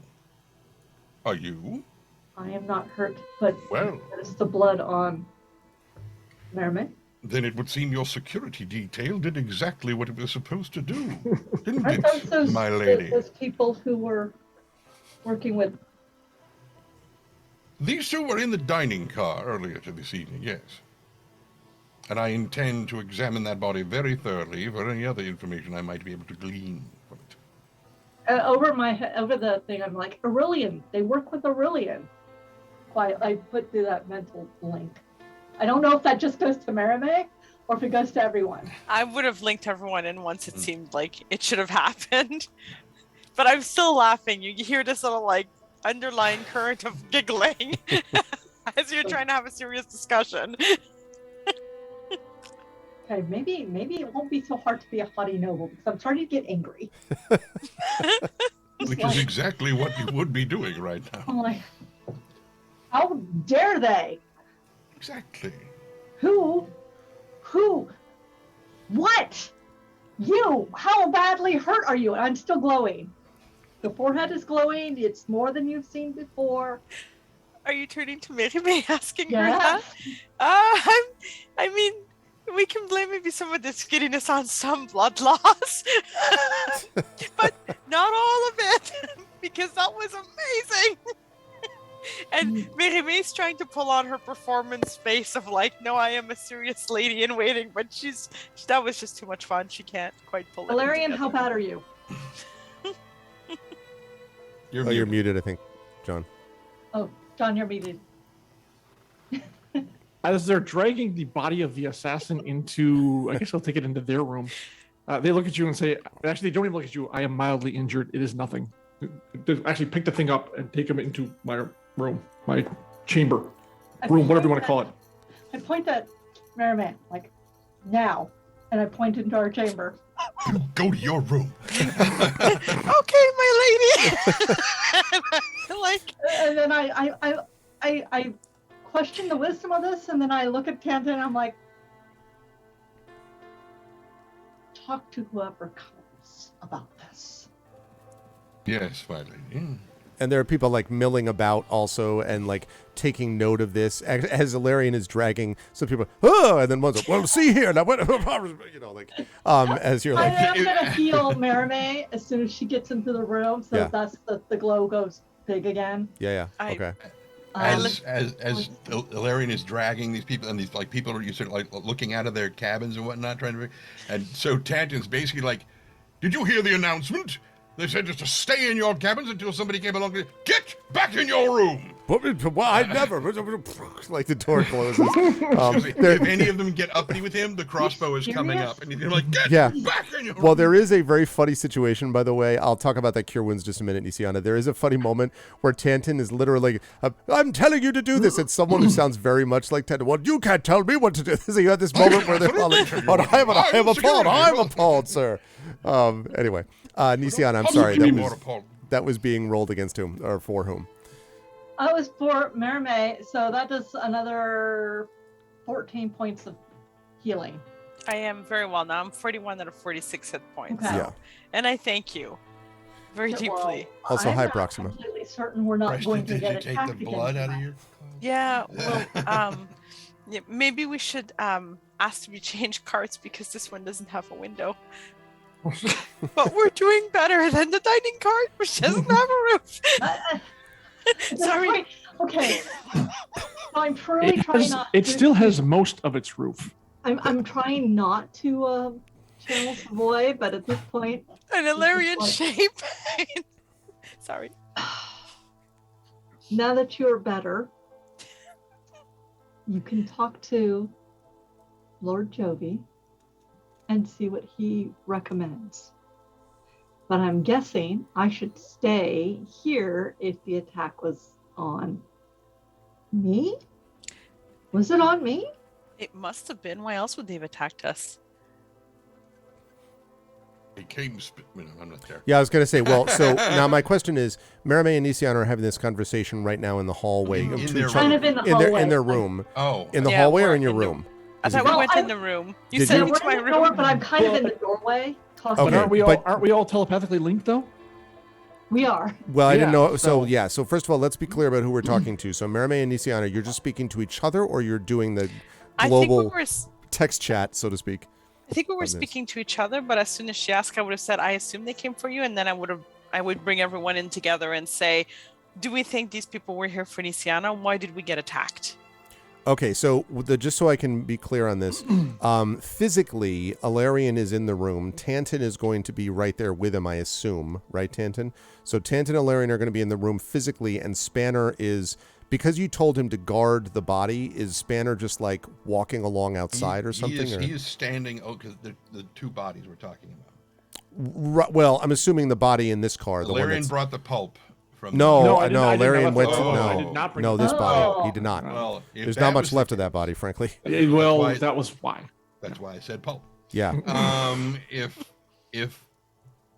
Are you? I am not hurt, but Well, it's the blood on Merriman. then it would seem your security detail did exactly what it was supposed to do, didn't Aren't those it, my lady? those people who were working with? These two were in the dining car earlier this evening, yes. And I intend to examine that body very thoroughly for any other information I might be able to glean from it. Over the thing, I'm like, Aurelian. They work with Aurelian. I put through that mental link. I don't know if that just goes to Merime or if it goes to everyone. I would have linked everyone in once it seemed like it should have happened. But I'm still laughing. You hear this little like underlying current of giggling as you're trying to have a serious discussion. Okay, maybe it won't be so hard to be a haughty noble because I'm starting to get angry. Which is exactly what you would be doing right now. I'm like, how dare they? Exactly. Who? What? You? How badly hurt are you? And I'm still glowing. The forehead is glowing. It's more than you've seen before. Are you turning to Merime asking her Yes. that? I mean, we can blame maybe some of this giddiness on some blood loss, but not all of it, because that was amazing. And Merime's trying to pull on her performance face of like, no, I am a serious lady in waiting, but that was just too much fun. She can't quite pull it Valerian, together. how bad are you? You're muted, I think, John. Oh, John, you're muted. As they're dragging the body of the assassin into, I guess I'll take it into their room. They look at you and say, actually, they don't even look at you. I am mildly injured. It is nothing. Actually, pick the thing up and take him into my room, my chamber, room, whatever you want to call it. I point at Merriman, like, now. And I point into our chamber. Go to your room. Okay, my lady. Like, And then I question the wisdom of this, and then I look at Tantan and I'm like, talk to whoever comes about this. Yes, my lady. Yeah. And there are people like milling about also and like taking note of this as Ilarion is dragging some people. Oh, and then one's like, well, see here now, what, you know, like as you're I like, am gonna heal Merime as soon as she gets into the room, so Yeah. that's the glow goes big again. yeah, I- okay. As Ilarion is dragging these people, and these like people are sort of like looking out of their cabins and whatnot, trying to, and so Tantan's basically like, "Did you hear the announcement? They said just to stay in your cabins until somebody came along. Get back in your room." Well, I never. Like the door closes. If any of them get uppity with him, the crossbow is coming up, and he's like, "Get back in your room." Well, there is a very funny situation, by the way. I'll talk about that cure wounds just a minute, Nisiana. There is a funny moment where Tantan is literally, I'm telling you to do this. It's someone who sounds very much like Tantan. Well, you can't tell me what to do. So you have this moment where they're all like, I am appalled. I'm appalled, sir. Anyway, Nisiana, I'm sorry. That was being rolled against whom or for whom? I was for Merime, so that does another 14 points of healing. I am very well now. I'm 41 out of 46 hit points. Okay. Yeah. And I thank you very deeply. Also, I'm hi, not Proxima. completely certain we're not Preston, going to did get you take attacked the again blood out of tonight. your? Yeah, well, yeah, maybe we should ask to be changed carts because this one doesn't have a window. But we're doing better than the dining cart, which doesn't have a roof. Sorry. Okay. So I'm truly trying not. It still has most of its roof. I'm trying not to channel Savoy, but at this point, An Ilarion like- shape. Sorry. now that you're better, you can talk to Lord Jovi and see what he recommends. But I'm guessing I should stay here if the attack was on me? Was it on me? It must have been. Why else would they have attacked us? He came. I'm not there. Yeah, I was going to say, well, so now my question is, Merime and Nisiana are having this conversation right now in the hallway. In to their each room. Kind other- of in the hallway. in their room. Oh, In the Yeah, hallway or we're in your in the- room? I Is thought it- we Well, went I- in the room. You Did sent you- me We're to my in the door, room. but I'm kind of Well, in the doorway. But Okay, aren't we all telepathically linked though? We are. Well, I didn't Yeah, know. So first of all, let's be clear about who we're talking to. So Merime and Nisiana, you're just speaking to each other, or you're doing the I think we global were. text chat, so to speak. I think we were on this. speaking to each other, but as soon as she asked, I would have said, "I assume they came for you," and then I would bring everyone in together and say, "Do we think these people were here for Nisiana? Why did we get attacked?" Okay, so just so I can be clear on this, physically, Ilarion is in the room. Tantan is going to be right there with him, I assume, right, Tantan? So Tantan and Ilarion are going to be in the room physically, and Spanner is, because you told him to guard the body, is Spanner just like walking along outside or something? He is standing. Oh, because the two bodies we're talking about. Well, I'm assuming the body in this car. The one Valerian that's... brought the pulp from. No, No, I didn't- I didn't Ilarion have went the- to oh, no, I did not bring no, the this pulp. body. He Oh. did not. Well, if There's that not much was left the- of that body, frankly. Well, why- that was why. That's why I said pulp. Yeah. If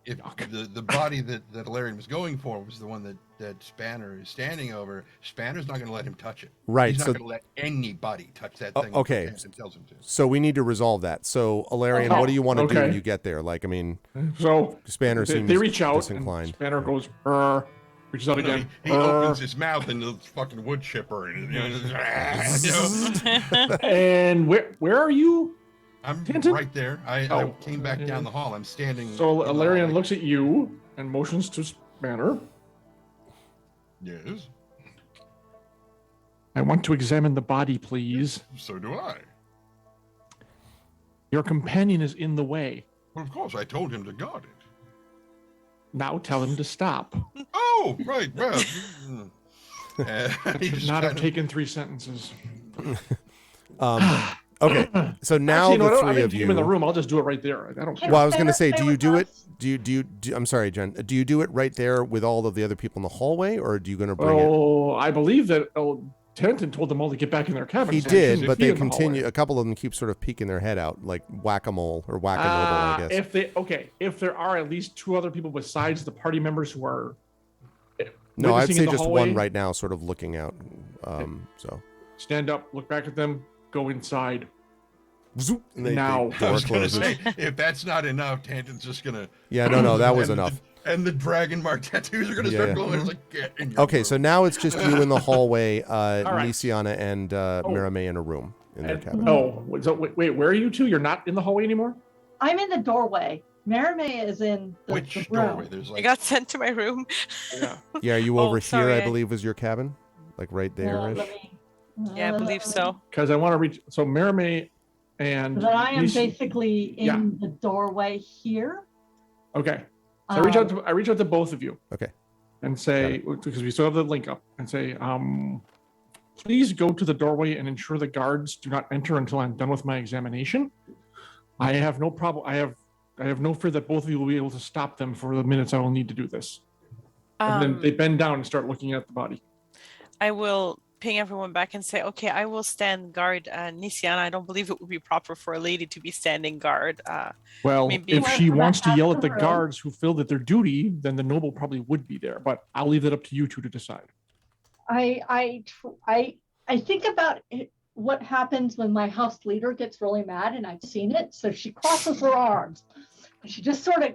if Yuck. the body that Ilarion was going for was the one that Spanner is standing over, Spanner's not going to let him touch it. Right, He's not so- going to let anybody touch that thing. okay. Until Tanton tells him to. So we need to resolve that. So, Alarion, Okay. what do you want to do when Okay. you get there? Like, I mean, So Spanner seems they reach out, disinclined. and Spanner goes, reaches out You know, again. he opens his mouth and the fucking wood chipper. And, you know, And where are you? I'm Tanton? right there. I Oh. came back down the hall. I'm standing. So in the Ilarion hallway. looks at you and motions to Spanner. Yes, I want to examine the body, please. so do I. Your companion is in the way. Well, of course, I told him to guard it. Now tell him to stop. Oh, right. Well, he Should just not have kind of- taken 3 sentences. Okay, so now Actually, no, I the don't- I three mean, of keep him in the you. room. I'll just do it right there. I don't care. Well, I was going to Spanner say, stay do you with do it? us? I'm sorry, Jen. Do you do it right there with all of the other people in the hallway, or do you going to bring it? Oh, I believe that Tanton told them all to get back in their cabins. He so did, shouldn't but be they in the continue. hallway. A couple of them keep sort of peeking their head out, like whack-a-mole or whack-a-noble, I guess. If there are at least 2 other people besides the party members who are No, I'd witnessing say in the just hallway, one right now, sort of looking out. So stand up, look back at them, go inside. Zoop, and Now. I door was gonna closes. say, if that's not enough, Tanton's just gonna. Yeah, no, that was and enough. And the dragon mark tattoos are gonna Yeah, start yeah. glowing. It's like, get in your Okay, room. so now it's just you in the hallway, right. Nisiana and Mirame in a room in their cabin. Oh, so wait, where are you two? You're not in the hallway anymore? I'm in the doorway. Marame is in the Which room. doorway? There's I like. got sent to my room. Yeah. Yeah, are you Oh, over sorry, here? I I- believe was your cabin, like right there. Let me- Yeah, I believe so. Because I want to reach. So Mirame and. But I am Nisi- basically in Yeah. the doorway here. Okay. So I reach out to both of you. Okay. And say, because we still have the link up, and say, please go to the doorway and ensure the guards do not enter until I'm done with my examination. I have no problem. I have no fear that both of you will be able to stop them for the minutes I will need to do this. And then they bend down and start looking at the body. I will ping everyone back and say, okay, I will stand guard. Nisiana, I don't believe it would be proper for a lady to be standing guard. Well, Maybe- if she Well, wants to that's yell at the the room. guards who filled at their duty, then the noble probably would be there. But I'll leave that up to you two to decide. I think about what happens when my house leader gets really mad, and I've seen it. So she crosses her arms, and she just sort of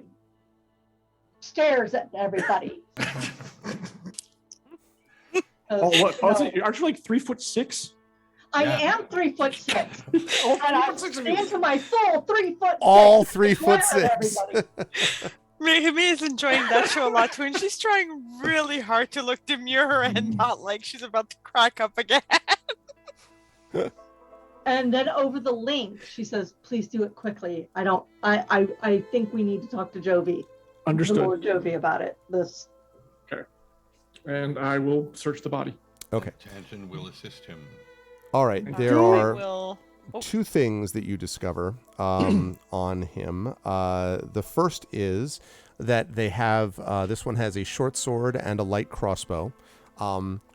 stares at everybody. Oh, what? Oh, No, aren't you like 3'6"? I Yeah. am 3'6", Oh, and I 3'6" of you. stand to my full 3'6". All glare at 3'6". everybody. Mihime is enjoying that show a lot too, and she's trying really hard to look demure and not like she's about to crack up again. And then over the link, she says, "Please do it quickly. I think we need to talk to Jovi, the Understood. Lord Jovi, about it. This." And I will search the body. Okay. Tanton will assist him. All right. Thank There you. are Will. Oh. 2 things that you discover on him. The first is that they have this one has a short sword and a light crossbow.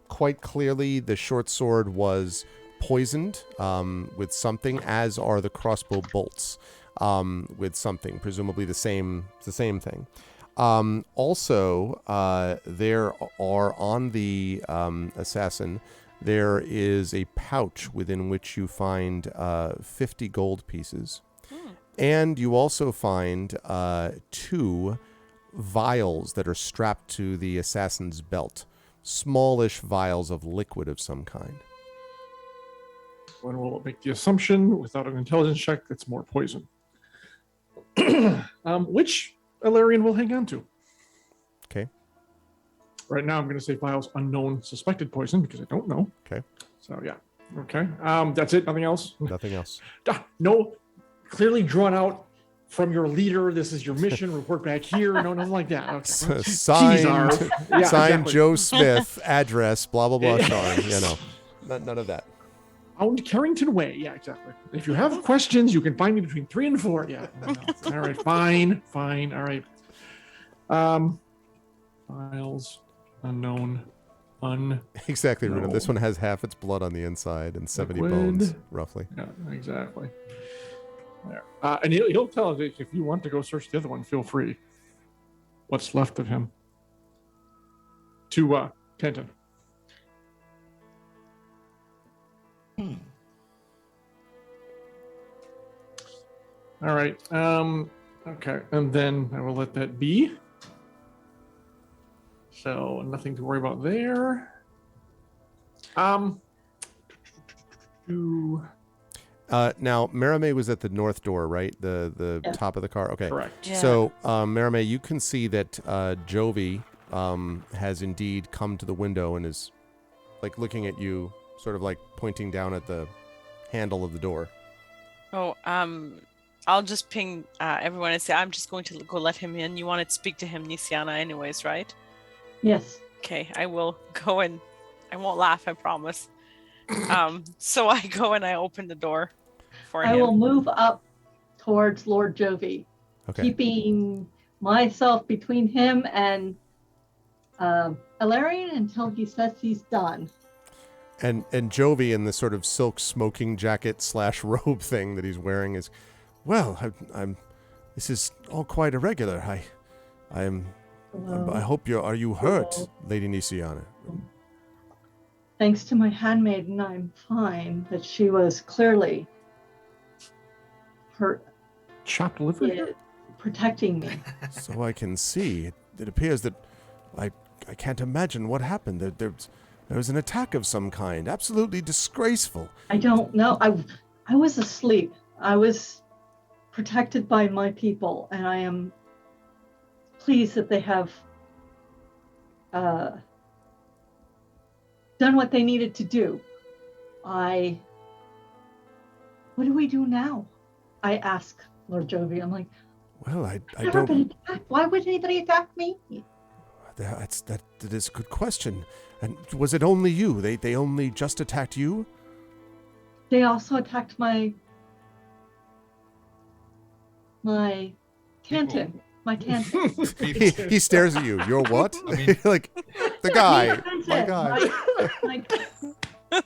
Quite clearly, the short sword was poisoned with something, as are the crossbow bolts with something, presumably the same thing. Also, there are on the assassin. There is a pouch within which you find 50 gold pieces. And you also find 2 vials that are strapped to the assassin's belt. Smallish vials of liquid of some kind. One will make the assumption, without an intelligence check, it's more poison. Which Ilarion will hang on to. Okay. Right now, I'm going to say vials unknown suspected poison because I don't know. Okay. So, yeah. Okay. That's it. Nothing else? Nothing else. No, clearly drawn out from your leader. This is your mission. Report back here. No, nothing like that. Okay. Signed, Jeez, yeah, signed exactly. Joe Smith, address, blah, blah, blah, Sean. You know, none of that. Out Carrington Way. Yeah, exactly. If you have questions, you can find me between 3 and 4. Yeah. No. All right. Fine. All right. Files unknown. Exactly, Runa. No. This one has half its blood on the inside and 70 Liquid. bones, roughly. Yeah, exactly. There. And he'll tell us if you want to go search the other one, feel free. what's left of him to Kenton. All right. Okay, and then I will let that be. So nothing to worry about there. Now, Merime was at the north door, right? The Yeah. top of the car? Okay. Correct. Yeah. So, Merime, you can see that Jovi has indeed come to the window and is like looking at you, sort of like pointing down at the handle of the door. Oh, I'll just ping everyone and say I'm just going to go let him in. You want to speak to him, Nisiana, anyways, right? Yes. Okay, I will go and I won't laugh, I promise. So I go and I open the door for I him. will move up towards Lord Jovi, Okay. keeping myself between him and Ilarion until he says he's done. And Jovi in the sort of silk smoking jacket / robe thing that he's wearing is, well, I'm this is all quite irregular. I hope are you hurt, Hello. Lady Nisiana? Thanks to my handmaiden, I'm fine, but she was clearly hurt, Chopped liver? protecting me. So I can see. It appears that I can't imagine what happened. There was an attack of some kind. Absolutely disgraceful. I don't know. I was asleep. I was protected by my people, and I am pleased that they have done what they needed to do. What do we do now? I ask Lord Jovi. I'm like, Well, I I've never don't. been attacked. Why would anybody attack me? That is a good question. And was it only you? They only just attacked you? They also attacked my canton. My canton. He stares at you. You're what? I mean- like the guy. My My guy. my-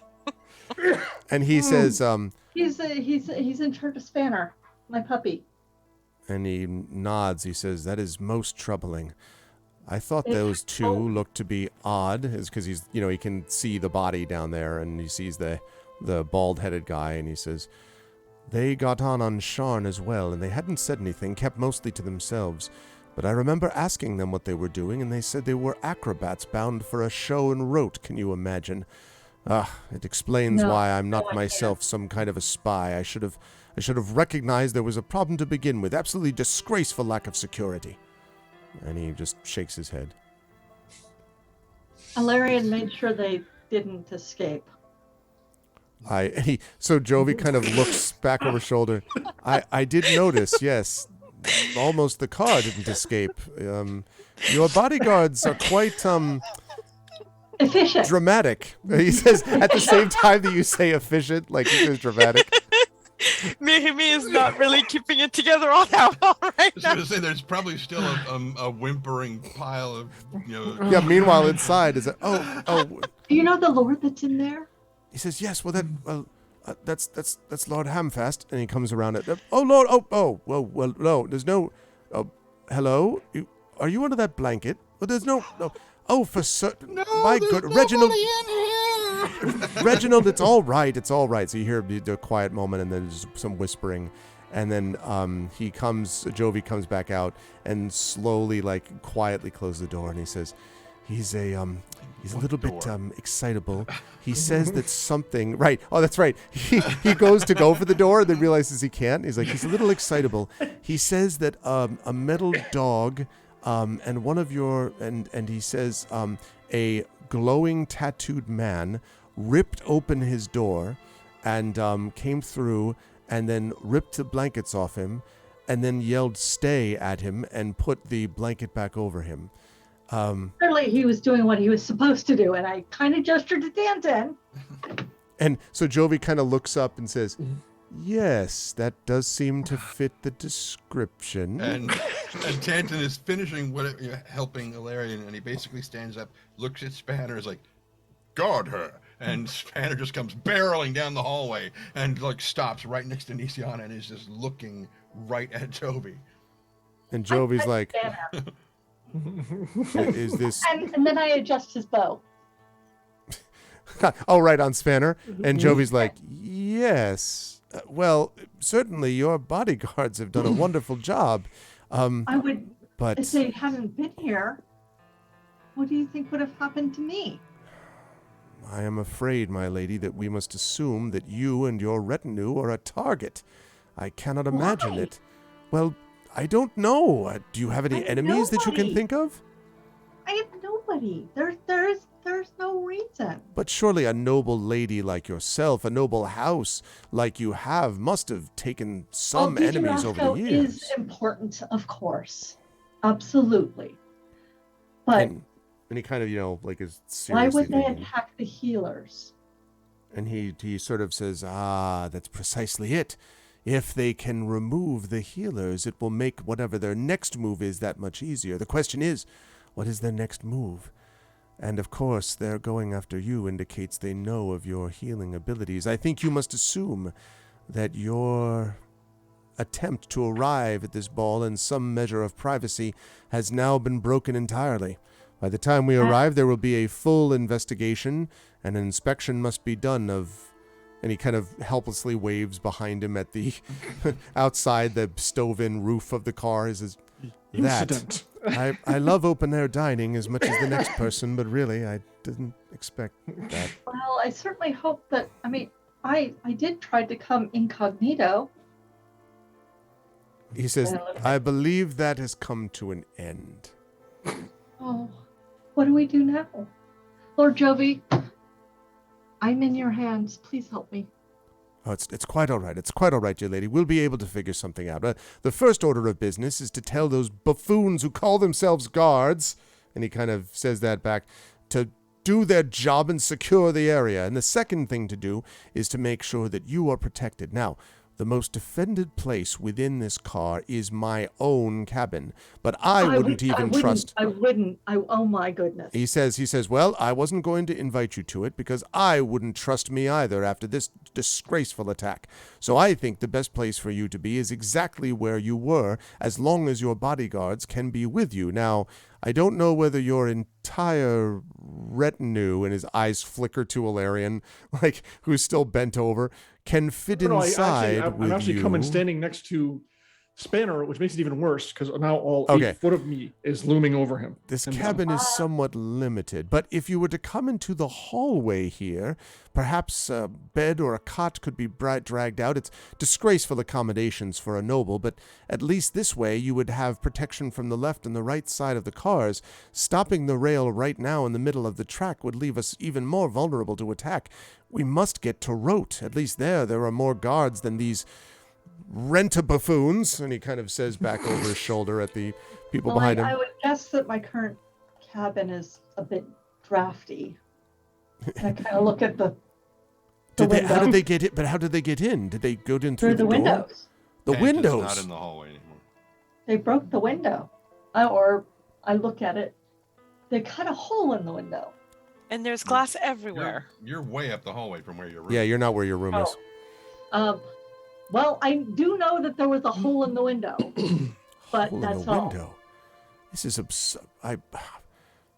And he says, he's in charge of Spanner, my puppy. and he nods. He says, "That is most troubling. I thought It- those two oh. looked to be odd, is because he's, he can see the body down there, and he sees the bald-headed guy, and he says, they got on Sharn as well, and they hadn't said anything, kept mostly to themselves. But I remember asking them what they were doing, and they said they were acrobats bound for a show in Rote. Can you imagine? It explains No, why I'm no, not I myself some kind of a spy. I should have recognized there was a problem to begin with. Absolutely disgraceful lack of security." And he just shakes his head. Ilarion made sure they didn't escape. So Jovi kind of looks back over his shoulder. I did notice, yes. Almost the car didn't escape. Your bodyguards are quite Efficient. dramatic. He says at the same time that you say efficient, like he says dramatic. Mihimi is not really keeping it together on that one right I was now. going to say, there's probably still a whimpering pile of, Yeah. Meanwhile, inside is Do you know the Lord that's in there? He says, "Yes. Well, that's Lord Hamfast," and he comes around it. "Oh, Lord. Well. No, there's no. Hello. Are you under that blanket? Well, there's no. Oh, for certain. My good, Reginald. Reginald, it's all right. It's all right." So you hear the quiet moment, and then there's some whispering, and then Jovi comes back out and slowly, like quietly, closes the door, and he says, "He's a little bit excitable. He says that something right. Oh, that's right. He goes to go for the door and then realizes he can't. He's like, he's a little excitable. He says that a metal dog and one of your and he says a glowing tattooed man ripped open his door and came through and then ripped the blankets off him and then yelled 'stay' at him and put the blanket back over him." Clearly, he was doing what he was supposed to do, and I kind of gestured to Danton. And so Jovi kind of looks up and says, "Yes, that does seem to fit the description." and Tanton is finishing helping Ilarion, and he basically stands up, looks at Spanner, is like, "Guard her." And Spanner just comes barreling down the hallway and like stops right next to Nisiana and is just looking right at Jovi. And Jovi's like, Spanner. Is this... And then I adjust his bow. Oh, right, on Spanner. And Jovi's like, yes. Well, certainly your bodyguards have done a wonderful job. I would, But if they hadn't been here, what do you think would have happened to me? I am afraid, my lady, that we must assume that you and your retinue are a target. I cannot imagine Why? it. Well, I don't know. Do you have any I have enemies that you can nobody. think of? I have nobody. There's no reason. But surely a noble lady like yourself, a noble house like you have, must have taken some Well, enemies over the Digerasco years. is important, of course. Absolutely. But And he kind of, like is why seriously would they thinking. attack the healers? And he sort of says, that's precisely it. If they can remove the healers, it will make whatever their next move is that much easier. The question is, what is their next move? And of course, their going after you indicates they know of your healing abilities. I think you must assume that your attempt to arrive at this ball in some measure of privacy has now been broken entirely. By the time we arrive, there will be a full investigation, and an inspection must be done of... And he kind of helplessly waves behind him at the outside the stove-in roof of the car. Is that Incident. I love open-air dining as much as the next person, but really, I didn't expect that. Well, I certainly hope that, I did try to come incognito. He says, I believe that has come to an end. Oh, what do we do now? Lord Jovi, I'm in your hands. Please help me. Oh, it's quite all right. It's quite all right, dear lady. We'll be able to figure something out. The first order of business is to tell those buffoons who call themselves guards, and he kind of says that back, to do their job and secure the area. And the second thing to do is to make sure that you are protected. Now, the most defended place within this car is my own cabin, but I wouldn't trust... Oh my goodness. He says, well, I wasn't going to invite you to it because I wouldn't trust me either after this disgraceful attack. So I think the best place for you to be is exactly where you were, as long as your bodyguards can be with you. Now, I don't know whether your entire retinue, and his eyes flicker to Ilarion, who's still bent over, can fit inside I'm actually coming standing next to Spanner, which makes it even worse because now all 8 foot of me is looming over him. This cabin is somewhat limited, but if you were to come into the hallway here, perhaps a bed or a cot could be dragged out. It's disgraceful accommodations for a noble, but at least this way you would have protection from the left and the right side of the cars. Stopping the rail right now in the middle of the track would leave us even more vulnerable to attack. We must get to Rote. At least there are more guards than these rent-a-buffoons. And he kind of says back over his shoulder at the people behind him. I would guess that my current cabin is a bit drafty. I kind of look at the window. How did they get in? But how did they get in? Did they go in through the door? windows? The And windows. It's not in the hallway anymore. They broke the window. Or I look at it. They cut a hole in the window. And there's glass everywhere. You're way up the hallway from where your room. Yeah, you're not where your room is. Well, I do know that there was a hole in the window, but Hole that's in the all. window. This is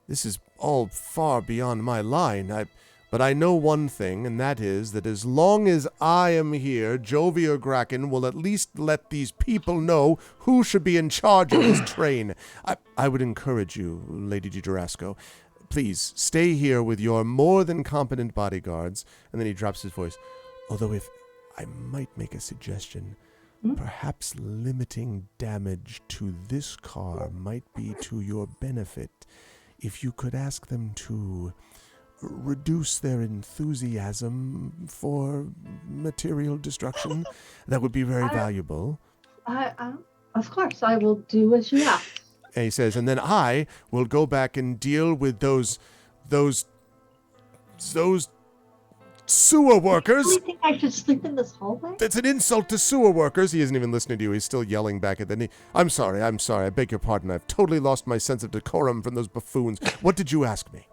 This is all far beyond my line. But I know one thing, and that is that as long as I am here, Jovi or Graken will at least let these people know who should be in charge of this train. I would encourage you, Lady Digerasco, please stay here with your more than competent bodyguards. And then he drops his voice. Although if I might make a suggestion, perhaps limiting damage to this car might be to your benefit. If you could ask them to reduce their enthusiasm for material destruction, that would be very valuable. Of course, I will do as you ask. And he says, and then I will go back and deal with those sewer workers. Do you think I should sleep in this hallway? That's an insult to sewer workers. He isn't even listening to you. He's still yelling back at the knee. I'm sorry. I beg your pardon. I've totally lost my sense of decorum from those buffoons. What did you ask me?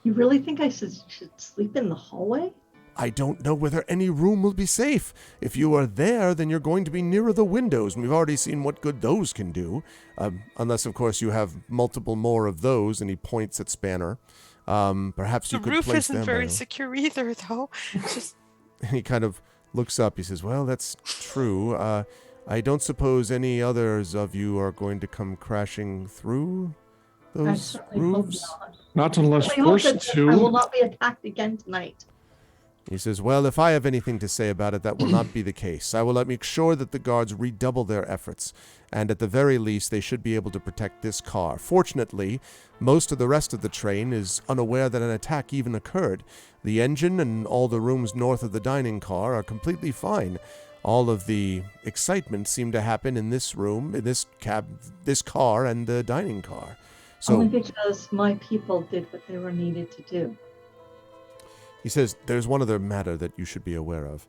You really think I should sleep in the hallway? I don't know whether any room will be safe. If you are there, then you're going to be nearer the windows, and we've already seen what good those can do. Unless, of course, you have multiple more of those, and he points at Spanner. Perhaps you The could roof place isn't them. very secure either, though. Just And he kind of looks up. He says, well, that's true. I don't suppose any others of you are going to come crashing through I those certainly hope roofs? not. Not unless I hope forced that I will to. not be attacked again tonight. He says, well, if I have anything to say about it, that will not be the case. I will make sure that the guards redouble their efforts, and at the very least, they should be able to protect this car. Fortunately, most of the rest of the train is unaware that an attack even occurred. The engine and all the rooms north of the dining car are completely fine. All of the excitement seemed to happen in this room, in this cab, this car, and the dining car. So Only because my people did what they were needed to do. he says, there's one other matter that you should be aware of.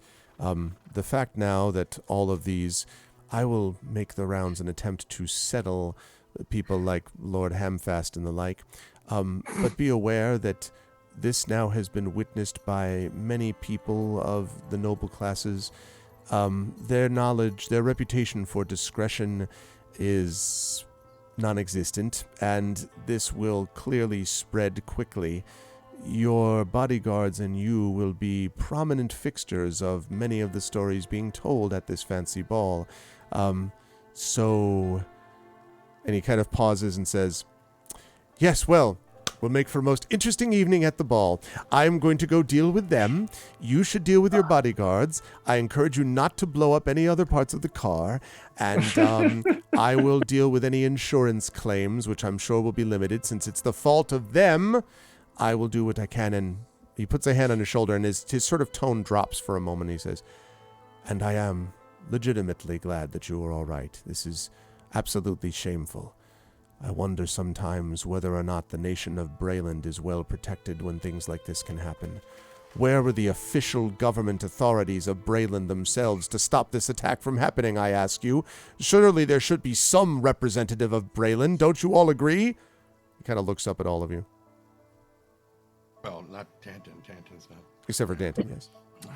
The fact now that all of these, I will make the rounds and attempt to settle people like Lord Hamfast and the like, but be aware that this now has been witnessed by many people of the noble classes. Their knowledge, their reputation for discretion is non-existent, and this will clearly spread quickly. Your bodyguards and you will be prominent fixtures of many of the stories being told at this fancy ball. And he kind of pauses and says, yes, well, we'll make for a most interesting evening at the ball. I'm going to go deal with them. You should deal with your bodyguards. I encourage you not to blow up any other parts of the car. And I will deal with any insurance claims, which I'm sure will be limited since it's the fault of them. I will do what I can. And he puts a hand on his shoulder, and his sort of tone drops for a moment. He says, and I am legitimately glad that you are all right. This is absolutely shameful. I wonder sometimes whether or not the nation of Brayland is well protected when things like this can happen. Where were the official government authorities of Brayland themselves to stop this attack from happening, I ask you? Surely there should be some representative of Brayland, don't you all agree? He kind of looks up at all of you. Well, not Tanton. Tanton's not. Except for Danton,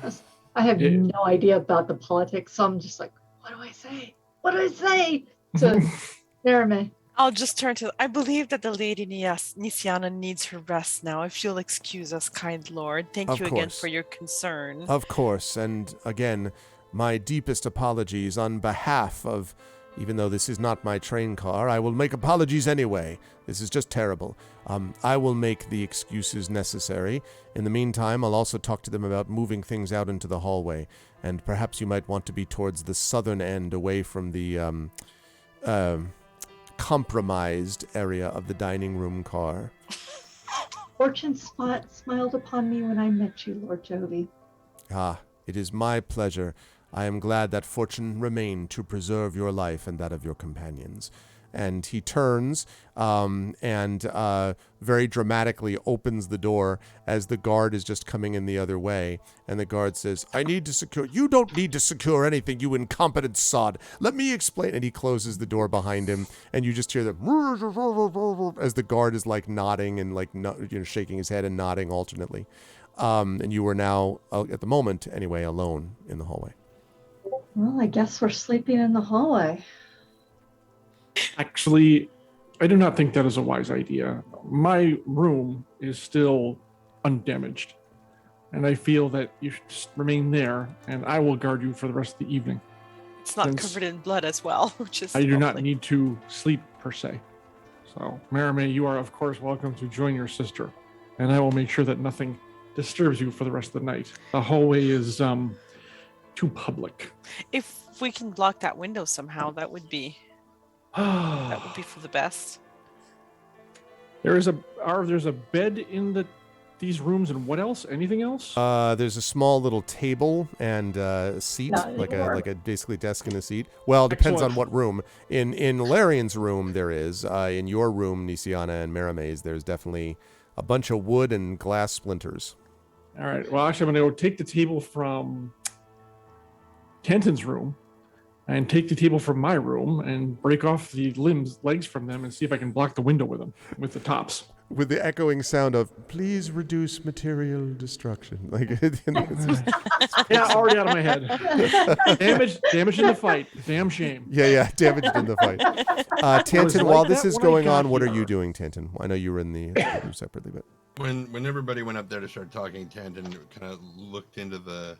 yes. I have no idea about the politics, so I'm just like, what do I say? What do I say to Jeremy? I'll just turn to. I believe that the Lady Nisiana needs her rest now. If you'll excuse us, kind Lord. Thank you again for your concern. Of course, and again, my deepest apologies on behalf of, even though this is not my train car, I will make apologies anyway. This is just terrible. I will make the excuses necessary. In the meantime, I'll also talk to them about moving things out into the hallway, and perhaps you might want to be towards the southern end, away from the compromised area of the dining room car. Fortune smiled upon me when I met you, Lord Jovi. Ah, it is my pleasure. I am glad that fortune remained to preserve your life and that of your companions. And he turns and very dramatically opens the door as the guard is just coming in the other way. And the guard says, I need to secure. You don't need to secure anything, you incompetent sod. Let me explain. And he closes the door behind him. And you just hear the as the guard is like nodding and like shaking his head and nodding alternately. And you are now, at the moment anyway, alone in the hallway. Well, I guess we're sleeping in the hallway. Actually, I do not think that is a wise idea. My room is still undamaged, and I feel that you should just remain there, and I will guard you for the rest of the evening. It's not covered in blood as well, which is I do not lovely. need to sleep per se. So, Marame, you are of course welcome to join your sister, and I will make sure that nothing disturbs you for the rest of the night. The hallway is too public. If we can block that window somehow, that would be for the best. There's a bed in these rooms, and what else? Anything else? There's a small little table and a seat, like a basically desk and a seat. Well, it depends on what room. In Larion's room there is. In your room, Nisiana and Marame's, there's definitely a bunch of wood and glass splinters. All right. Well, actually, I'm going to go take the table from Kenton's room and take the table from my room and break off the legs from them and see if I can block the window with them, with the tops. with the echoing sound of "Please reduce material destruction." Like, it's just- Yeah, already out of my head. Damage in the fight. Damn shame. yeah, damaged in the fight. Tanton, like while this that is when I going got on, what are here. you doing, Tanton? I know you were in the room separately, but When everybody went up there to start talking, Tanton kind of looked into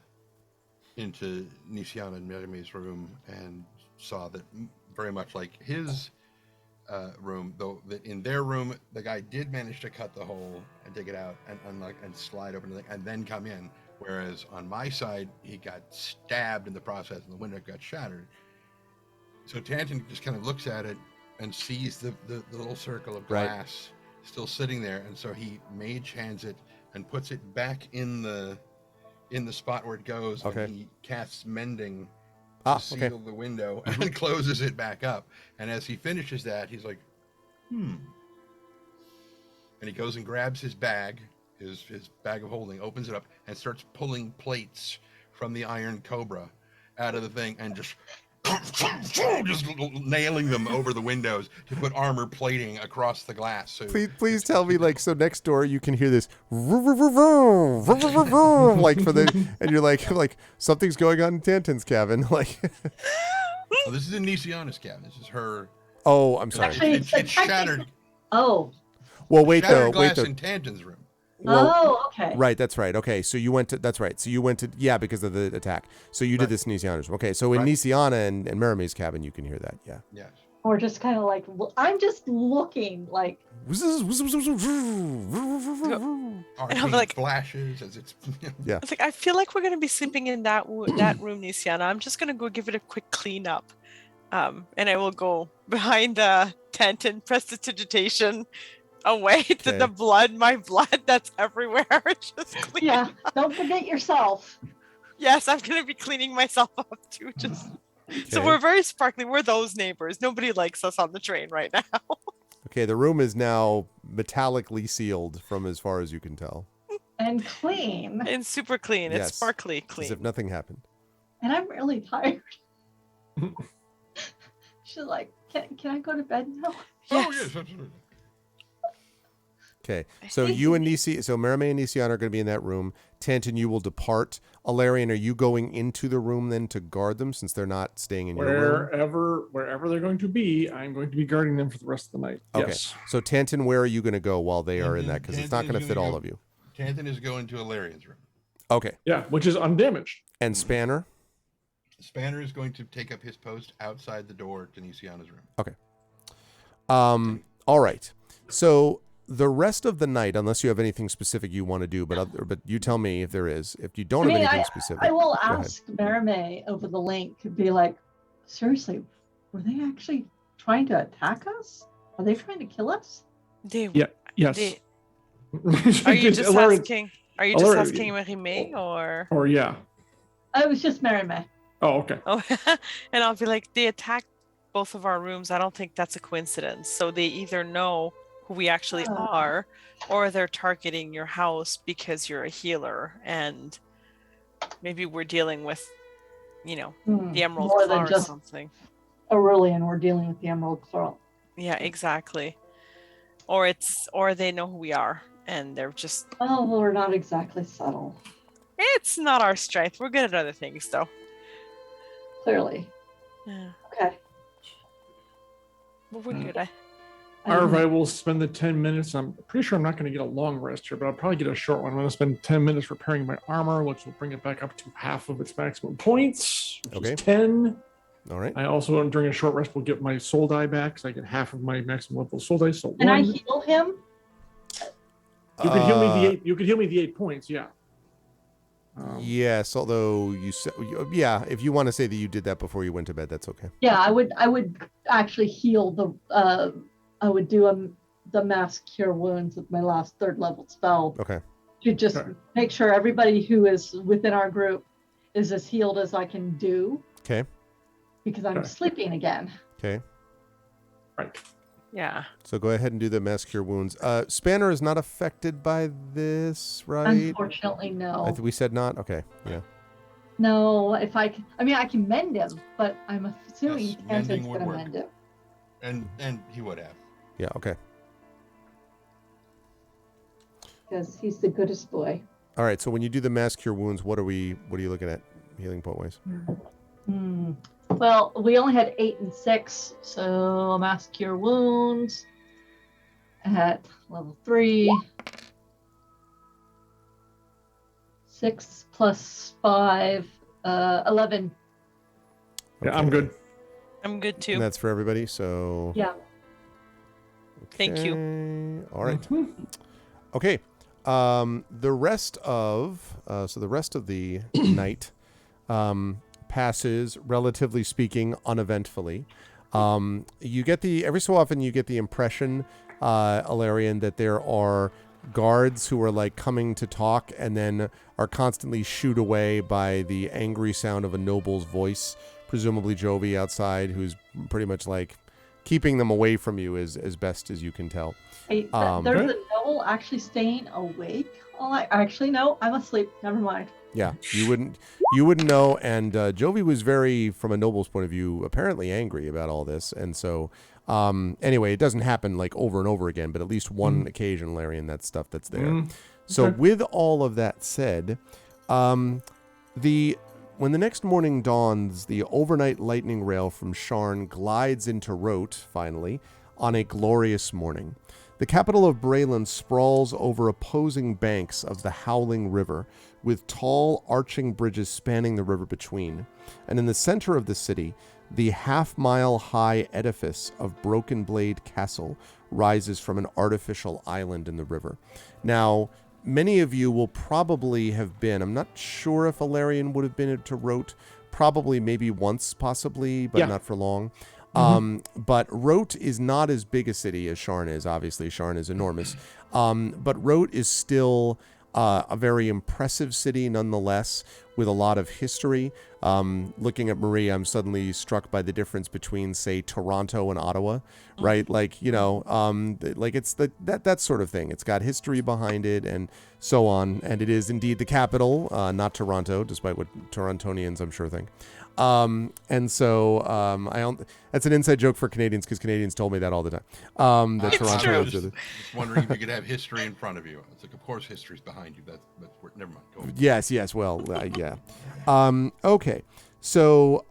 Nisiana and Miriam's room and saw that very much like his room, though that in their room the guy did manage to cut the hole and dig it out and unlock and slide open the thing and then come in, whereas on my side he got stabbed in the process and the window got shattered. So Tanton just kind of looks at it and sees the little circle of glass still sitting there, and so he mage hands it and puts it back in the spot where it goes, Okay. and he casts mending to seal the window and closes it back up. And as he finishes that, he's like, and he goes and grabs his bag, his bag of holding, opens it up, and starts pulling plates from the iron cobra out of the thing and just nailing them over the windows to put armor plating across the glass. So please tell me, like, so next door you can hear this like for the, and you're like something's going on in Tanton's cabin, like. Oh, this is in Nisiana's cabin. This is her. Oh, I'm sorry. Actually, It's shattered. Oh. Well, wait Shattered though. glass in Tanton's room. Well, oh, okay. Right, that's right. Okay, so you went to, that's right. So you went to, yeah, because of the attack. So you did this in Nisiana's room. Okay, so in Nisiana and Merame's cabin, you can hear that, yeah. Yes. Or just kind of like, I'm just looking like. And I'm like, flashes as it's. Yeah. It's like, I feel like we're going to be sleeping in that room, Nisiana. I'm just going to go give it a quick cleanup. And I will go behind the tent and prestidigitation away to the blood, my blood that's everywhere. Just clean. Yeah, don't forget yourself. Yes, I'm going to be cleaning myself up too. Just So we're very sparkly. We're those neighbors. Nobody likes us on the train right now. Okay, the room is now metallically sealed from as far as you can tell. And clean. And super clean. Yes. It's sparkly clean. As if nothing happened. And I'm really tired. She's like, can I go to bed now? Yes. Oh, yes, absolutely. Okay, so you and Merame and Nisiana are going to be in that room. Tanton, you will depart. Alarian, are you going into the room then to guard them since they're not staying in your room? Wherever they're going to be, I'm going to be guarding them for the rest of the night. Okay, Yes. so Tanton, where are you going to go while they are in that? Because it's not going to fit all of you. Tanton is going to Alarian's room. Okay. Yeah, which is undamaged. And Spanner? Spanner is going to take up his post outside the door to Nisiana's room. Okay. All right. So the rest of the night, unless you have anything specific you want to do, but you tell me if there is. If you don't have anything specific, I will ask Merame over the link, be like, seriously, were they actually trying to attack us? Are they trying to kill us? Yes. Are you just asking? Are you just asking Merime or? Or yeah. I was just Merame. Oh, okay. Oh, and I'll be like, they attacked both of our rooms. I don't think that's a coincidence. So they either know who we actually are, or they're targeting your house because you're a healer, and maybe we're dealing with, the Emerald Claw or something. Aurelian, we're dealing with the Emerald Claw. Yeah, exactly. Or they know who we are, and they're just. Oh, well, we're not exactly subtle. It's not our strength. We're good at other things, though. Clearly. Yeah. Okay. But we're good. I will spend the 10 minutes. I'm pretty sure I'm not going to get a long rest here, but I'll probably get a short one. I'm going to spend 10 minutes repairing my armor, which will bring it back up to half of its maximum points, which is 10. All right. I also, during a short rest, will get my soul die back, so I get half of my maximum level soul die. So Can I heal him? You could heal me the 8. You could heal me the 8 points. Yeah. Yes, although you said, if you want to say that you did that before you went to bed, that's okay. Yeah, I would actually heal the. I would do the mass cure wounds with my last 3rd level spell. Okay. To just make sure everybody who is within our group is as healed as I can do. Okay. Because I'm sleeping again. Okay. Right. Yeah. So go ahead and do the mass cure wounds. Spanner is not affected by this, right? Unfortunately, no. We said not? Okay. Yeah. No, I can mend him, but I'm assuming Tanton's going to work. mend him. And he would have. Yeah, okay. because he's the goodest boy. All right. So when you do the mass cure wounds, what are you looking at healing point wise? Well, we only had 8 and 6, so mass cure wounds at level 3. 6 plus 5, 11. Yeah, I'm good. I'm good And too. that's for everybody. So Yeah. Thank you. okay. All right. Mhm. Okay. The rest of the night passes, relatively speaking, uneventfully. You get every so often you get the impression, Alarian, that there are guards who are like coming to talk and then are constantly shooed away by the angry sound of a noble's voice, presumably Jovi outside, who's pretty much like keeping them away from you as best as you can tell. There's Okay. a noble actually staying awake. Actually, no, I'm asleep. Never mind. Yeah, you wouldn't know. And Jovi was very, from a noble's point of view, apparently angry about all this. And so, anyway, it doesn't happen like over and over again, but at least one occasion, Larry, and that stuff that's there. So Okay. with all of that said, when the next morning dawns, the overnight lightning rail from Sharn glides into Rote, finally, on a glorious morning. The capital of Braylon sprawls over opposing banks of the howling river, with tall, arching bridges spanning the river between. And in the center of the city, the half-mile-high edifice of Broken Blade Castle rises from an artificial island in the river. Now, many of you will probably have been, I'm not sure if Alarian would have been to Rote, probably maybe once possibly, but Yeah. not for long. But Rote is not as big a city as Sharn is. Obviously, Sharn is enormous. But Rote is still a very impressive city nonetheless, with a lot of history. Looking at Marie, I'm suddenly struck by the difference between, say, Toronto and Ottawa, right? Like, like it's that sort of thing. It's got history behind it and so on. And it is indeed the capital, not Toronto, despite what Torontonians, I'm sure, think. And so that's an inside joke for Canadians, because Canadians told me that all the time. That It's Toronto true. is really- Just wondering if you could have history in front of you. It's like, of course, history's behind you. That's never mind. Go on. Yes. Well, yeah. Okay. So,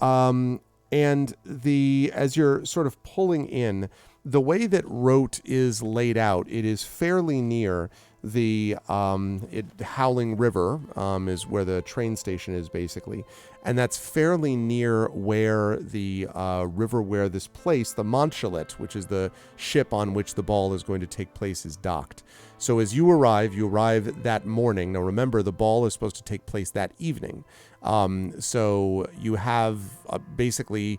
and as you're sort of pulling in, the way that Rote is laid out, it is fairly near the Howling River, is where the train station is basically. And that's fairly near where the river where this place, the Montchalet, which is the ship on which the ball is going to take place, is docked. So as you arrive that morning. Now remember, the ball is supposed to take place that evening. So you have basically,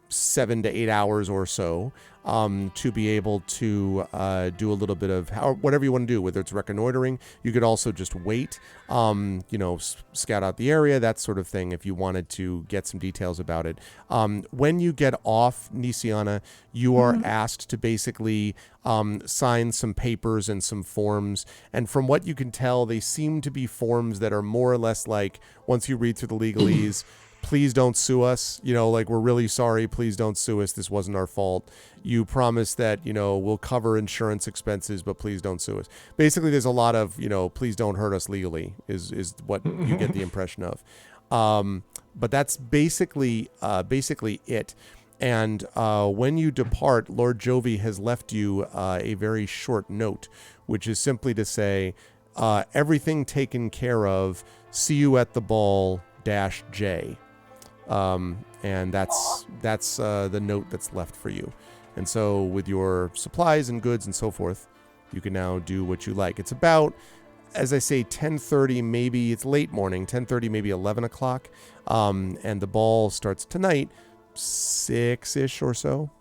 7 to 8 hours or so to be able to do a little bit of whatever you want to do, whether it's reconnoitering. You could also just wait, scout out the area, that sort of thing, if you wanted to get some details about it. When you get off Nisiana, you are asked to basically sign some papers and some forms. And from what you can tell, they seem to be forms that are more or less like, once you read through the legalese, please don't sue us. Like, we're really sorry. Please don't sue us. This wasn't our fault. You promise that, we'll cover insurance expenses, but please don't sue us. Basically, there's a lot of, please don't hurt us legally is what you get the impression of. But that's basically it. And when you depart, Lord Jovi has left you a very short note, which is simply to say, everything taken care of. See you at the ball -J. And that's the note that's left for you. And so with your supplies and goods and so forth, you can now do what you like. It's about, as I say, 10:30, maybe it's late morning, 10:30, maybe 11 o'clock. And the ball starts tonight, 6-ish or so.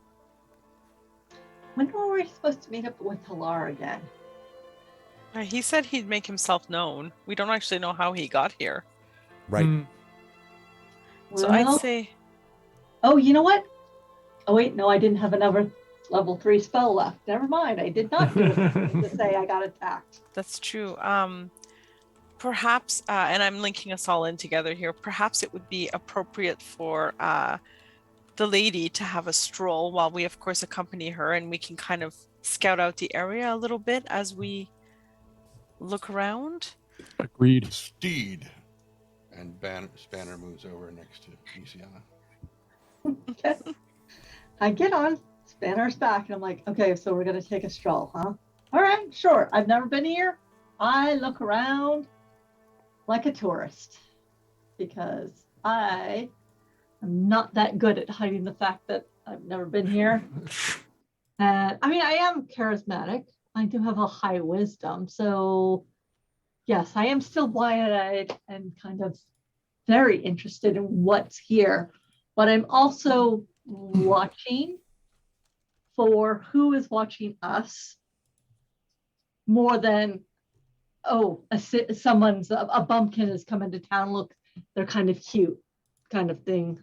When were we supposed to meet up with Halar again? He said he'd make himself known. We don't actually know how he got here. Right. So Well, I'd say, oh, you know what? Oh, wait, no, I didn't have another level 3 spell left. Never mind. I did not do it to say I got attacked. that's true. Perhaps, and I'm linking us all in together here, perhaps it would be appropriate for the lady to have a stroll while we, of course, accompany her, and we can kind of scout out the area a little bit as we look around. Agreed. Steed. And Spanner moves over next to Nisiana. Okay. I get on Spanner's back and I'm like, okay, so we're going to take a stroll, huh? All right, sure. I've never been here. I look around like a tourist because I am not that good at hiding the fact that I've never been here. And I mean, I am charismatic. I do have a high wisdom. So yes, I am still wide-eyed and kind of very interested in what's here. But I'm also watching for who is watching us more than, oh, someone's, a bumpkin has come into town. Look, they're kind of cute kind of thing.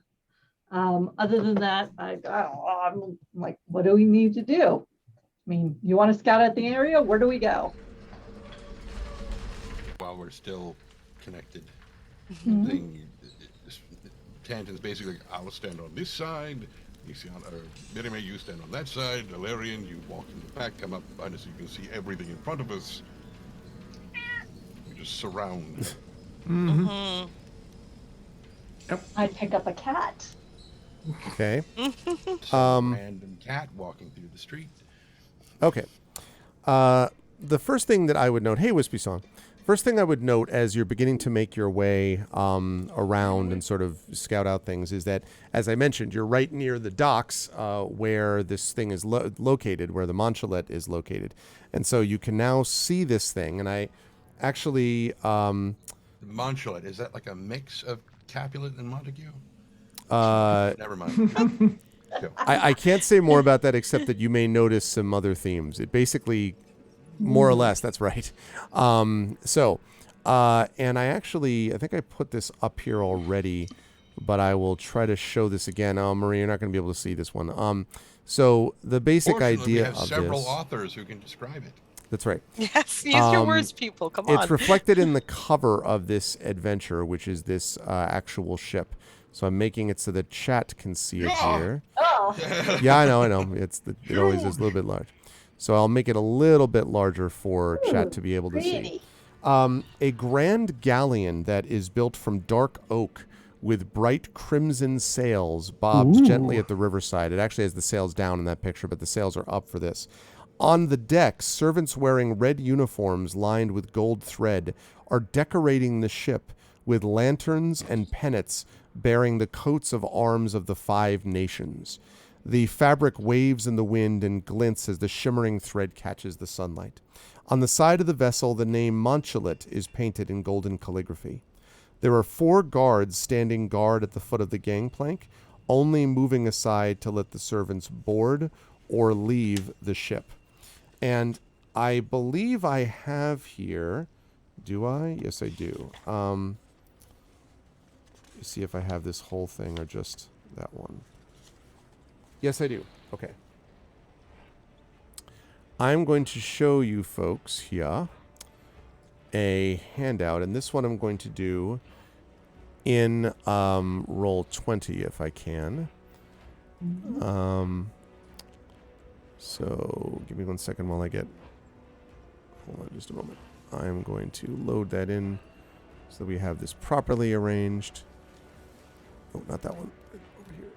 Other than that, I'm like, what do we need to do? I mean, you want to scout out the area? Where do we go? While we're still connected, Mhm. Tangent's basically, I'll stand on this side. Mirime, you stand on that side. Valerian, you walk in the back, come up behind us so you can see everything in front of us. We just surround. Mm-hmm. I pick up a cat. Okay. Some random cat walking through the street. Okay. The first thing that I would note, hey, Wispy Song. First thing I would note as you're beginning to make your way around and sort of scout out things is that, as I mentioned, you're right near the docks where this thing is located, where the Monchalet is located. And so you can now see this thing. And I actually... The Monchalet, is that like a mix of Capulet and Montague? Never mind. I can't say more about that except that you may notice some other themes. It basically... More or less, that's right. And I think I put this up here already, but I will try to show this again. Oh, Marie, you're not going to be able to see this one. So the basic idea we have of several this, authors who can describe it. That's right. Yes, use your words, people. Come on. It's reflected in the cover of this adventure, which is this actual ship. So I'm making it so that chat can see it here. Oh, Yeah, I know. It always is a little bit large. So I'll make it a little bit larger for chat to be able to see. A grand galleon that is built from dark oak with bright crimson sails bobs gently at the riverside. It actually has the sails down in that picture, but the sails are up for this. On the deck, servants wearing red uniforms lined with gold thread are decorating the ship with lanterns and pennants bearing the coats of arms of the 5 nations. The fabric waves in the wind and glints as the shimmering thread catches the sunlight. On the side of the vessel, the name Monchalet is painted in golden calligraphy. There are 4 guards standing guard at the foot of the gangplank, only moving aside to let the servants board or leave the ship. And I believe I have here... Do I? Yes, I do. See if I have this whole thing or just that one. Yes, I do. Okay. I'm going to show you folks here a handout, and this one I'm going to do in roll 20 if I can. So give me 1 second while I get... Hold on just a moment. I'm going to load that in so that we have this properly arranged. Oh, not that one. Over here.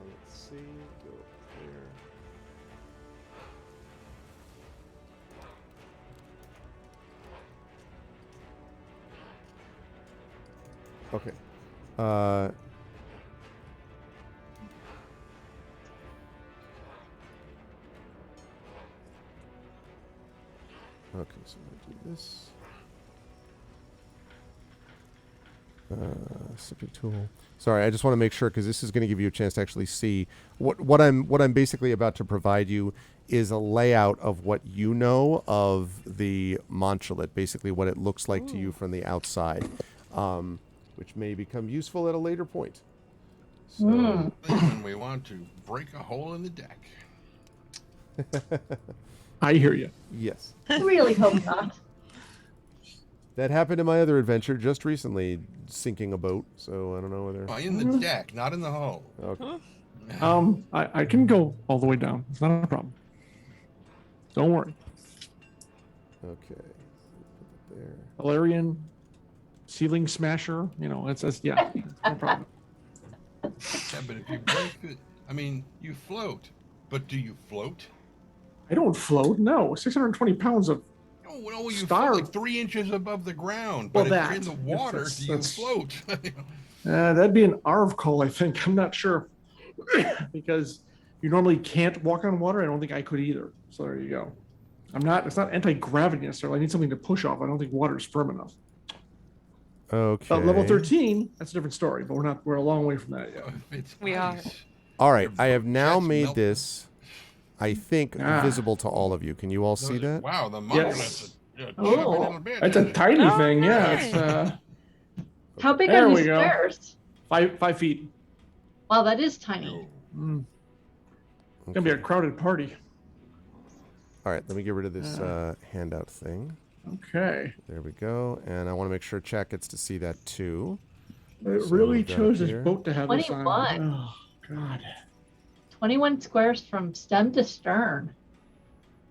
Let's see. Go up there. Okay. Okay, so I'm going to do this. Sipping tool. Sorry, I just want to make sure because this is going to give you a chance to actually see what I'm basically about to provide you is a layout of what you know of the Monchalet, basically what it looks like to you from the outside, which may become useful at a later point. So, when we want to break a hole in the deck. I hear you. yes. I really hope not. That happened in my other adventure just recently, sinking a boat. So I don't know whether. Oh, in the deck, not in the hull. Okay. I can go all the way down. It's not a problem. Don't worry. Okay. There. Valerian, ceiling smasher. You know, it's yeah, no problem. Yeah, but if you break it, I mean, you float. But do you float? I don't float. No, 620 pounds of. No, you Star- float like 3 inches above the ground. Well, But if that- you're in the yes, water, that's- do you that's- float? That'd be an ARV call, I think. I'm not sure because you normally can't walk on water. I don't think I could either. So there you go. It's not anti-gravity necessarily. I need something to push off. I don't think water is firm enough. Okay. Level 13, that's a different story, but we're a long way from that yet. It's We are. ice. All right. Your I have now chest made melt. this, I think, visible to all of you. Can you all see that? Wow, the Yes. monolith. Oh. It's a tiny Oh, thing, yeah. nice. It's How big There are we these go. stairs? 5 feet. Wow, that is tiny. Mm. It's gonna be a crowded party. All right. Let me get rid of this handout thing. Okay. There we go. And I want to make sure chat gets to see that too. It So really we've got chose this here. boat to have this on. 21. Oh, God. 21 squares from stem to stern.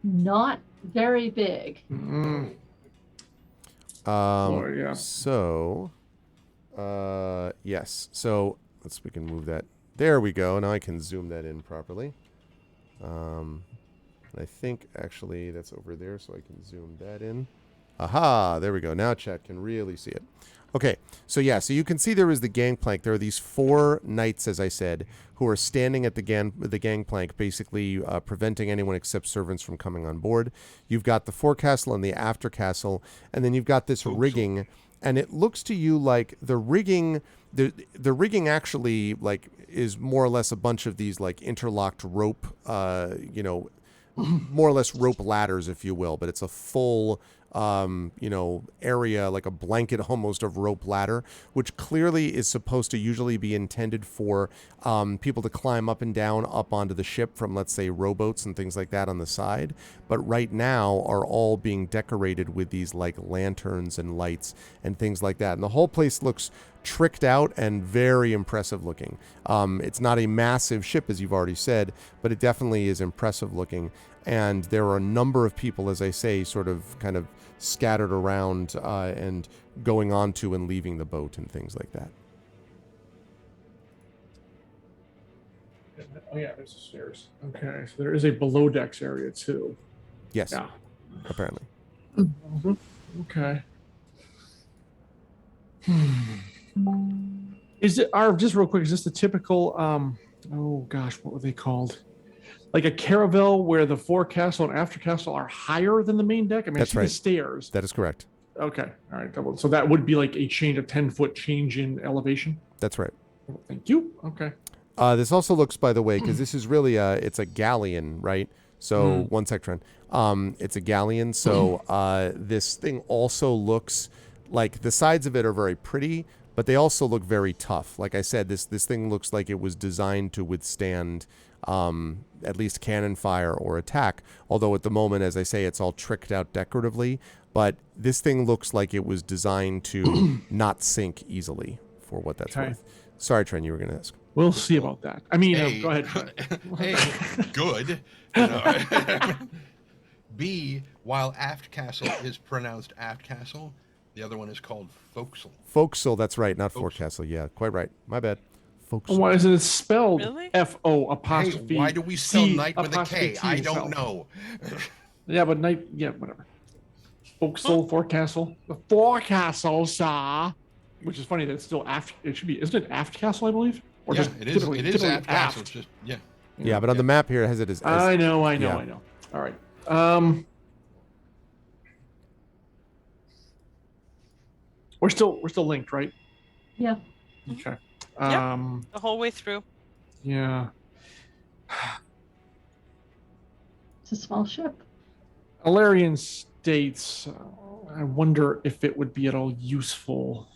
Not very big. Mm. Oh, yeah. So, yes. So we can move that. There we go. Now I can zoom that in properly. I think actually that's over there, so I can zoom that in. Aha! There we go. Now chat can really see it. Okay, so yeah, so you can see there is the gangplank. There are these 4 knights, as I said, who are standing at the gangplank, basically preventing anyone except servants from coming on board. You've got the forecastle and the aftercastle, and then you've got this rigging, and it looks to you like the rigging, the rigging actually like is more or less a bunch of these like interlocked rope, more or less rope ladders, if you will, but it's a full area, like a blanket almost of rope ladder, which clearly is supposed to usually be intended for people to climb up and down up onto the ship from, let's say, rowboats and things like that on the side. But right now are all being decorated with these like lanterns and lights and things like that. And the whole place looks tricked out and very impressive looking. It's not a massive ship, as you've already said, but it definitely is impressive looking. And there are a number of people, as I say, sort of kind of scattered around and going onto and leaving the boat and things like that. Oh, yeah, there's the stairs. Okay, so there is a below decks area too. Yes, Yeah. apparently. Mhm. Okay. Is it, just real quick, is this the typical, oh gosh, what were they called? Like a caravel where the forecastle and aftercastle are higher than the main deck? I mean, That's I see right. the stairs. That is correct. Okay, all right, double. So that would be like a 10-foot change in elevation? That's right. Thank you. Okay. This also looks, by the way, because this is really it's a galleon, right? So one sec, Trent. It's a galleon. So this thing also looks like the sides of it are very pretty, but they also look very tough. Like I said, this thing looks like it was designed to withstand at least cannon fire or attack. Although at the moment, as I say, it's all tricked out decoratively. But this thing looks like it was designed to not sink easily, for what that's Okay. worth. Sorry, Trent, you were going to ask. We'll see about that. I mean, A, go ahead. A, good. You know. B, while aft castle is pronounced aft castle, the other one is called forecastle. Forecastle, that's right, not Forecastle. forecastle. Yeah, quite right. My bad. Forecastle. Why isn't it spelled Really? F-O Hey, apostrophe? why do we spell C knight with a apostrophe K? T I is don't spelled. know. Yeah, but night, yeah, whatever. Forecastle, forecastle. The forecastle, sir. Which is funny that it's still aft. It should be, isn't it aft castle, I believe? Or Yeah, just it is. typically- It is typically aft castle. It's just yeah. Yeah, but on the map here it has it as I know. yeah. All right. We're still linked, right? Yeah. Okay. Yep. The whole way through. Yeah. It's a small ship. Alarian states, I wonder if it would be at all useful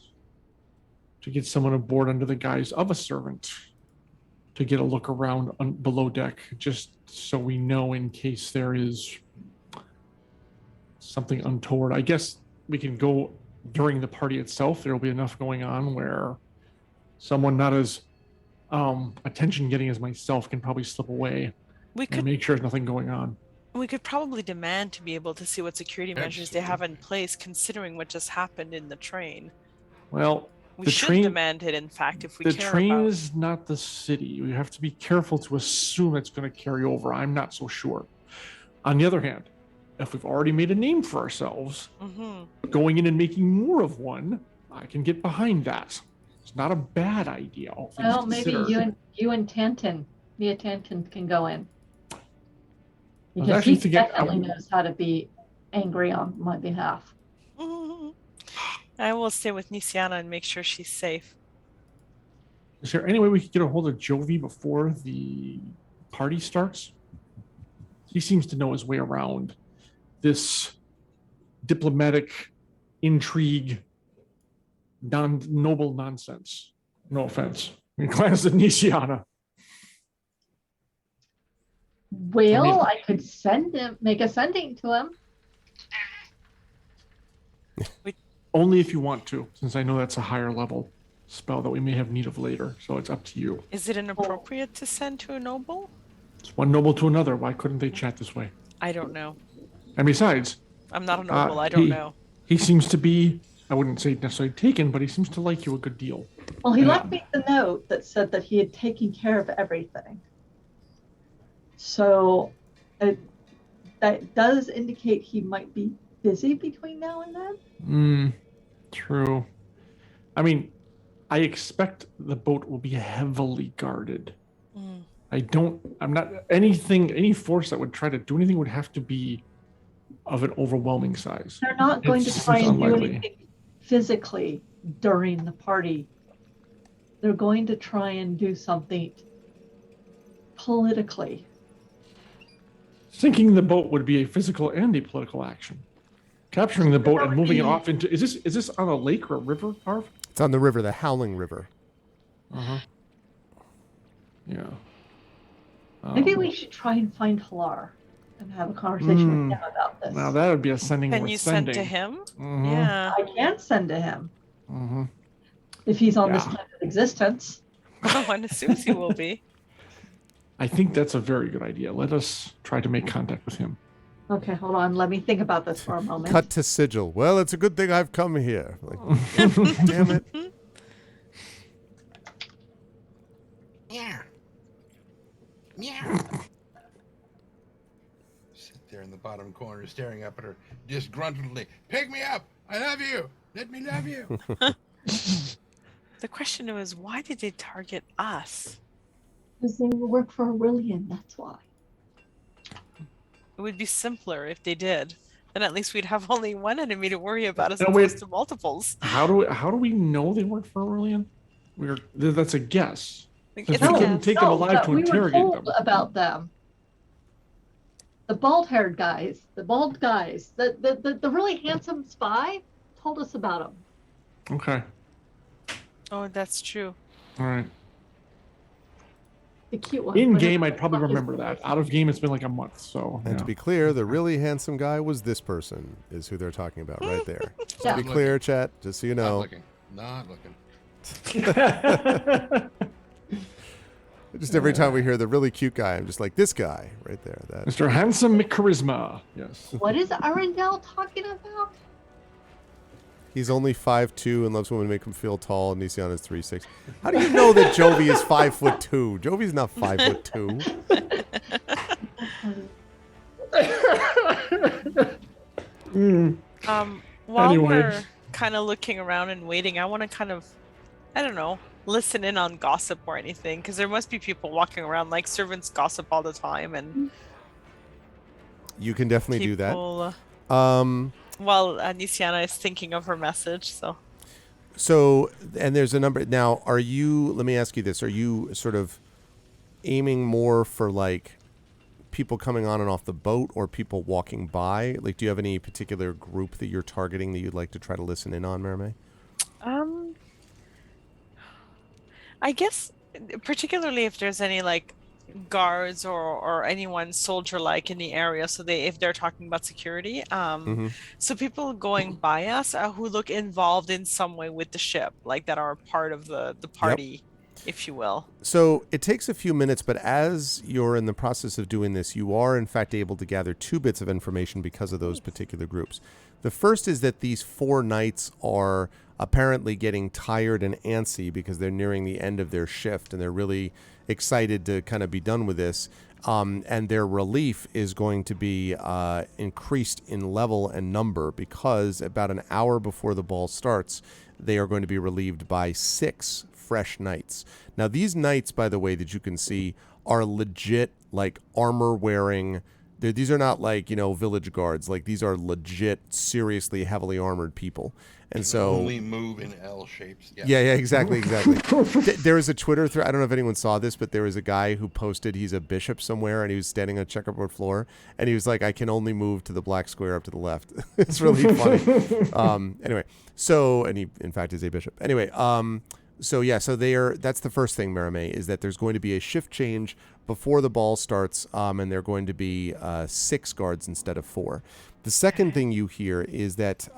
to get someone aboard under the guise of a servant to get a look around below deck, just so we know in case there is something untoward. I guess we can go during the party itself. There will be enough going on where someone not as attention getting as myself can probably slip away We and could make sure there's nothing going on. We could probably demand to be able to see what security measures they have in Absolutely. place, considering what just happened in the train. Well, We the should train demand it, in fact, if we the care train about. is not the city. We have to be careful to assume it's going to carry over. I'm not so sure. On the other hand, if we've already made a name for ourselves, going in and making more of one, I can get behind that. It's not a bad idea, all things Well, maybe considered. you and Tanton, Mia Tanton can go in. I was Because actually he thinking, definitely knows how to be angry on my behalf. I will stay with Nisiana and make sure she's safe. is there any way we could get a hold of Jovi before the party starts? He seems to know his way around this diplomatic intrigue, noble nonsense. No offense. I glance at Nisiana. Well, I could make a sending to him. Only if you want to, since I know that's a higher level spell that we may have need of later. So it's up to you. Is it inappropriate to send to a noble? It's one noble to another. Why couldn't they chat this way? I don't know. And besides, I'm not a noble. I don't know. He seems to be, I wouldn't say necessarily taken, but he seems to like you a good deal. Well, he left me the note that said that he had taken care of everything. So that does indicate he might be busy between now and then. True. I mean, I expect the boat will be heavily guarded. I'm not, any force that would try to do anything would have to be of an overwhelming size. They're not going to try and do anything physically during the party. They're going to try and do something politically. Sinking the boat would be a physical and a political action. Capturing the boat and moving it off into, is this on a lake or a river, Harv? It's on the river, the Howling River. Yeah. Maybe we should try and find Halar and have a conversation with him about this. Now that would be a sending. Can you send to him? Yeah. I can send to him. If he's on this plane of existence. One assumes he will be. I think that's a very good idea. Let us try to make contact with him. Okay, hold on. Let me think about this for a moment. Cut to sigil. Well, it's a good thing I've come here. Like, damn it. Yeah. Sit there in the bottom corner staring up at her disgruntledly. Pick me up. I love you. Let me love you. The question is, why did they target us? Because they work for Aurelian, that's why. It would be simpler if they did. Then at least we'd have only one enemy to worry about as No, opposed wait. to multiples. How do we know they work for Aurelian? That's a guess. Like, Since it's we a couldn't guess. take them alive to we interrogate were told them. about them. The bald-haired guys, the bald guys, the really handsome spy told us about them. Okay. Oh, that's true. All right. The cute one. In game, I'd probably remember that. Out of game, it's been like a month. So. And to be clear, the really handsome guy was this person, is who they're talking about right there. Just Yeah. to be clear, chat, just so you know. Not looking. Just every time we hear the really cute guy, I'm just like, this guy right there. That Mr. Handsome McCharisma. Yes. What is Arundel talking about? He's only 5'2" and loves women to make him feel tall, and Nisiana is 3'6". How do you know that Jovi is 5'2"? Jovi's not 5'2". While Anyway. we're kind of looking around and waiting, I want to kind of, I don't know, listen in on gossip or anything, because there must be people walking around like servants gossip all the time, and You can definitely do that. people, while Nisiana is thinking of her message, so. So, and there's a number. Now, let me ask you this. Are you sort of aiming more for like people coming on and off the boat or people walking by? Like, do you have any particular group that you're targeting that you'd like to try to listen in on, Merime? I guess particularly if there's any like guards or anyone soldier-like in the area, so if they're talking about security, so people going by us who look involved in some way with the ship, like that are part of the party. if you will. So it takes a few minutes, but as you're in the process of doing this, you are in fact able to gather 2 bits of information because of those particular groups. The first is that these 4 knights are apparently getting tired and antsy because they're nearing the end of their shift and they're really excited to kind of be done with this. And their relief is going to be increased in level and number because about an hour before the ball starts, they are going to be relieved by 6 fresh knights. Now, these knights, by the way, that you can see are legit, like, armor-wearing. These are not like, village guards. Like, these are legit, seriously heavily armored people. And so only move in L shapes. Yeah, exactly. There is a Twitter thread. I don't know if anyone saw this, but there was a guy who posted he's a bishop somewhere, and he was standing on a checkerboard floor, and he was like, "I can only move to the black square up to the left." It's really funny. Anyway, and he in fact is a bishop. Anyway, so that's the first thing, Maramé, is that there's going to be a shift change before the ball starts, and they're going to be 6 guards instead of 4. The second thing you hear is that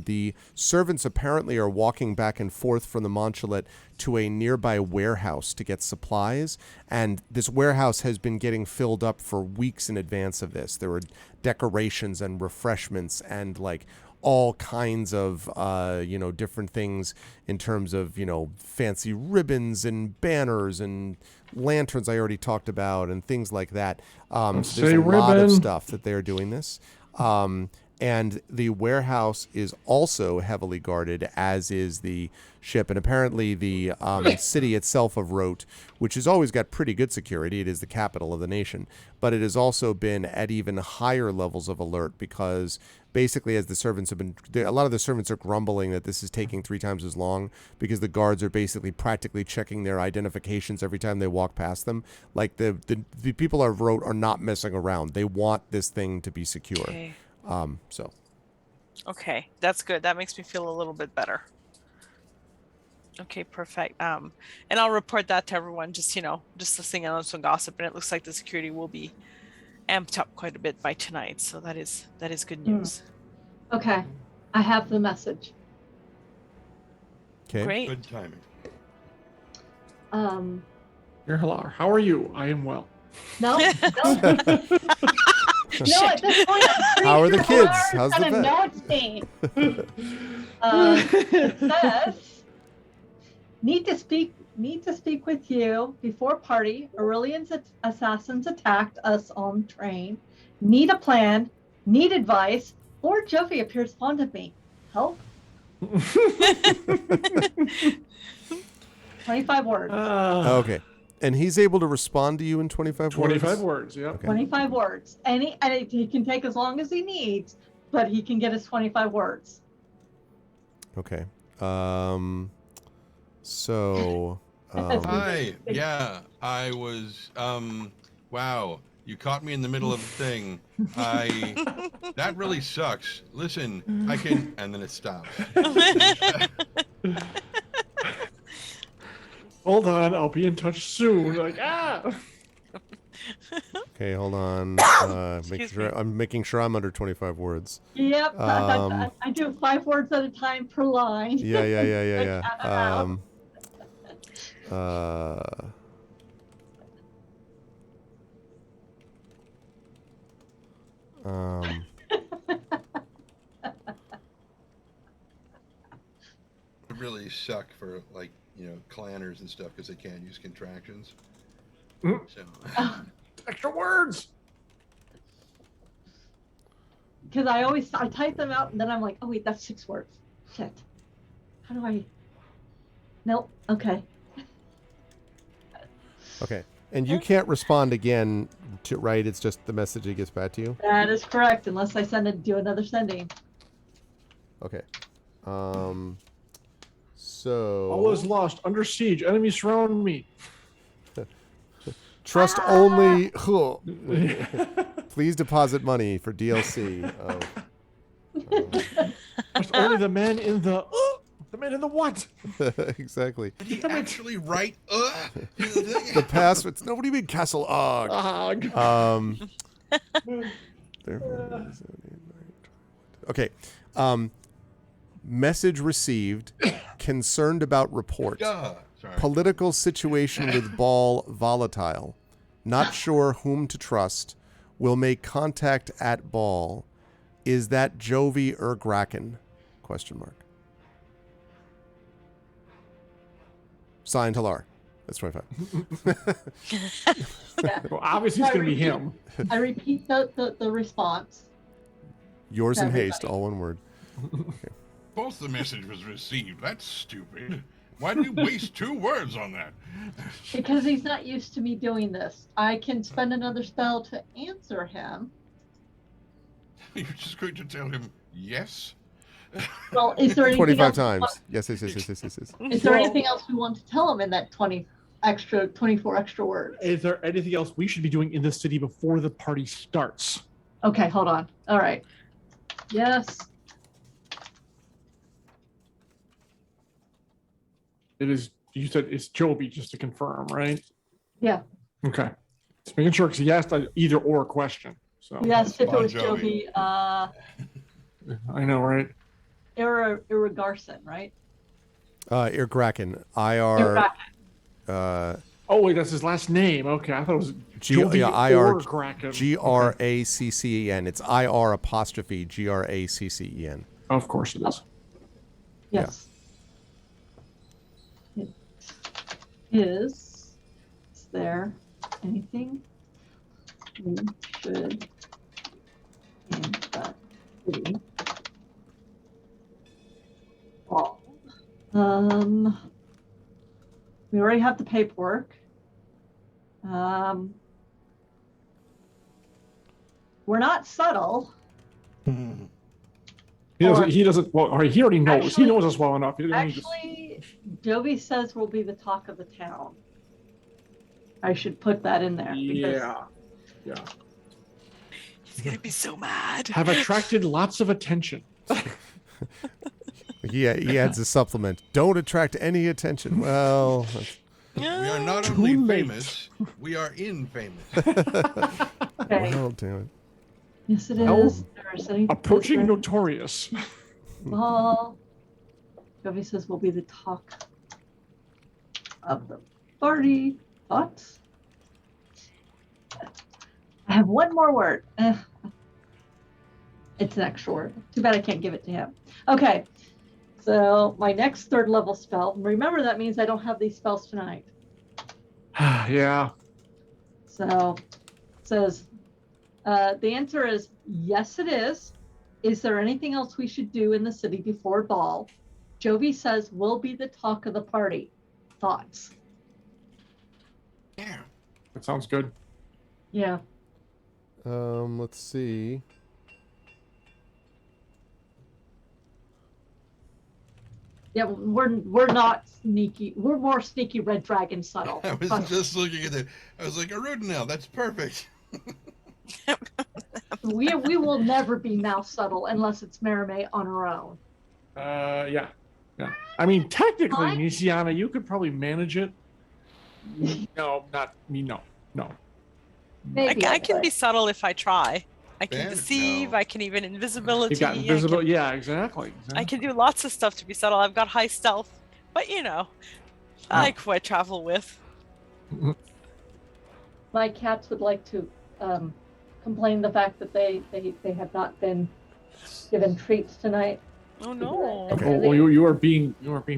the servants apparently are walking back and forth from the Montchalet to a nearby warehouse to get supplies, and this warehouse has been getting filled up for weeks in advance of this. There were decorations and refreshments and like all kinds of different things in terms of fancy ribbons and banners and lanterns I already talked about and things like that. So there's a lot of stuff that they're doing this. And the warehouse is also heavily guarded, as is the ship. And apparently the city itself of Rote, which has always got pretty good security, it is the capital of the nation, but it has also been at even higher levels of alert because basically as the servants have been, a lot of the servants are grumbling that this is taking 3 times as long because the guards are basically practically checking their identifications every time they walk past them. Like the people of Rote are not messing around. They want this thing to be secure. Okay. Okay, that's good. That makes me feel a little bit better. Okay, perfect. And I'll report that to everyone. Just listening on some gossip, and it looks like the security will be amped up quite a bit by tonight. So that is good news. Okay, I have the message. okay. Great. Good timing. Dear Halar, how are you? I am well. No. No, at this point, I'm How are the pretty sure kids? Laura's How's the gonna vet? know it's me. It says, need to speak with you before party. Aurelian's assassins attacked us on train. Need a plan. Need advice. Lord Jovi appears fond of me. Help. 25 words. Okay. And he's able to respond to you in 25 words? 25 words, yeah. Okay. 25 words. And he can take as long as he needs, but he can get his 25 words. Okay. Hi. Yeah, I was. Wow. You caught me in the middle of a thing. That really sucks. Listen, I can. And then it stops. Hold on, I'll be in touch soon. Okay, hold on. I'm making sure I'm under 25 words. Yep. I do 5 words at a time per line. Yeah. It really suck for clanners and stuff because they can't use contractions. Mm. So. Extra words. Because I type them out and then I'm like, oh wait, that's 6 words. Shit. How do I? Nope. Okay. Okay. And you can't respond again, right? It's just the message that gets back to you? That is correct, unless I do another sending. Okay. So... All is lost. Under siege. Enemies surround me. Trust only... Please deposit money for DLC. Trust only the man in the... the man in the what? Exactly. Did he actually write The password. What do you mean Castle Og? Okay. Message received. Concerned about report. Sorry. Political situation with Ball volatile. Not sure whom to trust. Will make contact at Ball. Is that Jovi or Graken? Question mark. Signed, Halar. That's 25. Yeah. Well, obviously it's going to be him. I repeat the response. Yours in haste, Everybody. all one word. Both the message was received. That's stupid. Why do you waste 2 words on that? Because he's not used to me doing this. I can spend another spell to answer him. You're just going to tell him yes? Well, is there anything 25 else we times. want- Yes. Is there Well- anything else we want to tell him in that 24 extra words? Is there anything else we should be doing in the city before the party starts? Okay, hold on. All right. Yes. It is, you said it's Joby, just to confirm, right? Yeah. Okay. Just making sure, because he asked an either or question. So Yes, if it Bon was Jovi. Jovi, I know, right? Iragarson, right? Irgraken. IR. Oh, wait, that's his last name. Okay, I thought it was Joby IR. or Graken. Graccen. It's IR apostrophe Graccen. Of course it is. Yes. It is there anything we should in the city? We already have the paperwork. We're not subtle. He doesn't, well, or he already knows. Actually- He knows us well enough. He doesn't need to- Actually, Jovi says we'll be the talk of the town. I should put that in there. because- Yeah. He's gonna be so mad. Have attracted lots of attention. Yeah, he adds a supplement. Don't attract any attention. Well, We are not Too only late. famous, we are infamous. Okay. well, damn it. Yes, it Well, is. There's anything- Approaching is there- notorious. Well, Jovi says we'll be the talk of the party. Thoughts? I have one more word. It's an extra word. Too bad I can't give it to him. Okay. So my next 3rd level spell. Remember, that means I don't have these spells tonight. Yeah. So it says the answer is yes, it is. Is there anything else we should do in the city before ball? Jovi says we'll be the talk of the party. Thoughts? Yeah. That sounds good. Yeah. Let's see. Yeah, we're not sneaky. We're more sneaky red dragon subtle. I was just looking at it. I was like, Arudinel, that's perfect. We will never be now subtle unless it's Merime on her own. Yeah. I mean, technically, Fine. Nisiana, you could probably manage it. No, not me. No. Maybe I can be subtle if I try. I can Ben? deceive. No. I can even invisibility. You got invisible. Yeah, exactly. I can do lots of stuff to be subtle. I've got high stealth, but I like who I travel with. My cats would like to complain the fact that they have not been given treats tonight. Oh no. Okay. Oh, you are being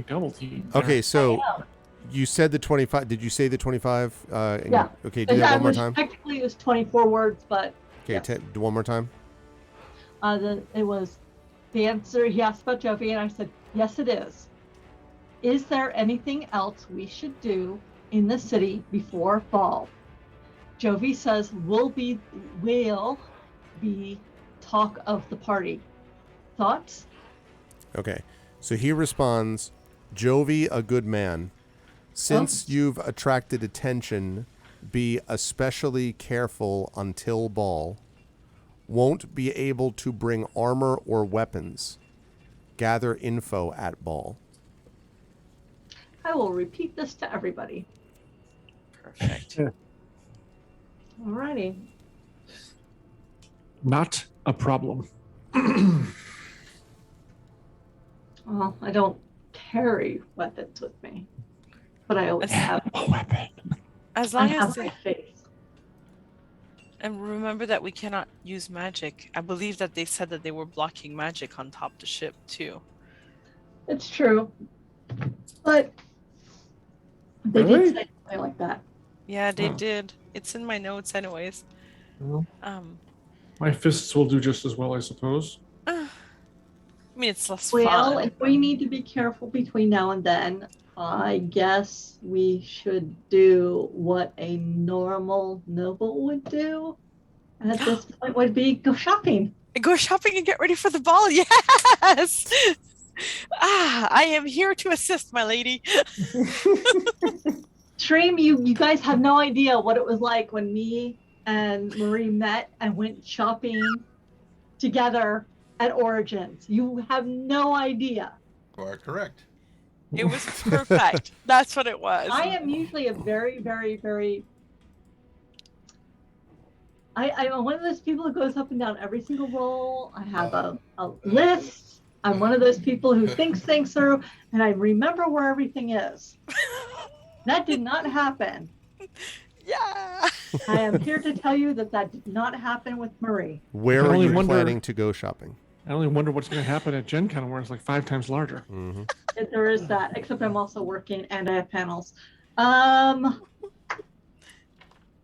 double teamed. there. Okay, so Yeah. you said the 25. Did you say the 25? Yeah. Okay, do that one more time. Technically, it was 24 words, but Okay, yeah. do one more time. It was the answer. He asked about Jovi, and I said, yes, it is. Is there anything else we should do in the city before fall? Jovi says, will be talk of the party. Thoughts? Okay, so he responds, Jovi, a good man. Since you've attracted attention, be especially careful until ball. Won't be able to bring armor or weapons. Gather info at ball. I will repeat this to everybody. Perfect. Alrighty. Not a problem. Well, I don't carry weapons with me, but I always have. A weapon. As I long have as my face. and remember that we cannot use magic. I believe that they said that they were blocking magic on top the ship too. It's true, but they Really? did say something like that. Yeah, they Oh. did. It's in my notes anyways. Well, Um my fists will do just as well, I suppose. I mean it's less Well, fun. if we need to be careful between now and then, I guess we should do what a normal noble would do at this point would be go shopping. Go shopping and get ready for the ball. Yes. I am here to assist, my lady. Stream, you guys have no idea what it was like when me and Marie met and went shopping together at Origins. You have no idea. You are correct. It was perfect. That's what it was. I am usually a very, very, very. I'm one of those people who goes up and down every single roll. I have a list. I'm one of those people who thinks things through, and I remember where everything is. That did not happen. Yeah. I am here to tell you that did not happen with Marie. Where I are only you wonder- planning to go shopping? I only wonder what's going to happen at Gen Con where it's like 5 times larger. Mm-hmm. There is that, except I'm also working and I have panels.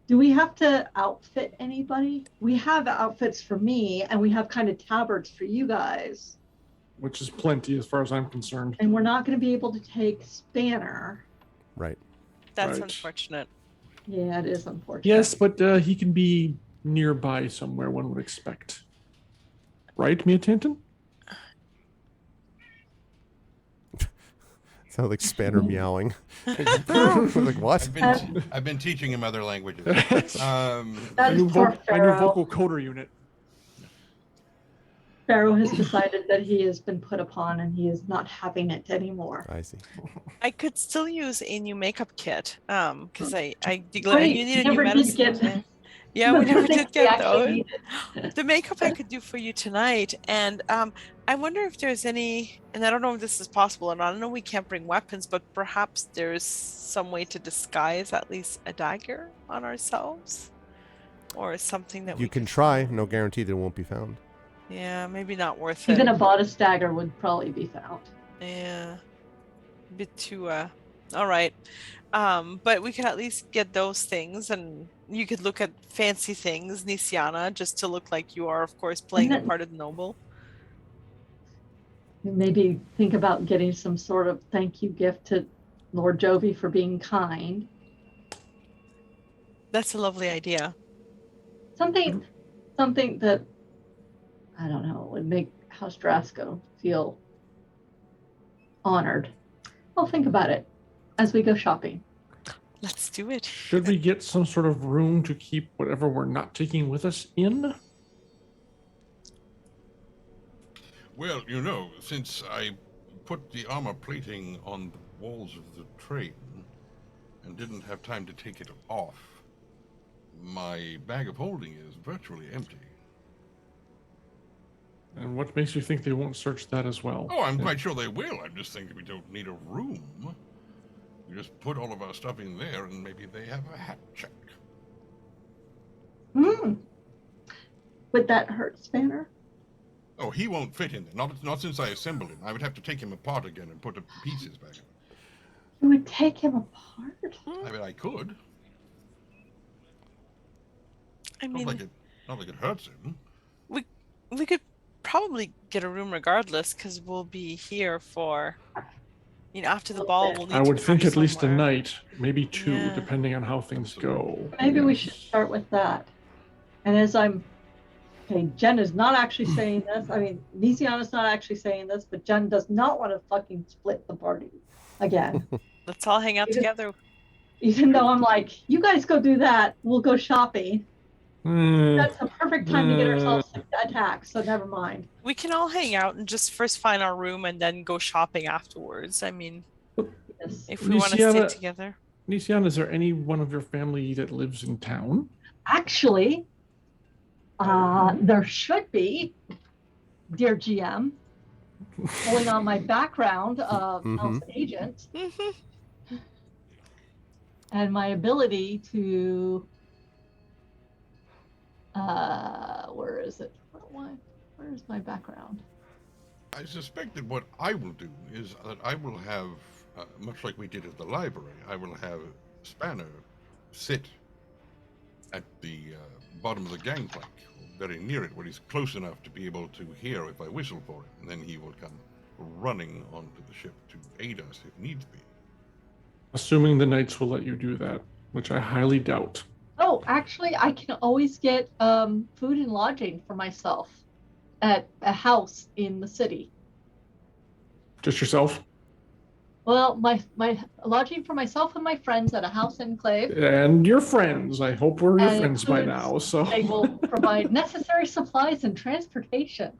Do we have to outfit anybody? We have outfits for me, and we have kind of tabards for you guys. Which is plenty as far as I'm concerned. And we're not going to be able to take Spanner. Right. That's Right. unfortunate. Yeah, it is unfortunate. Yes, but he can be nearby somewhere, one would expect. Right, Mia Tanton? Sounds like Spanner meowing. Like what? I've been teaching him other languages. That my is new poor my new Pharaoh. vocal coder unit. Pharaoh has decided that he has been put upon and he is not having it anymore. I see. I could still use a new makeup kit. Because I Right, you need a never new did medicine. get- Yeah, we Those are never things did get actually those. needed. The makeup I could do for you tonight, and I wonder if there's any, and I don't know if this is possible, and I don't know we can't bring weapons, but perhaps there's some way to disguise at least a dagger on ourselves, or something that You we can could try. find. No guarantee that it won't be found. Yeah, maybe not worth Even it. a bodice dagger would probably be found. Yeah, a bit too. All right, but we could at least get those things, and you could look at fancy things, Nisiana, just to look like you are, of course, playing the then- part of the noble. Maybe think about getting some sort of thank you gift to Lord Jovi for being kind. That's a lovely idea. Something that, I don't know, would make House Drasco feel honored. I'll think about it as we go shopping. Let's do it. Should we get some sort of room to keep whatever we're not taking with us in? Well, since I put the armor plating on the walls of the train and didn't have time to take it off, my bag of holding is virtually empty. And what makes you think they won't search that as well? Oh, I'm quite sure they will. I'm just thinking we don't need a room. We just put all of our stuff in there and maybe they have a hat check. Would that hurt Spanner? Oh, he won't fit in there. Not since I assembled him. I would have to take him apart again and put the pieces back in. You would take him apart? I mean, I could. I mean, Not like it hurts him. we could probably get a room regardless, because we'll be here for, after the ball. We'll need I to would think crash at least a somewhere. night, maybe 2, Yeah. depending on how things go. Maybe we should start with that. And okay, Jen is not actually saying this. I mean, Nisiana's not actually saying this, but Jen does not want to fucking split the party again. Let's all hang out Even- together. Even though I'm like, you guys go do that, we'll go shopping. That's the perfect time to get ourselves attacked, so never mind. We can all hang out and just first find our room and then go shopping afterwards. I mean, Yes. if we want to stay Nisiana- together. Nisian, is there any one of your family that lives in town? Actually, there should be, dear GM, pulling on my background of house agent. and my ability to where is it? Where's my background? I suspect that what I will do is that I will have, much like we did at the library, I will have Spanner sit at the bottom of the gangplank, very near it, where he's close enough to be able to hear if I whistle for him, and then he will come running onto the ship to aid us if needs be. Assuming the knights will let you do that, which I highly doubt. Oh, actually, I can always get food and lodging for myself at a house in the city. Just yourself? Well, my lodging for myself and my friends at a house enclave. And your friends. I hope we're your And friends by includes- now. So They will provide necessary supplies and transportation.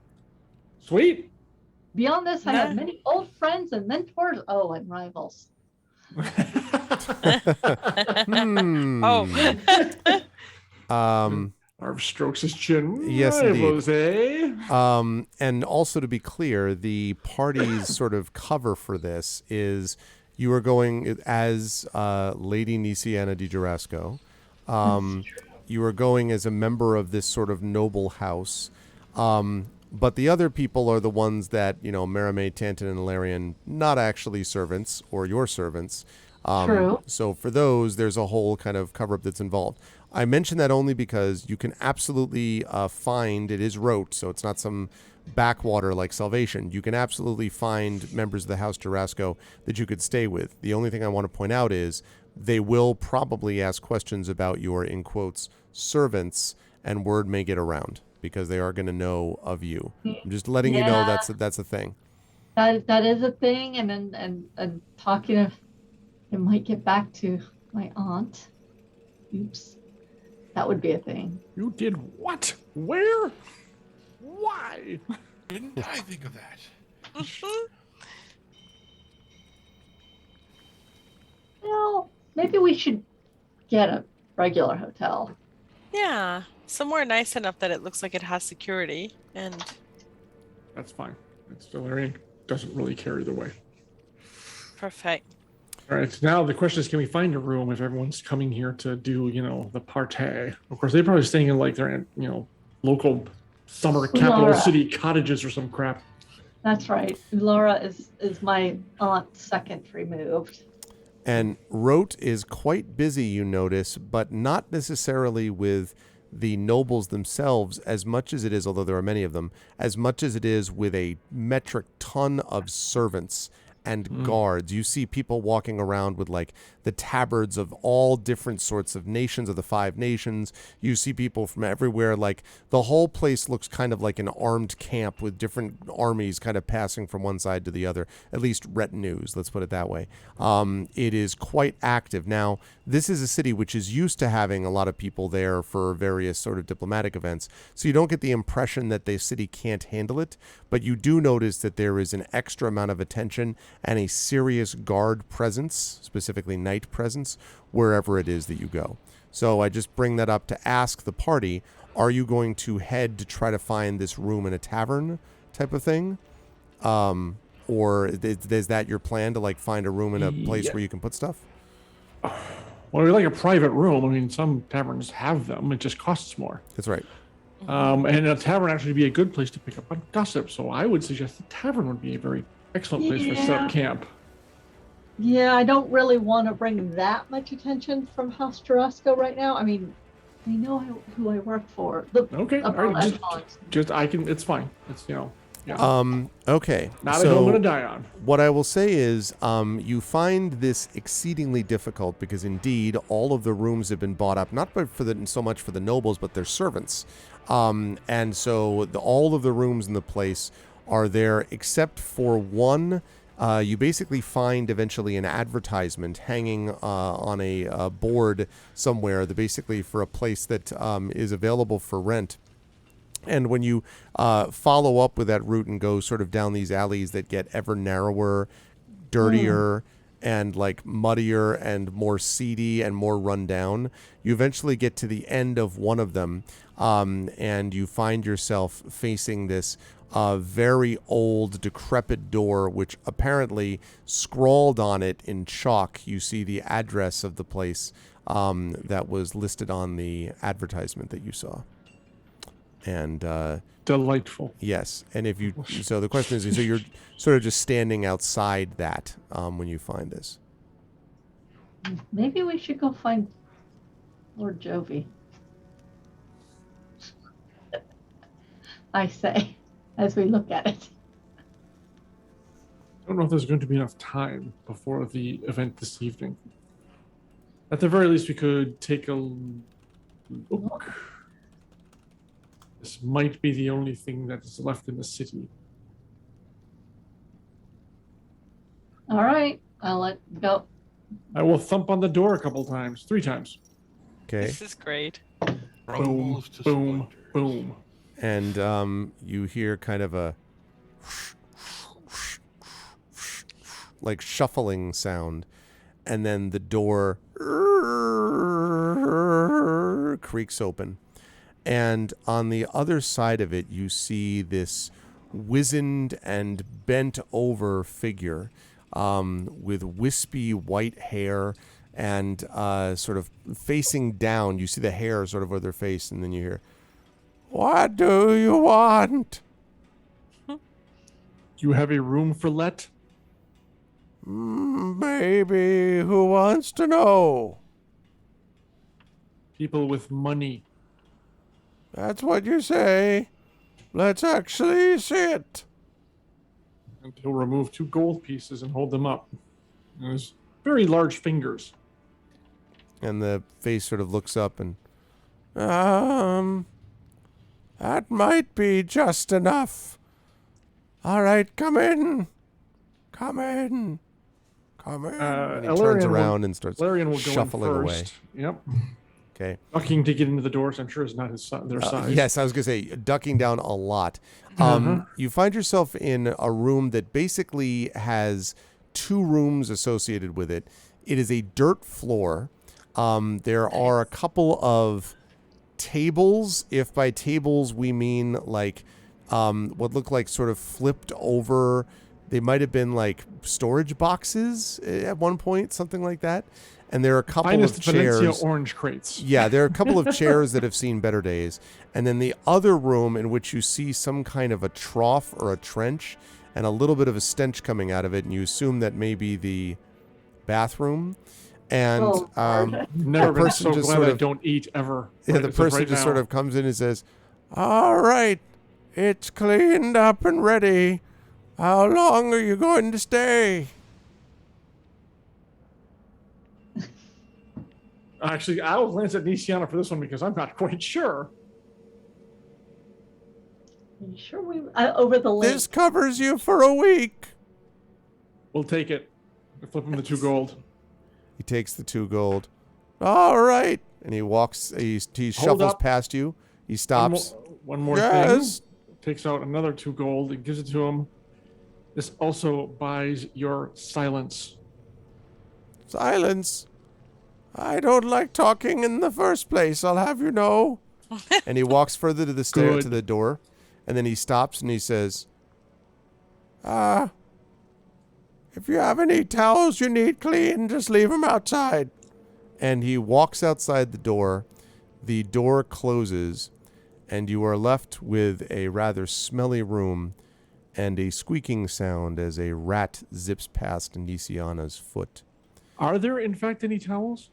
sweet. Beyond this, I have Yeah. many old friends and mentors. Oh, and rivals. Arv strokes his chin. Yes, Rivals, indeed. eh? And also to be clear, the party's sort of cover for this is you are going as Lady Nisiana di Jarasco. You are going as a member of this sort of noble house. But the other people are the ones that, Merime, Tantan, and Larian, not actually servants or your servants. True. So for those, there's a whole kind of cover-up that's involved. I mention that only because you can absolutely find, it is rote, so it's not some backwater like Salvation. You can absolutely find members of the House Jarasco that you could stay with. The only thing I want to point out is they will probably ask questions about your, in quotes, servants, and word may get around because they are going to know of you. I'm just letting you know that's a thing. That is a thing, and talking of, it might get back to my aunt. Oops, that would be a thing. You did what? Where? Why? Didn't I think of that? Well, maybe we should get a regular hotel. Yeah, somewhere nice enough that it looks like it has security. And That's fine. It's Valerian doesn't really care either way. perfect. All right. Now the question is, can we find a room if everyone's coming here to do, the party? Of course, they're probably staying in like their, local summer capital Laura. city cottages or some crap. That's right. Laura is my aunt's second removed. And Rote is quite busy, you notice, but not necessarily with the nobles themselves as much as it is, although there are many of them, as much as it is with a metric ton of servants and guards. You see people walking around with like the tabards of all different sorts of nations, of the 5 nations. You see people from everywhere. Like the whole place looks kind of like an armed camp with different armies kind of passing from one side to the other, at least retinues, let's put it that way. It is quite active. Now, this is a city which is used to having a lot of people there for various sort of diplomatic events. So you don't get the impression that the city can't handle it, but you do notice that there is an extra amount of attention and a serious guard presence, specifically night presence, wherever it is that you go. So I just bring that up to ask the party, are you going to head to try to find this room in a tavern type of thing? Or is that your plan, to like find a room in a place where you can put stuff? Well, we like a private room. I mean, some taverns have them. It just costs more. That's right. And a tavern actually be a good place to pick up on gossip. So I would suggest the tavern would be a very excellent place for set up camp. Yeah, I don't really want to bring that much attention from House Jarasco right now. I mean, they know who I work for. Okay, all right, echelons. it's fine. It's, yeah. Okay. Not a hill I'm gonna die on. What I will say is, you find this exceedingly difficult because indeed all of the rooms have been bought up, not so much for the nobles, but their servants. And so all of the rooms in the place are there except for one. You basically find eventually an advertisement hanging on a board somewhere, basically for a place that is available for rent. And when you follow up with that route and go sort of down these alleys that get ever narrower, dirtier, and like muddier and more seedy and more run down. You eventually get to the end of one of them, and you find yourself facing this very old, decrepit door, which apparently scrawled on it in chalk. You see the address of the place that was listed on the advertisement that you saw. And Delightful. yes, and if you, so the question is, so you're sort of just standing outside that when you find this. Maybe we should go find Lord Jovi. I say, as we look at it. I don't know if there's going to be enough time before the event this evening. At the very least, we could take a look. This might be the only thing that is left in the city. All right, I'll let go. I will thump on the door a couple times, 3 times. Okay. This is great. Boom, Crumbles to boom, splinters. boom. And you hear kind of a like shuffling sound, and then the door creaks open, and on the other side of it you see this wizened and bent over figure with wispy white hair and sort of facing down. You see the hair sort of over their face, and then you hear, "What do you want?" Do you have a room for let? Maybe. Who wants to know? People with money. That's what you say. Let's actually see it. And he'll remove 2 gold pieces and hold them up. There's very large fingers. And the face sort of looks up and, that might be just enough. All right, come in. Come in. Come in. And he turns around and starts Larian will shuffling go in away. first. Yep. Okay. Ducking to get into the doors, I'm sure is not their size. Yes, I was going to say, ducking down a lot. You find yourself in a room that basically has 2 rooms associated with it. It is a dirt floor. There are a couple of tables, if by tables we mean like what look like sort of flipped over. They might have been like storage boxes at one point, something like that. And there are a couple of chairs. Valencia orange crates. Yeah, there are a couple of chairs that have seen better days. And then the other room in which you see some kind of a trough or a trench and a little bit of a stench coming out of it. And you assume that may be the bathroom. And Never been person so just glad sort I of- don't eat ever. yeah, Right, the as of person right just now. sort of comes in and says, "All right, it's cleaned up and ready. How long are you going to stay?" Actually, I'll glance at Nisiana for this one because I'm not quite sure. Are you sure we over the link? This covers you for a week. We'll take it. We'll flip him the 2 gold. He takes the 2 gold. All right. And he walks, he shuffles up. past you. He stops. One more Yes. thing. Takes out another 2 gold and gives it to him. This also buys your silence. Silence. I don't like talking in the first place, I'll have you know. And he walks further to the stair Good. to the door. And then he stops and he says, if you have any towels you need clean, just leave them outside. And he walks outside the door. The door closes, and you are left with a rather smelly room and a squeaking sound as a rat zips past Nisiana's foot. Are there, in fact, any towels?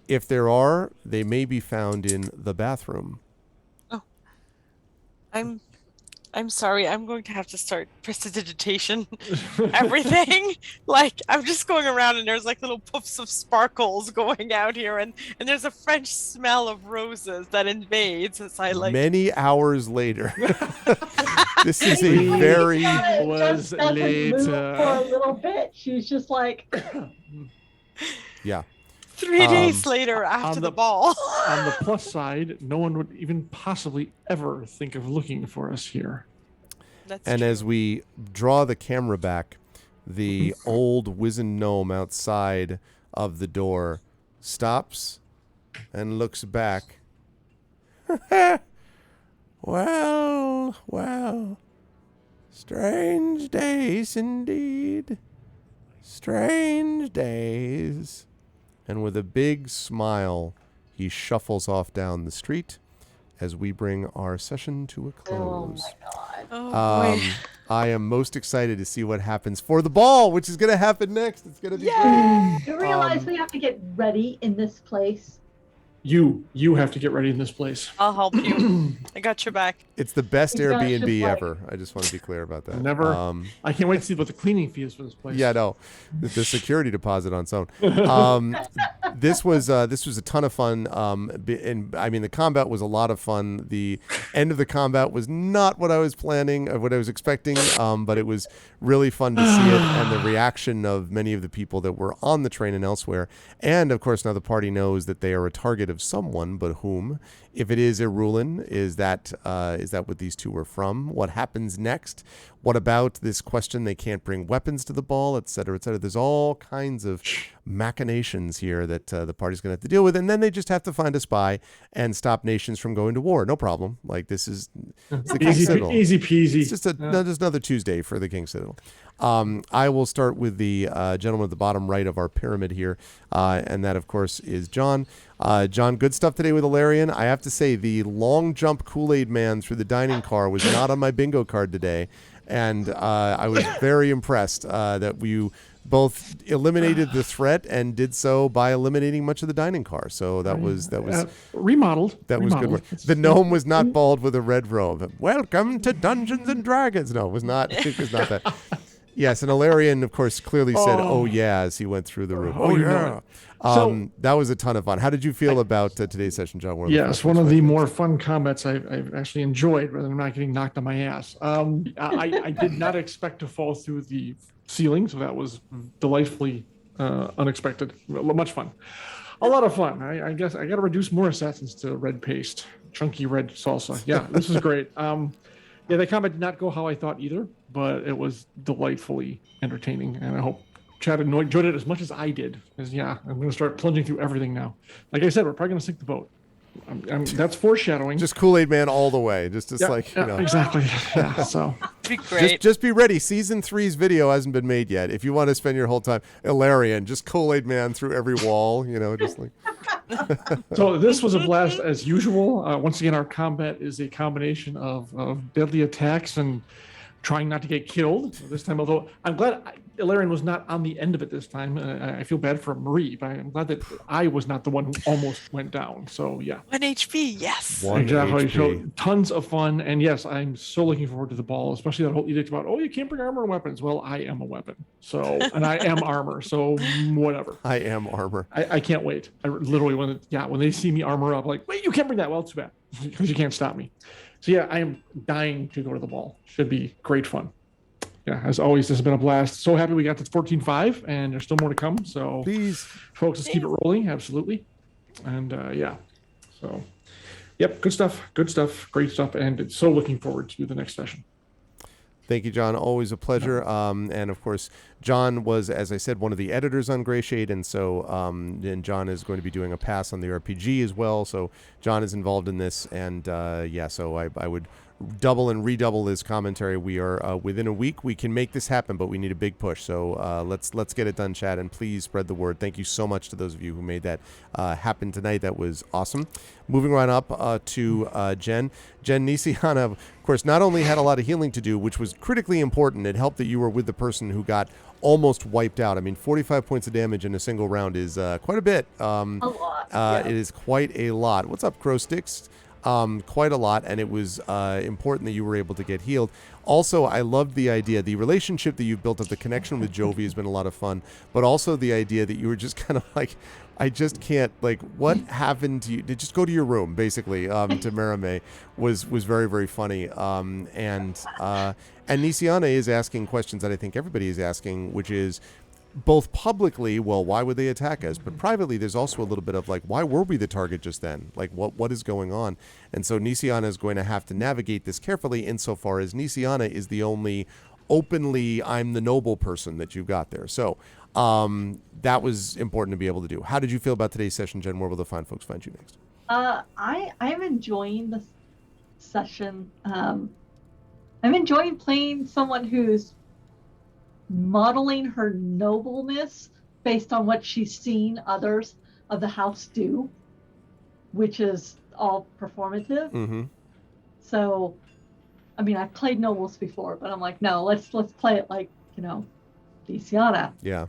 If there are, they may be found in the bathroom. I'm sorry. I'm going to have to start prestidigitation. Everything. Like I'm just going around and there's like little puffs of sparkles going out here, and there's a French smell of roses that invades as I like. Many hours later. This is a very... was just doesn't late, move for a little bit. She's just like, Yeah. 3 days later after the ball. On the plus side, no one would even possibly ever think of looking for us here. That's And true. as we draw the camera back, the old wizened gnome outside of the door stops and looks back. Well, strange days indeed. Strange days. And with a big smile, he shuffles off down the street as we bring our session to a close. Oh boy. I am most excited to see what happens for the ball, which is going to happen next. It's going to be great. You realize we have to get ready in this place? You have to get ready in this place. I'll help you. I got your back. It's the best You guys Airbnb just, like- ever. I just want to be clear about that. Never. I can't wait to see what the cleaning fee is for this place. Yeah, no, the security deposit on its own. This was a ton of fun. And I mean, the combat was a lot of fun. The end of the combat was not what I was planning or what I was expecting, but it was really fun to see it and the reaction of many of the people that were on the train and elsewhere. And of course, now the party knows that they are a target of someone, but whom? If it is Irulin, is that what these two were from? What happens next? What about this question? They can't bring weapons to the ball, et cetera, et cetera. There's all kinds of machinations here that the party's going to have to deal with, and then they just have to find a spy and stop nations from going to war. No problem. Like this is it's the King's Citadel. Easy peasy. It's just just another Tuesday for the King's Citadel. I will start with the gentleman at the bottom right of our pyramid here, and that, of course, is John. John, good stuff today with Ilarion. I have to say, the long jump Kool-Aid man through the dining car was not on my bingo card today, and I was very impressed that you both eliminated the threat and did so by eliminating much of the dining car. So that was remodeled. That was good work. The gnome was not bald with a red robe. Welcome to Dungeons and Dragons. No, it was not. It was not that. Yes, and Ilarion, of course, clearly said, "Oh yeah," as he went through the room. Oh, yeah. That was a ton of fun. How did you feel about today's session, John? Yes, one of the more fun combats I've actually enjoyed, rather than not getting knocked on my ass. I did not expect to fall through the ceiling, so that was delightfully unexpected. Much fun. A lot of fun. I guess I got to reduce more assassins to red paste, chunky red salsa. Yeah, this was great. Yeah, the combat did not go how I thought either, but it was delightfully entertaining, and I hope Chad enjoyed it as much as I did. Because yeah, I'm going to start plunging through everything now. Like I said, we're probably going to sink the boat. That's foreshadowing. Just Kool-Aid Man all the way. Just like, you know. Exactly. Yeah, so. Be great. Just be ready. Season 3's video hasn't been made yet. If you want to spend your whole time, Ilarion, just Kool-Aid Man through every wall, just like. So this was a blast as usual. Once again, our combat is a combination of deadly attacks and trying not to get killed this time. Although I'm glad Ilarion was not on the end of it this time. I feel bad for Marie, but I'm glad that I was not the one who almost went down. So yeah. 1 HP, yes. 1 exactly. HP. So tons of fun, and yes, I'm so looking forward to the ball, especially that whole edict about you can't bring armor and weapons. Well, I am a weapon, so and I am armor, so whatever. I am armor. I can't wait. I literally when they see me armor up, like wait, you can't bring that. Well, too bad because you can't stop me. So yeah, I am dying to go to the ball. Should be great fun. Yeah, as always, this has been a blast. So happy we got to 14.5, and there's still more to come. So Please, folks, let's keep it rolling. Absolutely. And yeah, so yep, good stuff, great stuff, and so looking forward to the next session. thank you, John. Always a pleasure. And of course, John was, as I said, one of the editors on Grey Shade, and so and John is going to be doing a pass on the RPG as well. So John is involved in this, and yeah, so I would double and redouble his commentary. We are within a week. We can make this happen, but we need a big push. So let's get it done, Chad, and please spread the word. Thank you so much to those of you who made that happen tonight. That was awesome. Moving right up to Jen. Jen Nisiana, of course, not only had a lot of healing to do, which was critically important. It helped that you were with the person who got almost wiped out. I mean, 45 points of damage in a single round is quite a bit. A lot. Yeah. It is quite a lot. What's up, Crow Sticks? Quite a lot, and it was important that you were able to get healed. Also, I loved the idea, the relationship that you've built up, the connection with Jovi has been a lot of fun, but also the idea that you were just kind of like, I just can't, like, what happened to you? Just go to your room, basically, to Marame was very, very funny. And Nisiana is asking questions that I think everybody is asking, which is, both publicly, well, why would they attack us? But privately, there's also a little bit of like, why were we the target just then? Like, what is going on? And so Nisiana is going to have to navigate this carefully insofar as Nisiana is the only openly I'm the noble person that you've got there. So that was important to be able to do. How did you feel about today's session, Jen? Where will the fine folks find you next? I'm enjoying this session. I'm enjoying playing someone who's modeling her nobleness based on what she's seen others of the house do, which is all performative. Mm-hmm. So, I mean, I've played nobles before, but I'm like, no, let's play it like, Niciana. Yeah.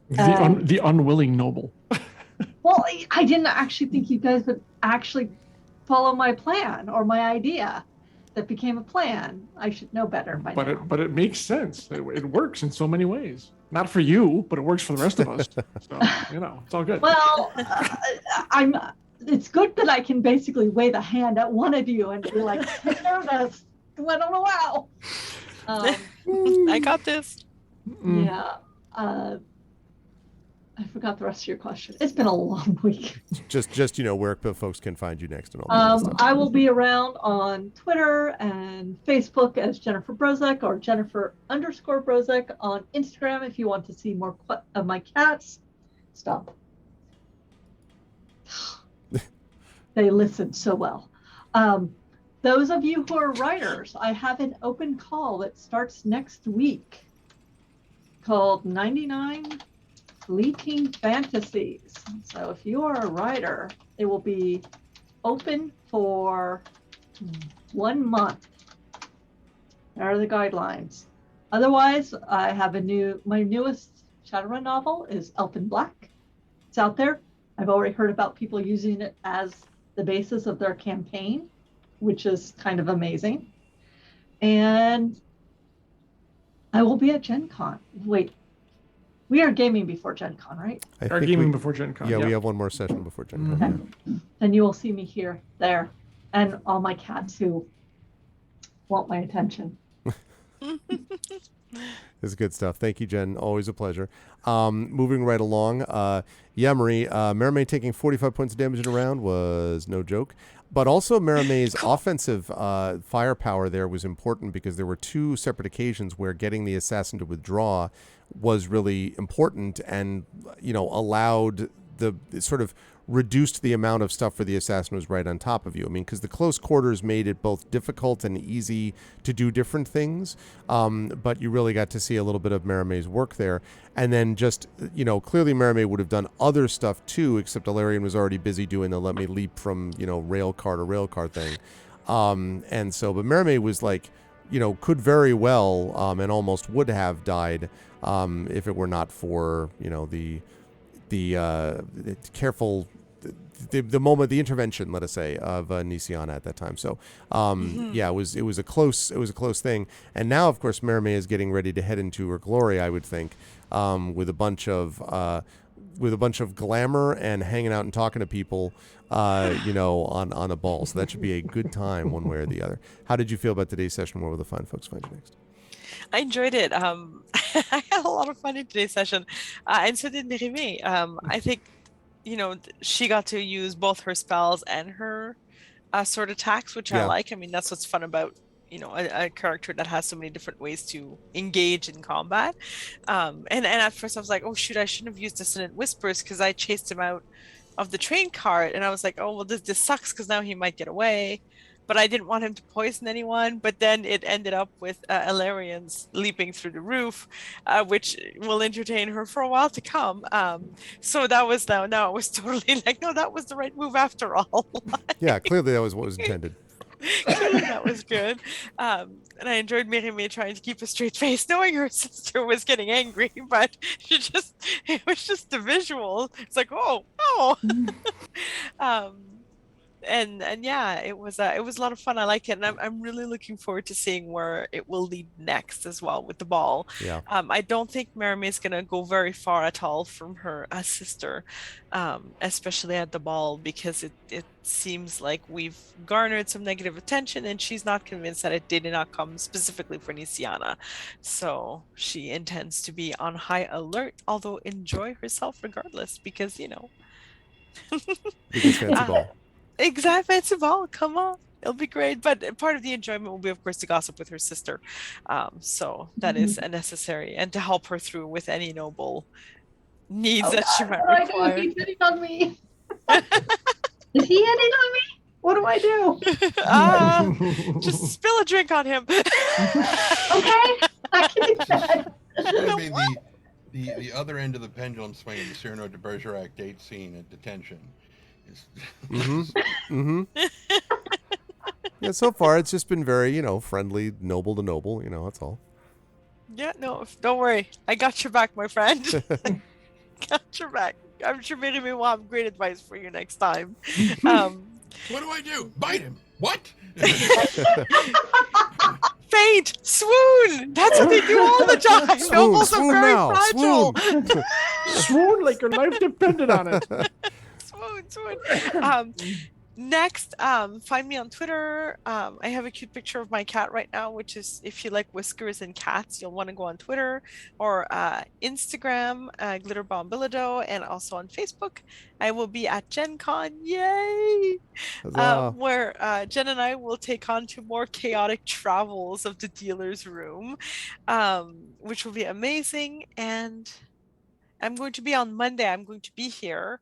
The unwilling noble. Well, I didn't actually think you guys would actually follow my plan or my idea that became a plan. I should know better by now. But it makes sense. It works in so many ways. Not for you, but it works for the rest of us. So, it's all good. Well, it's good that I can basically wave a hand at one of you and be like, take care of this. I don't know how. I got this. Yeah. I forgot the rest of your question. It's been a long week. Just where folks can find you next and all that stuff. I will be around on Twitter and Facebook as Jennifer Brozek or Jennifer_Brozek on Instagram if you want to see more of my cats. Stop. They listen so well. Those of you who are writers, I have an open call that starts next week called 99 Fleeting Fantasies. So if you are a writer, it will be open for 1 month. There are the guidelines. Otherwise, I have my newest Shadowrun novel is Elfin Black. It's out there. I've already heard about people using it as the basis of their campaign, which is kind of amazing. And I will be at Gen Con. Wait, we are gaming before Gen Con, right? Before Gen Con. Yeah, we have one more session before Gen Con. Okay. Then you will see me here, there, and all my cats who want my attention. This is good stuff. Thank you, Jen. Always a pleasure. Moving right along. Marie, Mermaid taking 45 points of damage in a round was no joke. But also Mermaid's offensive firepower there was important because there were 2 separate occasions where getting the assassin to withdraw was really important and, allowed sort of reduced the amount of stuff for the assassin who's right on top of you. I mean, because the close quarters made it both difficult and easy to do different things. But you really got to see a little bit of Mermaid's work there. And then just, clearly Mermaid would have done other stuff too, except Alarian was already busy doing the let me leap from, rail car to rail car thing. But Mermaid was like, could very well and almost would have died if it were not for, the careful, the moment, the intervention, let us say, of Niciana at that time. So, yeah, it was a close thing. And now, of course, Mermaid is getting ready to head into her glory, I would think, with a bunch of glamour and hanging out and talking to people, on a ball. So that should be a good time, one way or the other. How did you feel about today's session? Where will the fine folks find you next? I enjoyed it. I had a lot of fun in today's session, and so did Nerime. I think, she got to use both her spells and her sword attacks, which I like. I mean, that's what's fun about, a character that has so many different ways to engage in combat. And at first I was like, oh shoot, I shouldn't have used Dissonant Whispers because I chased him out of the train cart, and I was like, oh well, this sucks because now he might get away. But I didn't want him to poison anyone. But then it ended up with Alarian's leaping through the roof, which will entertain her for a while to come. So that was now it was totally like, no, that was the right move after all. Yeah, clearly that was what was intended. Clearly that was good. And I enjoyed Merime trying to keep a straight face, knowing her sister was getting angry, but it was just the visual. It's like, oh. And yeah, it was a lot of fun. I like it, and I'm really looking forward to seeing where it will lead next as well with the ball. Yeah. I don't think Merime is gonna go very far at all from her sister, especially at the ball, because it seems like we've garnered some negative attention, and she's not convinced that it did not come specifically for Niciana. So she intends to be on high alert, although enjoy herself regardless, because Because fancy ball. Exactly, it's a ball. Come on. It'll be great, but part of the enjoyment will be, of course, to gossip with her sister. So that is a necessary, and to help her through with any noble needs Oh that she God, might what do I do? require. He's hitting on me. Is he hitting on me? What do I do? Just spill a drink on him. Okay, I can do that. It's going to be the other end of the pendulum swing of the Cyrano de Bergerac date scene at detention. Yeah, so far it's just been very, friendly, noble to noble, that's all. Yeah, no, don't worry. I got your back, my friend. Got your back. I'm sure Mary will have great advice for you next time. What do I do? Bite him. What? Faint, swoon. That's what they do all the time. Nobles are very fragile. Swoon. Swoon like your life depended on it. Swoon. Next, find me on Twitter. I have a cute picture of my cat right now, which is, if you like whiskers and cats, you'll want to go on Twitter or Instagram, Glitterbomb and also on Facebook. I will be at Gen Con, yay! Where Jen and I will take on to more chaotic travels of the dealer's room, which will be amazing. And I'm going to be on Monday. I'm going to be here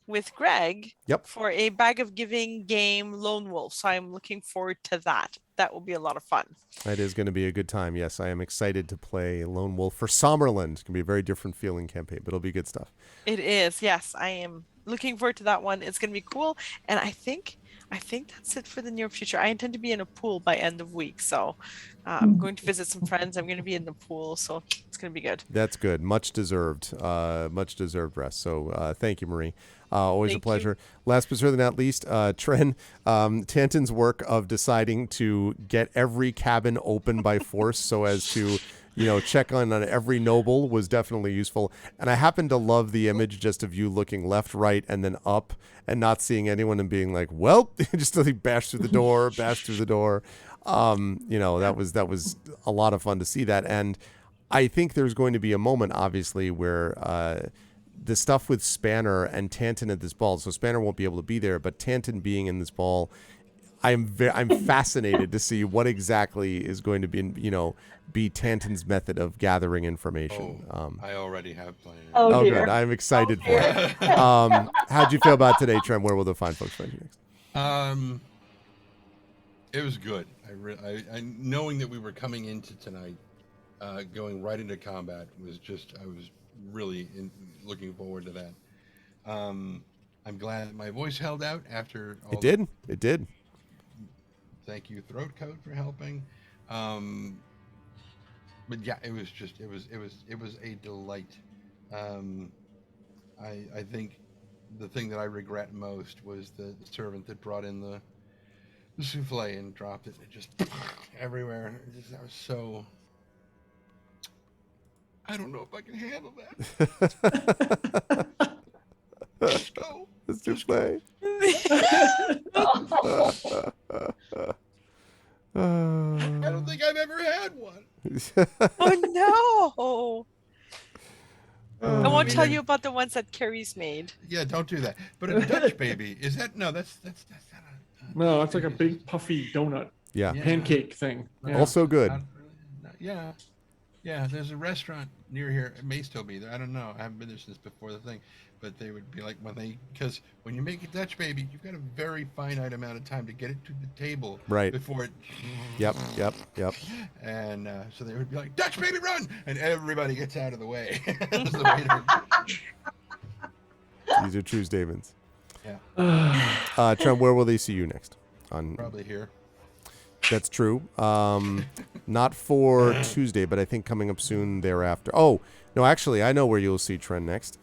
with Greg for a Bag of Giving game Lone Wolf. So I'm looking forward to that. That will be a lot of fun. That is going to be a good time. Yes, I am excited to play Lone Wolf for Sommerland. It's going to be a very different feeling campaign, but it'll be good stuff. It is. Yes, I am looking forward to that one. It's going to be cool. And I think that's it for the near future. I intend to be in a pool by end of week. So I'm going to visit some friends. I'm going to be in the pool. So it's going to be good. That's good. Much deserved rest. So thank you, Marie. Always a pleasure. Last but certainly not least, Tren, Tanton's work of deciding to get every cabin open by force so as to, check on every noble was definitely useful. And I happen to love the image just of you looking left, right, and then up and not seeing anyone and being like, well, just like bash through the door. That was a lot of fun to see that. And I think there's going to be a moment, obviously, where the stuff with Spanner and Tanton at this ball. So Spanner won't be able to be there, but Tanton being in this ball, I'm fascinated to see what exactly is going to be Tanton's method of gathering information. I already have planned. Oh good. I'm excited for it. How'd you feel about today, Trent? Where will the fine folks find you next? It was good. I knowing that we were coming into tonight, going right into combat was I was really looking forward to that. I'm glad my voice held out after all. It did. Thank you, Throat Coat, for helping. But yeah, it was a delight. I think the thing that I regret most was the servant that brought in the souffle and dropped it. It just everywhere. That was so. I don't know if I can handle that. No. The souffle. I don't think I've ever had one. Oh no! I won't tell you about the ones that Carrie's made. Yeah, don't do that. But a Dutch baby, is that that's not a. No, it's like a big puffy donut. Yeah. Pancake thing. Yeah. Also good. Yeah. There's a restaurant near here. It may still be there. I don't know. I haven't been there since before the thing. But they would be like because when you make a Dutch baby, you've got a very finite amount of time to get it to the table. Right. Before it. Yep. And so they would be like, Dutch baby, run! And everybody gets out of the way. These are true statements. Yeah. Trent, where will they see you next? Probably here. That's true. Not for Tuesday, but I think coming up soon thereafter. Oh, no, actually, I know where you'll see Tren next.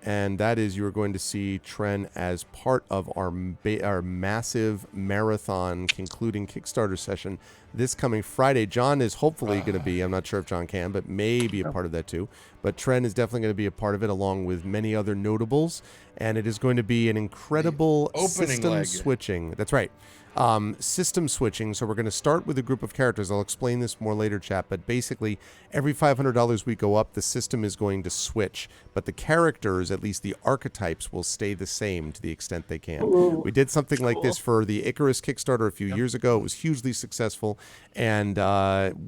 And that is you are going to see Tren as part of our massive marathon concluding Kickstarter session this coming Friday. John is hopefully going to be, I'm not sure if John can, but may be a part of that too. But Tren is definitely going to be a part of it along with many other notables. And it is going to be an incredible system switching. That's right. System switching. So we're going to start with a group of characters. I'll explain this more later, chat. But basically, every $500 we go up, the system is going to switch. But the characters, at least the archetypes, will stay the same to the extent they can. Ooh. We did something like this for the Icarus Kickstarter a few years ago. It was hugely successful, and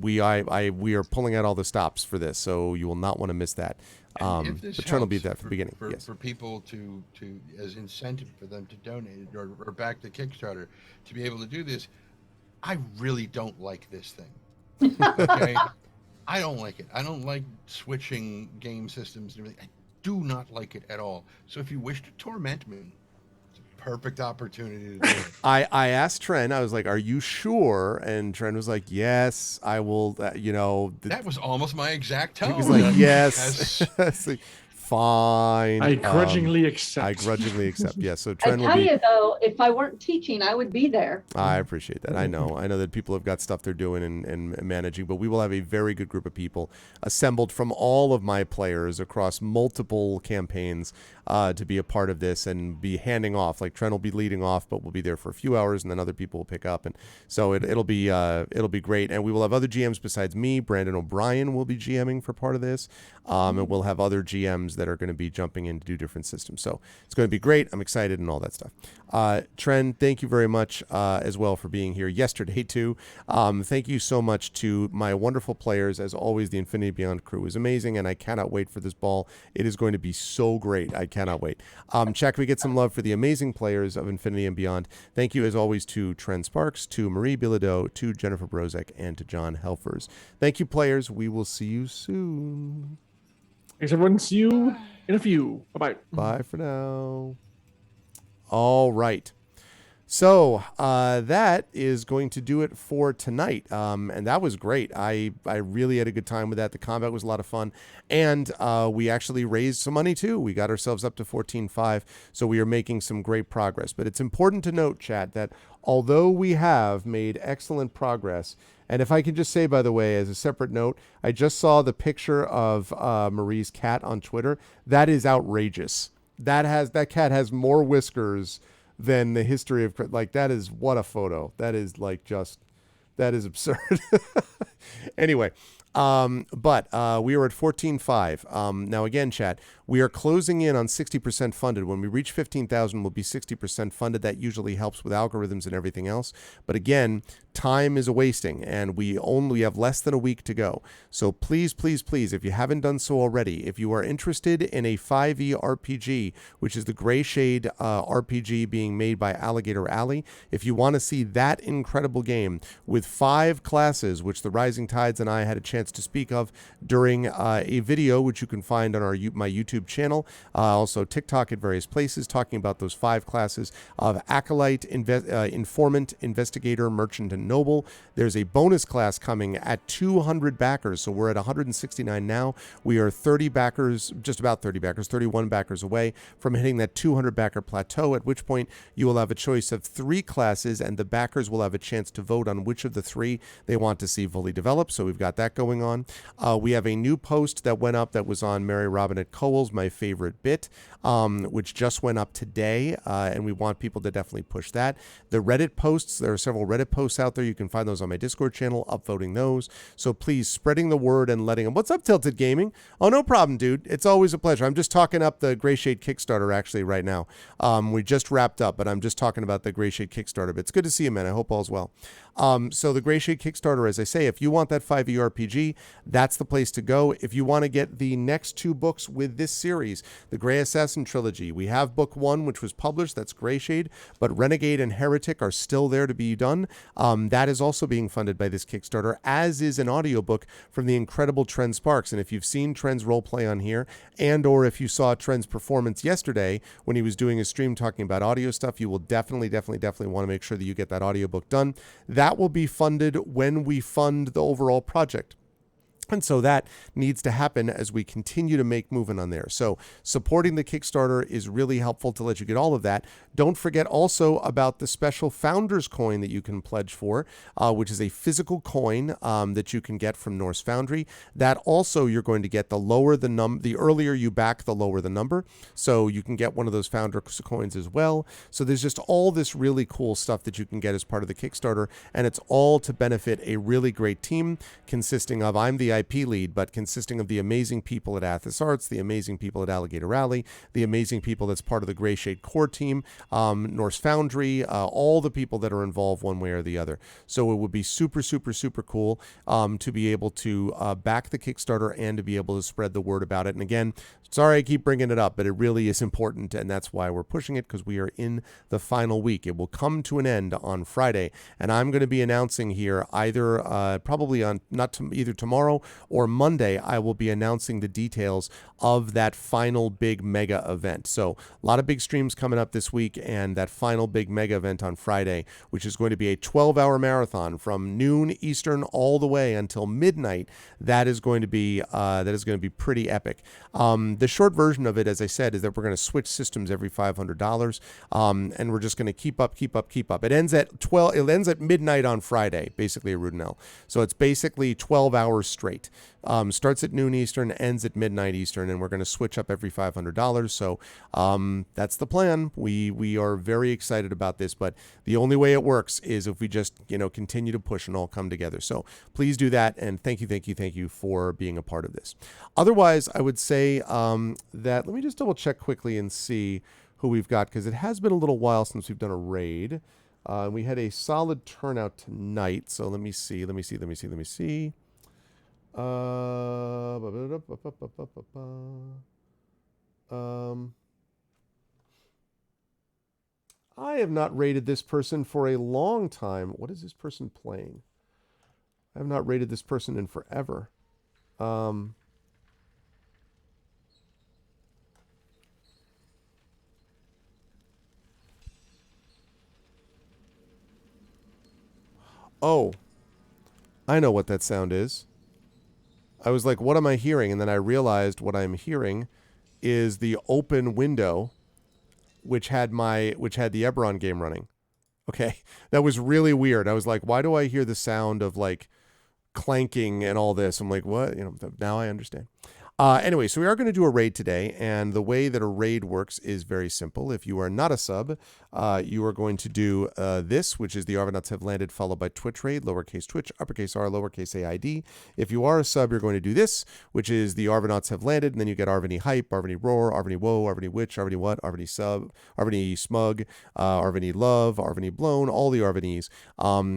we are pulling out all the stops for this. So you will not want to miss that. And if this But Trent will be helps there from the beginning. Yes. for people to as incentive for them to donate or back the Kickstarter to be able to do this, I really don't like this thing. Okay, I don't like it. I don't like switching game systems and everything. I do not like it at all. So if you wish to torment me, it's a perfect opportunity to do it. I asked Trent, I was like, "Are you sure?" And Trent was like, "Yes, I will." That was almost my exact tone. he was like, As- "Yes." It's like, fine. I grudgingly accept. I grudgingly accept. Yes. So I Trent will tell be. you though, if I weren't teaching, I would be there. I appreciate that. I know that people have got stuff they're doing and managing, but we will have a very good group of people assembled from all of my players across multiple campaigns to be a part of this and be handing off. Like Trent will be leading off, but we'll be there for a few hours, and then other people will pick up, and so it'll be great. And we will have other GMs besides me. Brandon O'Brien will be GMing for part of this, and we'll have other GMs that are going to be jumping in to do different systems. So it's going to be great. I'm excited and all that stuff. Trent, thank you very much as well for being here yesterday too. Thank you so much to my wonderful players. As always, the Infinity Beyond crew is amazing, and I cannot wait for this ball. It is going to be so great. I cannot wait. Check, we get some love for the amazing players of Infinity and Beyond. Thank you as always to Trent Sparks, to Marie Bilodeau, to Jennifer Brozek, and to John Helfers. Thank you, players. We will see you soon. Thanks, everyone. See you in a few. Bye-bye. Bye for now. All right. So that is going to do it for tonight. And that was great. I really had a good time with that. The combat was a lot of fun. And we actually raised some money too. We got ourselves up to 14.5. So we are making some great progress. But it's important to note, chat, that although we have made excellent progress, and if I can just say, by the way, as a separate note, I just saw the picture of Marie's cat on Twitter. That is outrageous. That cat has more whiskers than the history of, like, that is, what a photo. That is like just, that is absurd. Anyway, but we are at 14.5. Now again, chat, we are closing in on 60% funded. When we reach 15,000, we'll be 60% funded. That usually helps with algorithms and everything else. But again, time is a wasting, and we only have less than a week to go. So please, please, please, if you haven't done so already, if you are interested in a 5e RPG, which is the Gray Shade RPG being made by Alligator Alley, if you want to see that incredible game with 5 classes, which the Rising Tides and I had a chance to speak of during a video, which you can find on my YouTube channel, also TikTok at various places, talking about those 5 classes of Acolyte, Informant, Investigator, Merchant, and Noble. There's a bonus class coming at 200 backers, so we're at 169 now. We are 30 backers, just about 30 backers, 31 backers away from hitting that 200 backer plateau, at which point you will have a choice of 3 classes, and the backers will have a chance to vote on which of the 3 they want to see fully developed. So we've got that going on. We have a new post that went up that was on Mary Robinette Cowell's My Favorite Bit, which just went up today, and we want people to definitely push that. The Reddit posts, there are several Reddit posts out there. You can find those on my Discord channel, upvoting those. So please, spreading the word and letting them. What's up, Tilted Gaming? Oh, no problem, dude. It's always a pleasure. I'm just talking up the Gray Shade Kickstarter actually right now. We just wrapped up, but I'm just talking about the Gray Shade Kickstarter. But it's good to see you, man. I hope all's well. So the Gray Shade Kickstarter, as I say, if you want that 5e RPG, that's the place to go. If you want to get the next 2 books with this series, the Gray Assassin Trilogy, we have book 1, which was published. That's Gray Shade, but Renegade and Heretic are still there to be done. That is also being funded by this Kickstarter, as is an audiobook from the incredible Trent Sparks. And if you've seen Trent's roleplay on here, and or if you saw Trent's performance yesterday when he was doing a stream talking about audio stuff, you will definitely want to make sure that you get that audiobook done. That will be funded when we fund the overall project. And so that needs to happen as we continue to make movement on there. So supporting the Kickstarter is really helpful to let you get all of that. Don't forget also about the special Founders coin that you can pledge for, which is a physical coin that you can get from Norse Foundry. That also you're going to get the earlier you back, the lower the number. So you can get one of those Founders coins as well. So there's just all this really cool stuff that you can get as part of the Kickstarter, and it's all to benefit a really great team consisting of, I'm the IP lead, but consisting of the amazing people at Athos Arts, the amazing people at Alligator Alley, the amazing people that's part of the Gray Shade core team, Norse Foundry, all the people that are involved one way or the other. So it would be super, super, super cool to be able to back the Kickstarter and to be able to spread the word about it. And again, sorry I keep bringing it up, but it really is important, and that's why we're pushing it, because we are in the final week. It will come to an end on Friday, and I'm going to be announcing here either probably on either tomorrow or Monday, I will be announcing the details of that final big mega event. So a lot of big streams coming up this week, and that final big mega event on Friday, which is going to be a 12-hour marathon from noon Eastern all the way until midnight. That is going to be pretty epic. The short version of it, as I said, is that we're going to switch systems every $500, and we're just going to keep up. It ends at midnight on Friday, basically a Rudenell. So it's basically 12 hours straight. Starts at noon Eastern, ends at midnight Eastern, and we're going to switch up every $500. So that's the plan. We are very excited about this, but the only way it works is if we just continue to push and all come together. So please do that, and thank you for being a part of this. Otherwise, I would say that, let me just double check quickly and see who we've got, because it has been a little while since we've done a raid. We had a solid turnout tonight, so let me see. I have not rated this person for a long time. What is this person playing? I have not rated this person in forever. Oh, I know what that sound is. I was like, what am I hearing? And then I realized what I'm hearing is the open window, which had the Eberron game running. Okay, that was really weird. I was like, why do I hear the sound of like clanking and all this? I'm like, what? Now I understand. Anyway, so we are going to do a raid today, and the way that a raid works is very simple. If you are not a sub, you are going to do this, which is the Arvanauts have landed, followed by Twitch raid, lowercase Twitch, uppercase R, lowercase AID. If you are a sub, you're going to do this, which is the Arvanauts have landed, and then you get Arvany hype, Arvany roar, Arvany woe, Arvany witch, Arvany what, Arvany sub, Arvany smug, Arvany love, Arvany blown, all the Arvanys,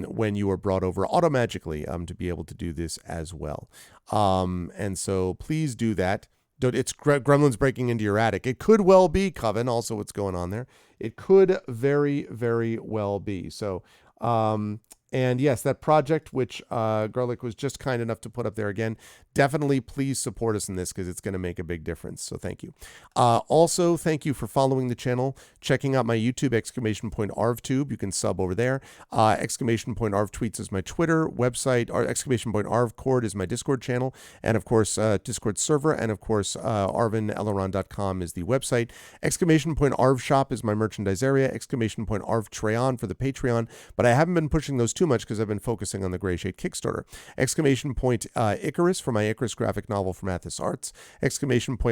when you are brought over automagically to be able to do this as well. And so please do that. It's gremlins breaking into your attic. It could well be Coven, also what's going on there. It could very, very well be. So, and yes, that project, which Garlic was just kind enough to put up there again, definitely please support us in this, because it's going to make a big difference. So thank you. Also, thank you for following the channel, checking out my YouTube, !ArvTube. You can sub over there. !ArvTweets is my Twitter website, or !ArvCord is my Discord channel, and of course, Discord server, and of course, ArvinElleron.com is the website. !ArvShop is my merchandise area. !ArvTreon for the Patreon, but I haven't been pushing those too much because I've been focusing on the Gray Shade Kickstarter. Icarus for my Icarus graphic novel from Athos Arts.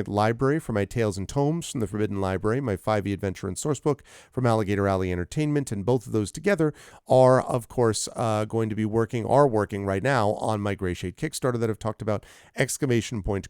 Library for my Tales and Tomes from the Forbidden Library, my 5e adventure and sourcebook from Alligator Alley Entertainment, and both of those together are, of course, working right now on my Gray Shade Kickstarter that I've talked about.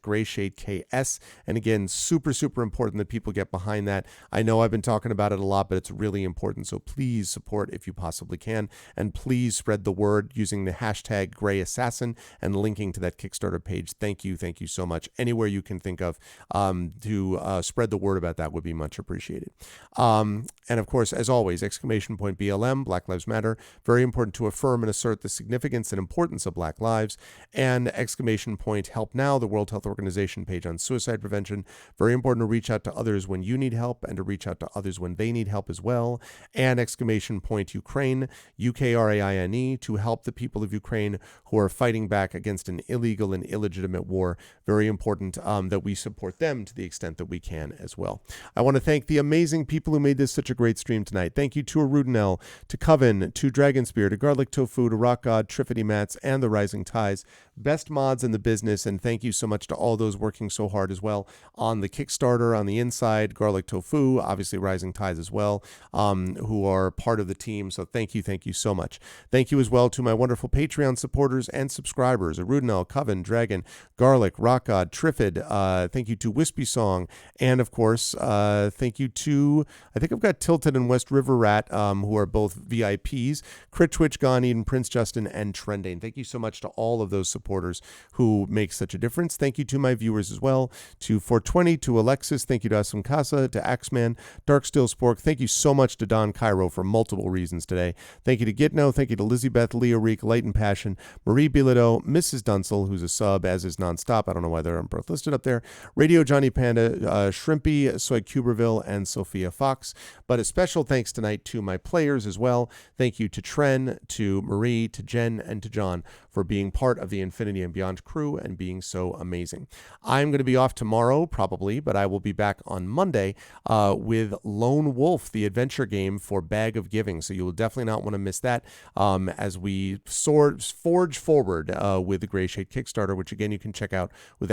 Gray Shade KS, and again, super, super important that people get behind that. I know I've been talking about it a lot, but it's really important, so please support if you possibly can, and please spread the word using the hashtag Gray Assassin and linking to that Kickstarter page. Thank you so much. Anywhere you can think of to spread the word about that would be much appreciated. And of course, as always, BLM, Black Lives Matter, very important to affirm and assert the significance and importance of Black lives, and Help Now, the World Health Organization page on suicide prevention. Very important to reach out to others when you need help and to reach out to others when they need help as well. And Ukraine, UKRAIN UKRAINE, to help the people of Ukraine who are fighting back against an illegal and illegitimate war. Very important that we support them to the extent that we can as well. I want to thank the amazing people who made this such a great stream tonight. Thank you to Arudinel, to Coven, to Dragonspear, to Garlic Tofu, to Rock God, Triffity Mats, and the Rising Ties. Best mods in the business, and thank you so much to all those working so hard as well on the Kickstarter, on the inside, Garlic Tofu, obviously Rising Ties as well, who are part of the team. So thank you so much. Thank you as well to my wonderful Patreon supporters and subscribers, Arudinel, Coven, Dragon, Garlic, Rock God, Triffid. Thank you to Wispy Song, and of course, thank you to, I think I've got Tilted and West River Rat, who are both VIPs, Crit Twitch, Gone Eden, Prince Justin, and Trending. Thank you so much to all of those supporters who make such a difference. Thank you to my viewers as well, to 420, to Alexis, thank you to Asum Casa, to Axeman, Darksteel Spork. Thank you so much to Don Cairo for multiple reasons today. Thank you to Gitno, thank you to Lizzie Beth, Leo Reek, Light and Passion, Marie Bilodeau, Mrs. Dunsel, who's a sub, as is Nonstop. I don't know why they're both listed up there. Radio Johnny Panda, Shrimpy, Soy Cuberville, and Sophia Fox. But a special thanks tonight to my players as well. Thank you to Tren, to Marie, to Jen, and to John for being part of the Infinity and Beyond crew and being so amazing. I'm going to be off tomorrow, probably, but I will be back on Monday with Lone Wolf, the adventure game for Bag of Giving. So you will definitely not want to miss that as we forge forward with the Gray Shade Kickstarter, which again you can check out with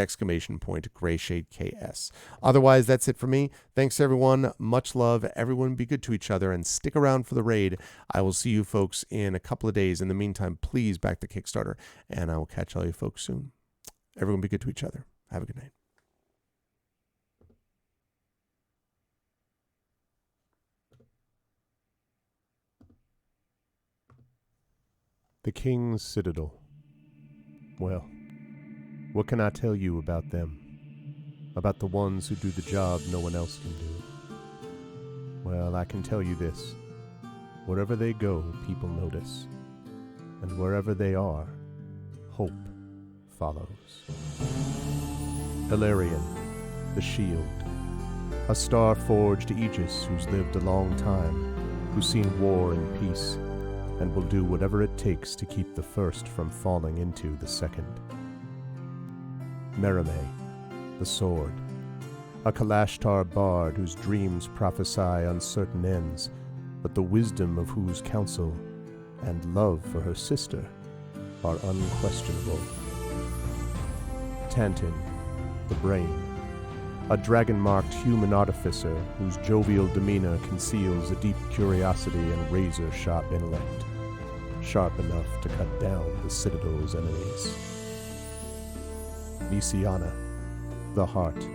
!Gray Shade KS. Otherwise, that's it for me. Thanks everyone. Much love. Everyone be good to each other and stick around for the raid. I will see you folks in a couple of days. In the meantime, please back the Kickstarter, and I will catch all you folks soon. Everyone be good to each other. Have a good night. The King's Citadel. Well, what can I tell you about them? About the ones who do the job no one else can do? Well, I can tell you this. Wherever they go, people notice. And wherever they are, hope follows. Hilarion, the Shield. A star-forged Aegis who's lived a long time, who's seen war and peace, and will do whatever it takes to keep the first from falling into the second. Merime, the Sword. A Kalashtar bard whose dreams prophesy uncertain ends, but the wisdom of whose counsel and love for her sister are unquestionable. Tantin, the Brain. A dragon-marked human artificer whose jovial demeanor conceals a deep curiosity and razor-sharp intellect, sharp enough to cut down the Citadel's enemies. Nisiana, the Heart.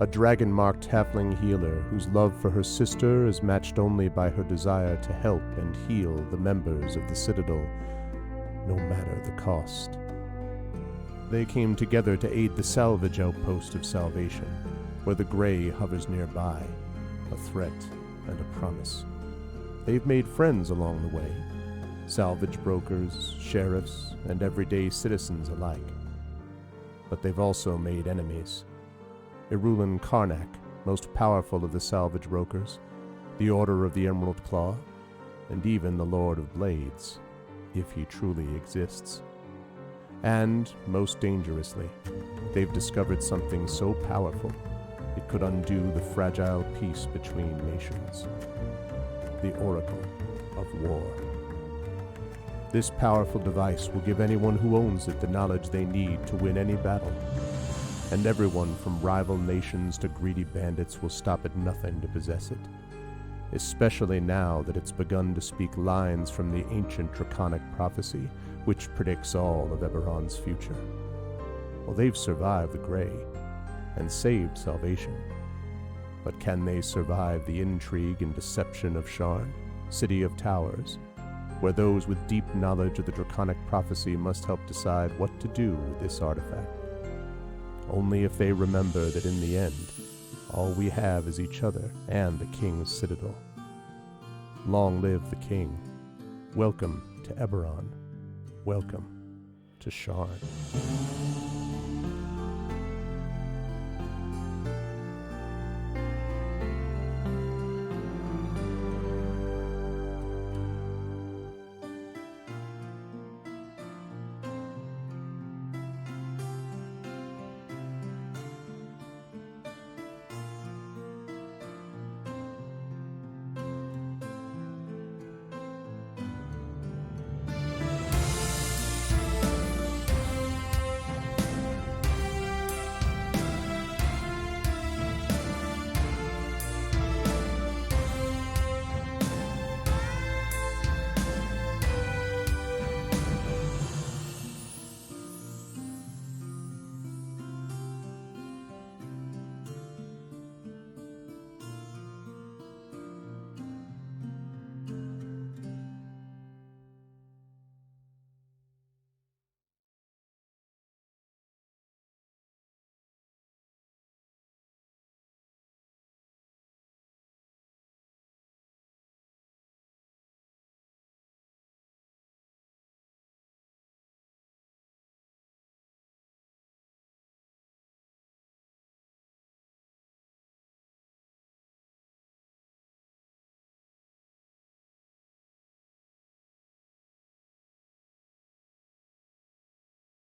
A dragon-marked halfling healer whose love for her sister is matched only by her desire to help and heal the members of the Citadel, no matter the cost. They came together to aid the salvage outpost of Salvation, where the Grey hovers nearby, a threat and a promise. They've made friends along the way, salvage brokers, sheriffs, and everyday citizens alike. But they've also made enemies. Irulan Karnak, most powerful of the salvage brokers, the Order of the Emerald Claw, and even the Lord of Blades, if he truly exists. And, most dangerously, they've discovered something so powerful it could undo the fragile peace between nations. The Oracle of War. This powerful device will give anyone who owns it the knowledge they need to win any battle. And everyone from rival nations to greedy bandits will stop at nothing to possess it, especially now that it's begun to speak lines from the ancient draconic prophecy which predicts all of Eberron's future. Well, they've survived the Grey and saved Salvation. But can they survive the intrigue and deception of Sharn, City of Towers, where those with deep knowledge of the draconic prophecy must help decide what to do with this artifact? Only if they remember that in the end, all we have is each other and the King's Citadel. Long live the King. Welcome to Eberron. Welcome to Sharn.